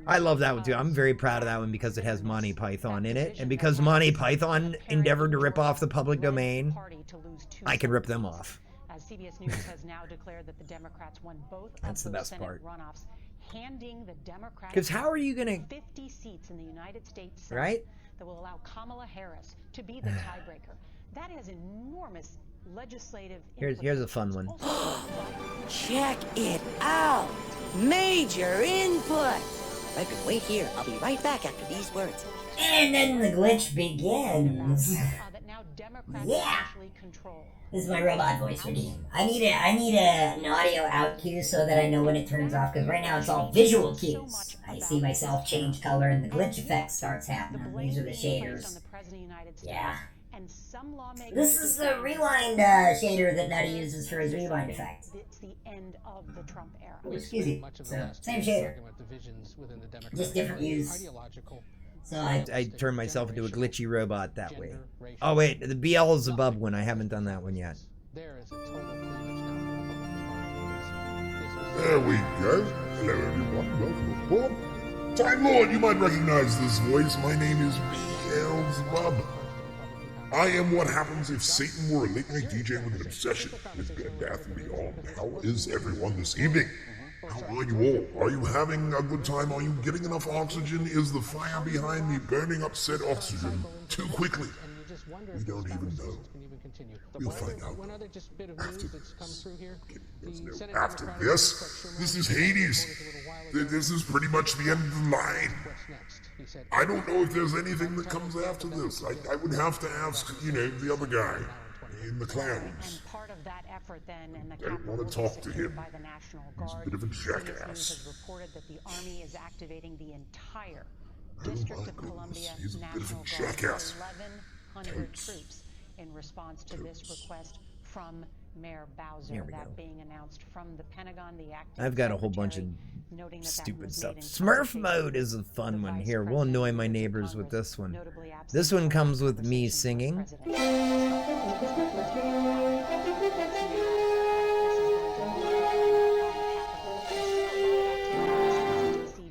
I love that one too. I'm very proud of that one because it has Monty Python in it, and because Monty Python endeavored to rip off the public domain, I can rip them off.
As CBS News has now declared that the Democrats won both
That's the
of
best
Senate
part.
runoffs, handing the Democratic
'Cause how are you gonna
50 seats in the United States Senate
right?
that will allow Kamala Harris to be the tiebreaker. That has enormous legislative.
Here's a fun one.
Check it out. Major input. Right, but wait here. I'll be right back after these words.
And then the glitch begins. Yeah. This is my robot voice redeem. I need an audio out cue so that I know when it turns off, because right now it's all visual cues. I see myself change color and the glitch effect starts happening. These are the shaders. Yeah. This is the rewind shader that Nutty uses for his rewind effect.
It's the end of the Trump era.
Oh, excuse me. So, same shader. Just different use. So
I turned myself into a glitchy robot that way. Oh wait, the Beelzebub one, I haven't done that one yet.
There we go. Hello everyone, welcome aboard. Time Lord, you might recognize this voice. My name is Beelzebub. I am what happens if Satan were a late night DJ with an obsession with Bed Bath & Beyond. How is everyone this evening? How are you all? Are you having a good time? Are you getting enough oxygen? Is the fire behind me burning up said oxygen too quickly? We don't even know. We'll find out after this. This is Hades. This is pretty much the end of the line. I don't know if there's anything that comes after this. I would have to ask, the other guy in the clouds.
And part of that effort then, and the
I don't want to talk to him.
by the National
He's a
Guard.
bit of a
CBS News
jackass.
has reported that the Army is activating the entire District of Columbia
he's a bit of a
National Guard,
jackass.
1,100 troops in response to this request from Mayor Bowser.
Here we
That
go.
being announced from the Pentagon, the acting
I've got a whole bunch of
noting that
stupid
was
stuff.
made in
Smurf mode is a fun one. Here, we'll annoy my neighbors with this one. This one comes with me singing.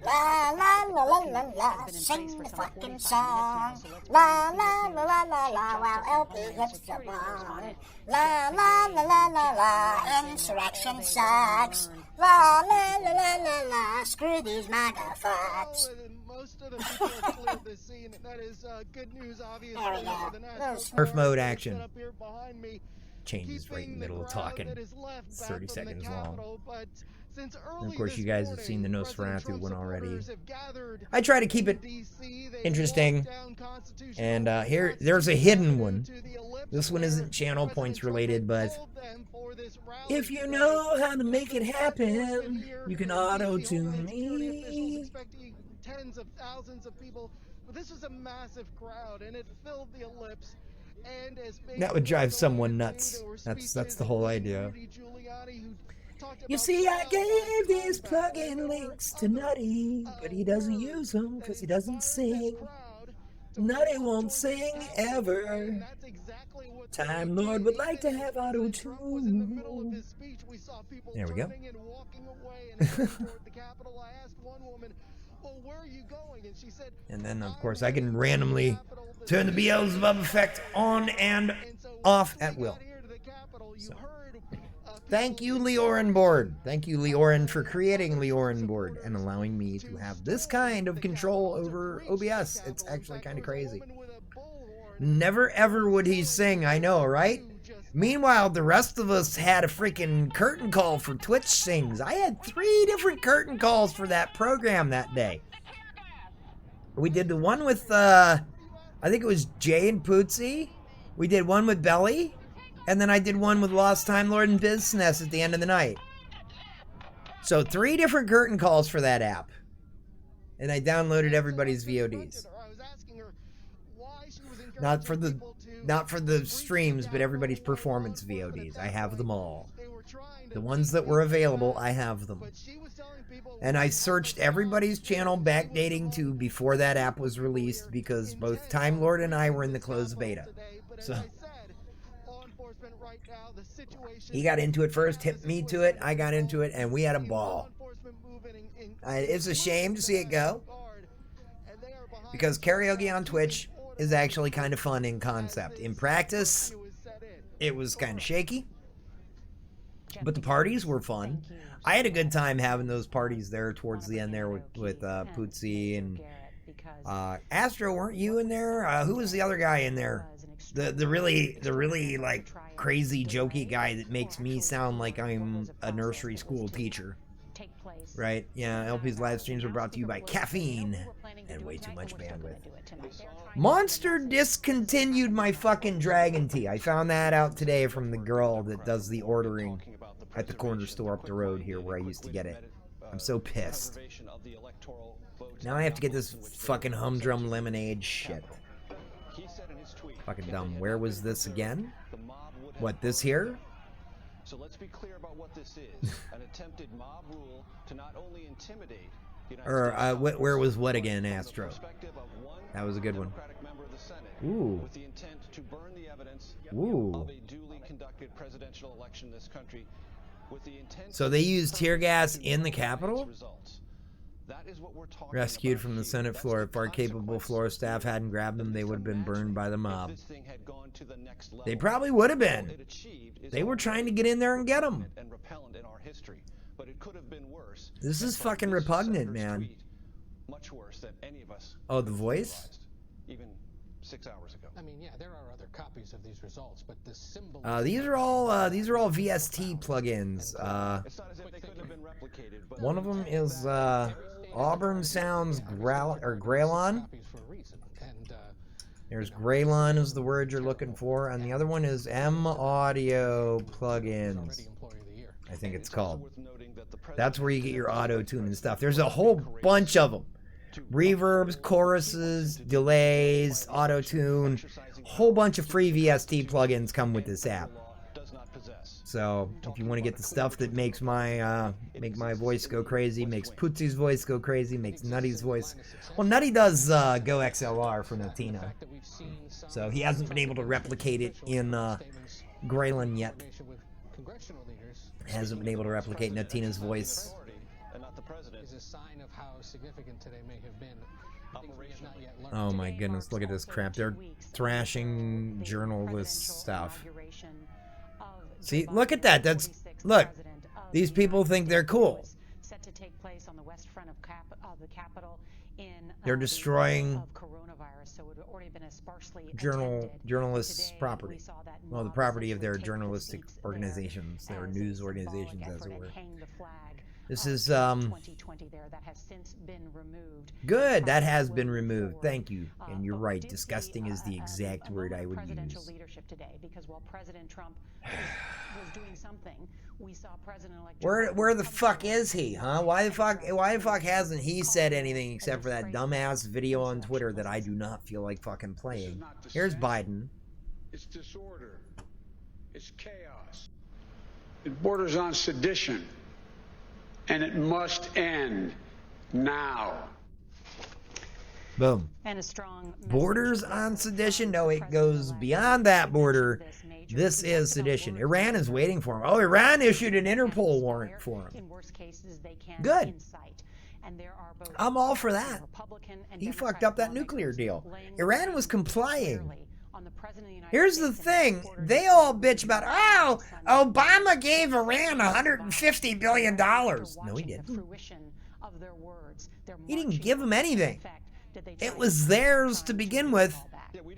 La la la la la la, sing the fucking song. La la la la la la, while LP hits the bong. La la la la la la, insurrection sucks. La la la la la la, screw these MAGA fucks.
Most of the people have cleared the scene. That is good news, obviously.
There we go.
For the National
Smurf mode action.
Up here behind me,
Changes right in the middle of talking. It's 30 seconds long.
but since
And
early
of course, you
this
guys have seen the
morning,
Nosferatu
President
one
Trump
already.
supporters have gathered
I try to keep it interesting. And here, there's a hidden one. This one isn't channel points related, but if you know how to make it happen, you can auto-tune me.
Tens of thousands of people, but this was a massive crowd, and it filled the ellipse. And as
That would drive someone nuts. That's the whole idea. You see, I gave these plug-in links to Nutty, but he doesn't use them because he doesn't sing. Nutty won't sing ever. Time Lord would like to have auto-tune. There we go. And then, of course, I can randomly turn the Beelzebub effect on and off at will. So. Thank you, Leorin Board. Thank you, Leorin, for creating Leorin Board and allowing me to have this kind of control over OBS. It's actually kind of crazy. Never ever would he sing, I know, right? Meanwhile, the rest of us had a freaking curtain call for Twitch Sings. I had 3 different curtain calls for that program that day. We did the one with, I think it was Jay and Pootsie. We did one with Belly. And then I did one with Lost Time Lord and Business at the end of the night. So 3 different curtain calls for that app. And I downloaded everybody's VODs. Not for the streams, but everybody's performance VODs. I have them all. The ones that were available, I have them. And I searched everybody's channel backdating to before that app was released because both Time Lord and I were in the closed beta. So he got into it first, hit me to it, I got into it, and we had a ball. It's a shame to see it go, because karaoke on Twitch is actually kind of fun in concept. In practice, it was kind of shaky, but the parties were fun. I had a good time having those parties there towards the end there with Pootsie and Astro. Weren't you in there? Who was the other guy in there? The really like crazy jokey guy that makes me sound like I'm a nursery school teacher. Right? Yeah, LP's live streams were brought to you by caffeine and way too much bandwidth. Monster discontinued my fucking dragon tea. I found that out today from the girl that does the ordering at the corner store up the road here where I used to get it. I'm so pissed. Now I have to get this fucking humdrum lemonade shit. Fucking dumb. Where was this again? What, this here?
So let's be clear about what this is. An attempted mob rule to not only intimidate
or where was what again, Astro? That was a good one. Ooh.
With the intent to burn the evidence
Ooh.
of a duly conducted presidential election in this country with the intent.
So they used tear gas in the Capitol?
That is what we're talking
Rescued from the Senate floor. If our capable floor staff hadn't grabbed them, they would have been burned by the mob. They probably would have been. They were trying to get in there and get them. This is fucking repugnant, man.
Much worse than any of us.
Oh, the voice?
Even 6 hours ago.
I mean, yeah, there are other copies of these results, but the symbol.
These are all VST plugins. One of them is Auburn Sounds Graylon. There's Graylon is the word you're looking for, and the other one is M Audio Plugins. I think it's called. That's where you get your auto tune and stuff. There's a whole bunch of them. Reverbs, choruses, delays, auto tune. Whole bunch of free VST plugins come with this app. So if you want to get the stuff that makes my voice go crazy, makes Pootsie's voice go crazy, makes Nutty's voice. Well, Nutty does Go XLR for Natina, so he hasn't been able to replicate it in Graylon yet. Hasn't been able to replicate Natina's voice.
Is a sign of how significant today may have been.
Oh my goodness, look at this crap. They're thrashing journalist stuff. See, look at that. Look. These people think they're cool.
Set to take place on the west front of the Capitol in
they're destroying
coronavirus, so it had already been a sparsely
journalists' property. Well, the property of their journalistic organizations, their news organizations, as it were. This is good. That has been removed. Thank you. And you're right. Disgusting is the exact word I would use.
Because while President Trump was doing something, we saw President-elect
where the fuck is he, huh? Why the fuck hasn't he said anything except for that dumbass video on Twitter that I do not feel like fucking playing? Here's Biden.
It's disorder. It's chaos. It borders on sedition. And it must end now.
Boom.
And a strong
Borders on sedition? No, it goes beyond that border. This is sedition. Iran is waiting for him. Oh, Iran issued an Interpol warrant for him.
In worst cases, they can
Good.
incite. And there are both
I'm all for that.
Republican and
He fucked up that nuclear deal. Iran was complying. Here's the thing. They all bitch about, oh, Obama gave Iran $150 billion. No, he didn't. He didn't give them anything. It was theirs to begin with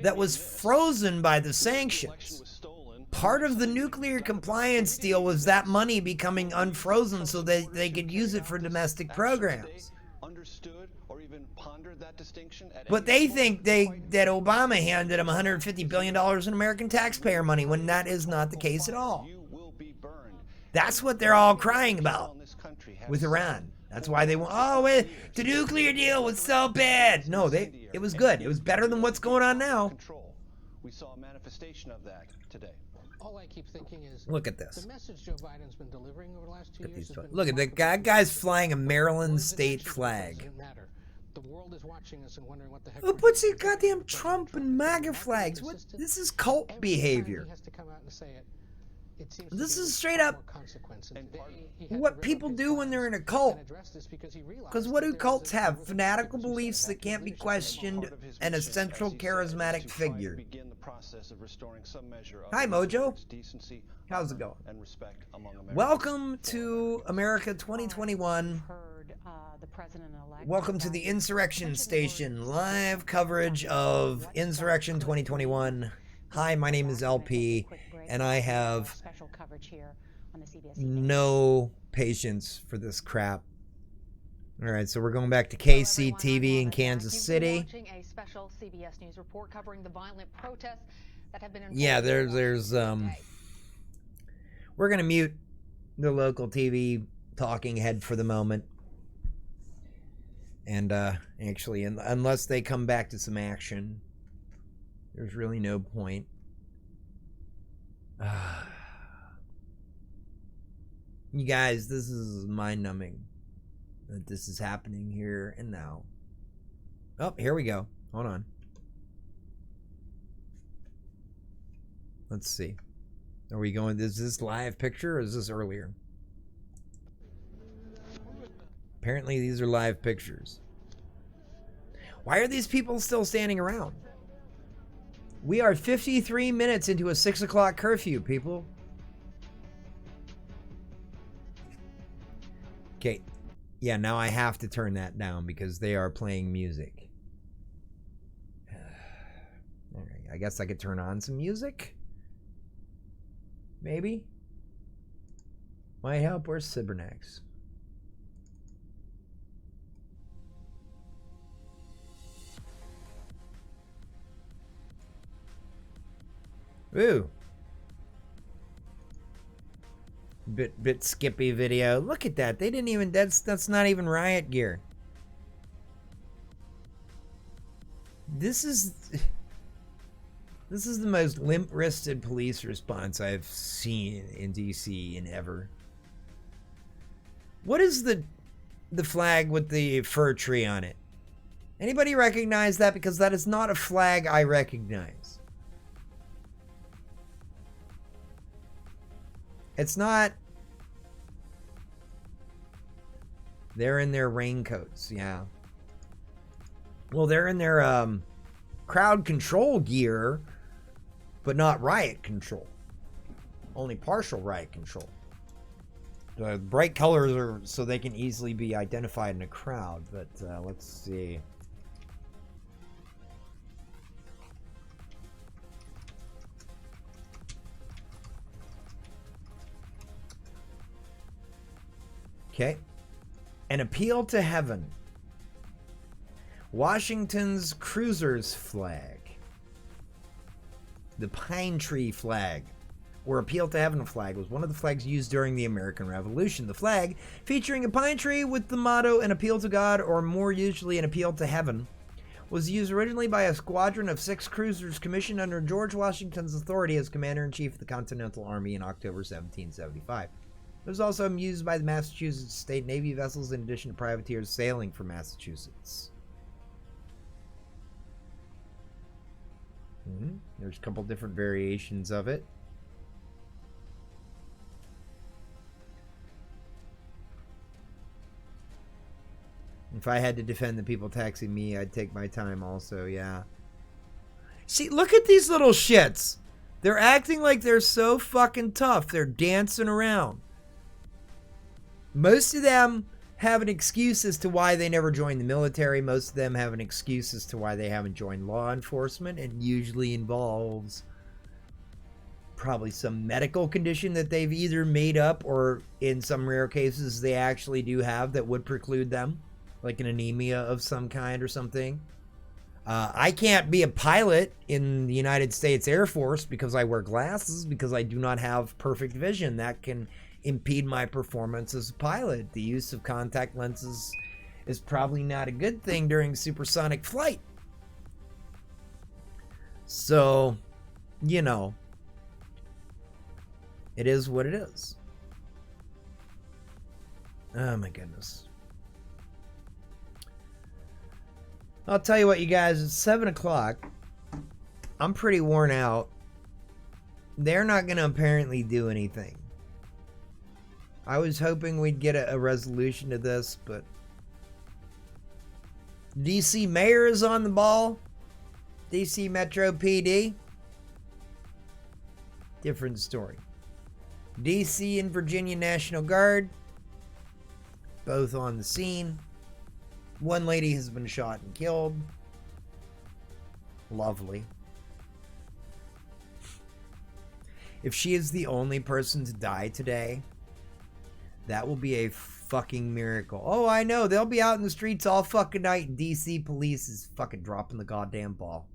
that was frozen by the sanctions. Part of the nuclear compliance deal was that money becoming unfrozen so that they could use it for domestic programs. But they think that Obama handed them $150 billion in American taxpayer money when that is not the case at all. That's what they're all crying about with Iran. That's why they want, the nuclear deal was so bad. No, it was good. It was better than what's going on now.
We saw a manifestation of that today.
All I keep thinking is,
look at this.
The message Joe Biden's been delivering over the last 2 years.
Look at the guy's flying a Maryland state flag.
The world is watching us and wondering what the heck.
Who puts these goddamn Trump and MAGA flags? What? This is cult behavior. This is straight up what people do when they're in a cult. Because what do cults have? Fanatical beliefs that can't be questioned and a central charismatic figure. Hi, Mojo. How's it going? Welcome to America 2021. Welcome to the Insurrection Station, live coverage of Insurrection 2021. Hi, my name is LP, and I have no patience for this crap. All right, so we're going back to KCTV in Kansas City.
A special CBS News report covering the violent protests that have been
yeah, there's we're gonna mute the local TV talking head for the moment. And actually, unless they come back to some action, there's really no point. You guys, this is mind-numbing that this is happening here and now. Oh, here we go. Hold on. Let's see. Are we going? Is this live picture or is this earlier? Apparently these are live pictures. Why are these people still standing around? We are 53 minutes into a 6 o'clock curfew, people. Okay. Yeah, now I have to turn that down because they are playing music. Alright, I guess I could turn on some music? Maybe? Might help. Where's Cybernex? Ooh. Bit skippy video. Look at that. They didn't even, that's not even riot gear. This is the most limp-wristed police response I've seen in DC in ever. What is the flag with the fir tree on it? Anybody recognize that? Because that is not a flag I recognize. It's not. They're in their raincoats, yeah. Well, they're in their crowd control gear, but not riot control. Only partial riot control. The bright colors are so they can easily be identified in a crowd, but let's see. Okay. An appeal to heaven. Washington's cruiser's flag. The pine tree flag, or appeal to heaven flag, was one of the flags used during the American Revolution. The flag, featuring a pine tree with the motto, an appeal to God, or more usually an appeal to heaven, was used originally by a squadron of 6 cruisers commissioned under George Washington's authority as Commander-in-Chief of the Continental Army in October 1775. It was also used by the Massachusetts State Navy vessels in addition to privateers sailing for Massachusetts. thing. There's a couple different variations of it. If I had to defend the people taxing me, I'd take my time also, yeah. See, look at these little shits. They're acting like they're so fucking tough. They're dancing around. Most of them have an excuse as to why they never joined the military. Most of them have an excuse as to why they haven't joined law enforcement. It usually involves probably some medical condition that they've either made up or in some rare cases they actually do have that would preclude them, like an anemia of some kind or something. I can't be a pilot in the United States Air Force because I wear glasses, because I do not have perfect vision. That can impede my performance as a pilot. The use of contact lenses is probably not a good thing during supersonic flight. So, you know, it is what it is. Oh my goodness. I'll tell you what, you guys, it's 7 o'clock. I'm pretty worn out. They're not going to apparently do anything. I was hoping we'd get a resolution to this, but DC Mayor is on the ball. DC Metro PD. Different story. DC and Virginia National Guard. Both on the scene. One lady has been shot and killed. Lovely. If she is the only person to die today, that will be a fucking miracle. Oh, I know. They'll be out in the streets all fucking night and DC police is fucking dropping the goddamn ball.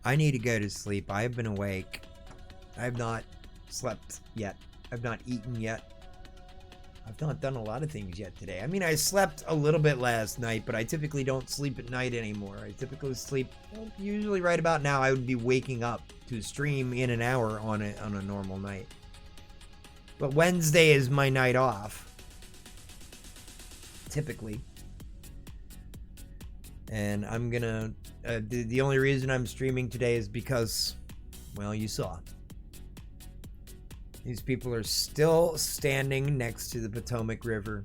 I need to go to sleep. I have been awake. I have not slept yet. I've not eaten yet. I've not done a lot of things yet today. I mean, I slept a little bit last night, but I typically don't sleep at night anymore. I typically sleep, well, usually right about now. I would be waking up to stream in an hour on a normal night. But Wednesday is my night off. Typically. And I'm gonna... the only reason I'm streaming today is because, well, you saw. These people are still standing next to the Potomac River.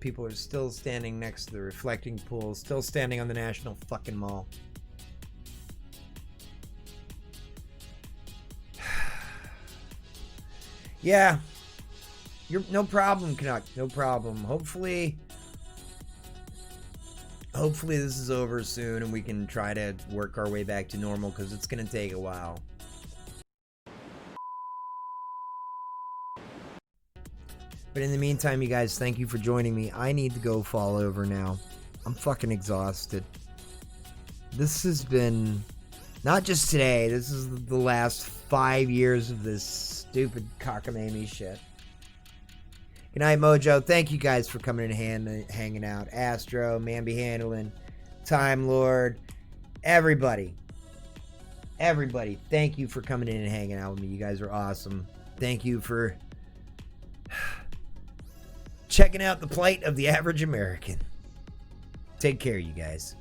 People are still standing next to the reflecting pool, still standing on the National fucking Mall. Yeah. No problem, Canuck. No problem. Hopefully this is over soon and we can try to work our way back to normal, because it's going to take a while. But in the meantime, you guys, thank you for joining me. I need to go fall over now. I'm fucking exhausted. This has been, not just today, this is the last 5 years of this stupid cockamamie shit. Good night, Mojo. Thank you guys for coming in and hanging out. Astro, Mamby Handlin, Time Lord, everybody. Everybody, thank you for coming in and hanging out with me. You guys are awesome. Thank you for checking out the plight of the average American. Take care, you guys.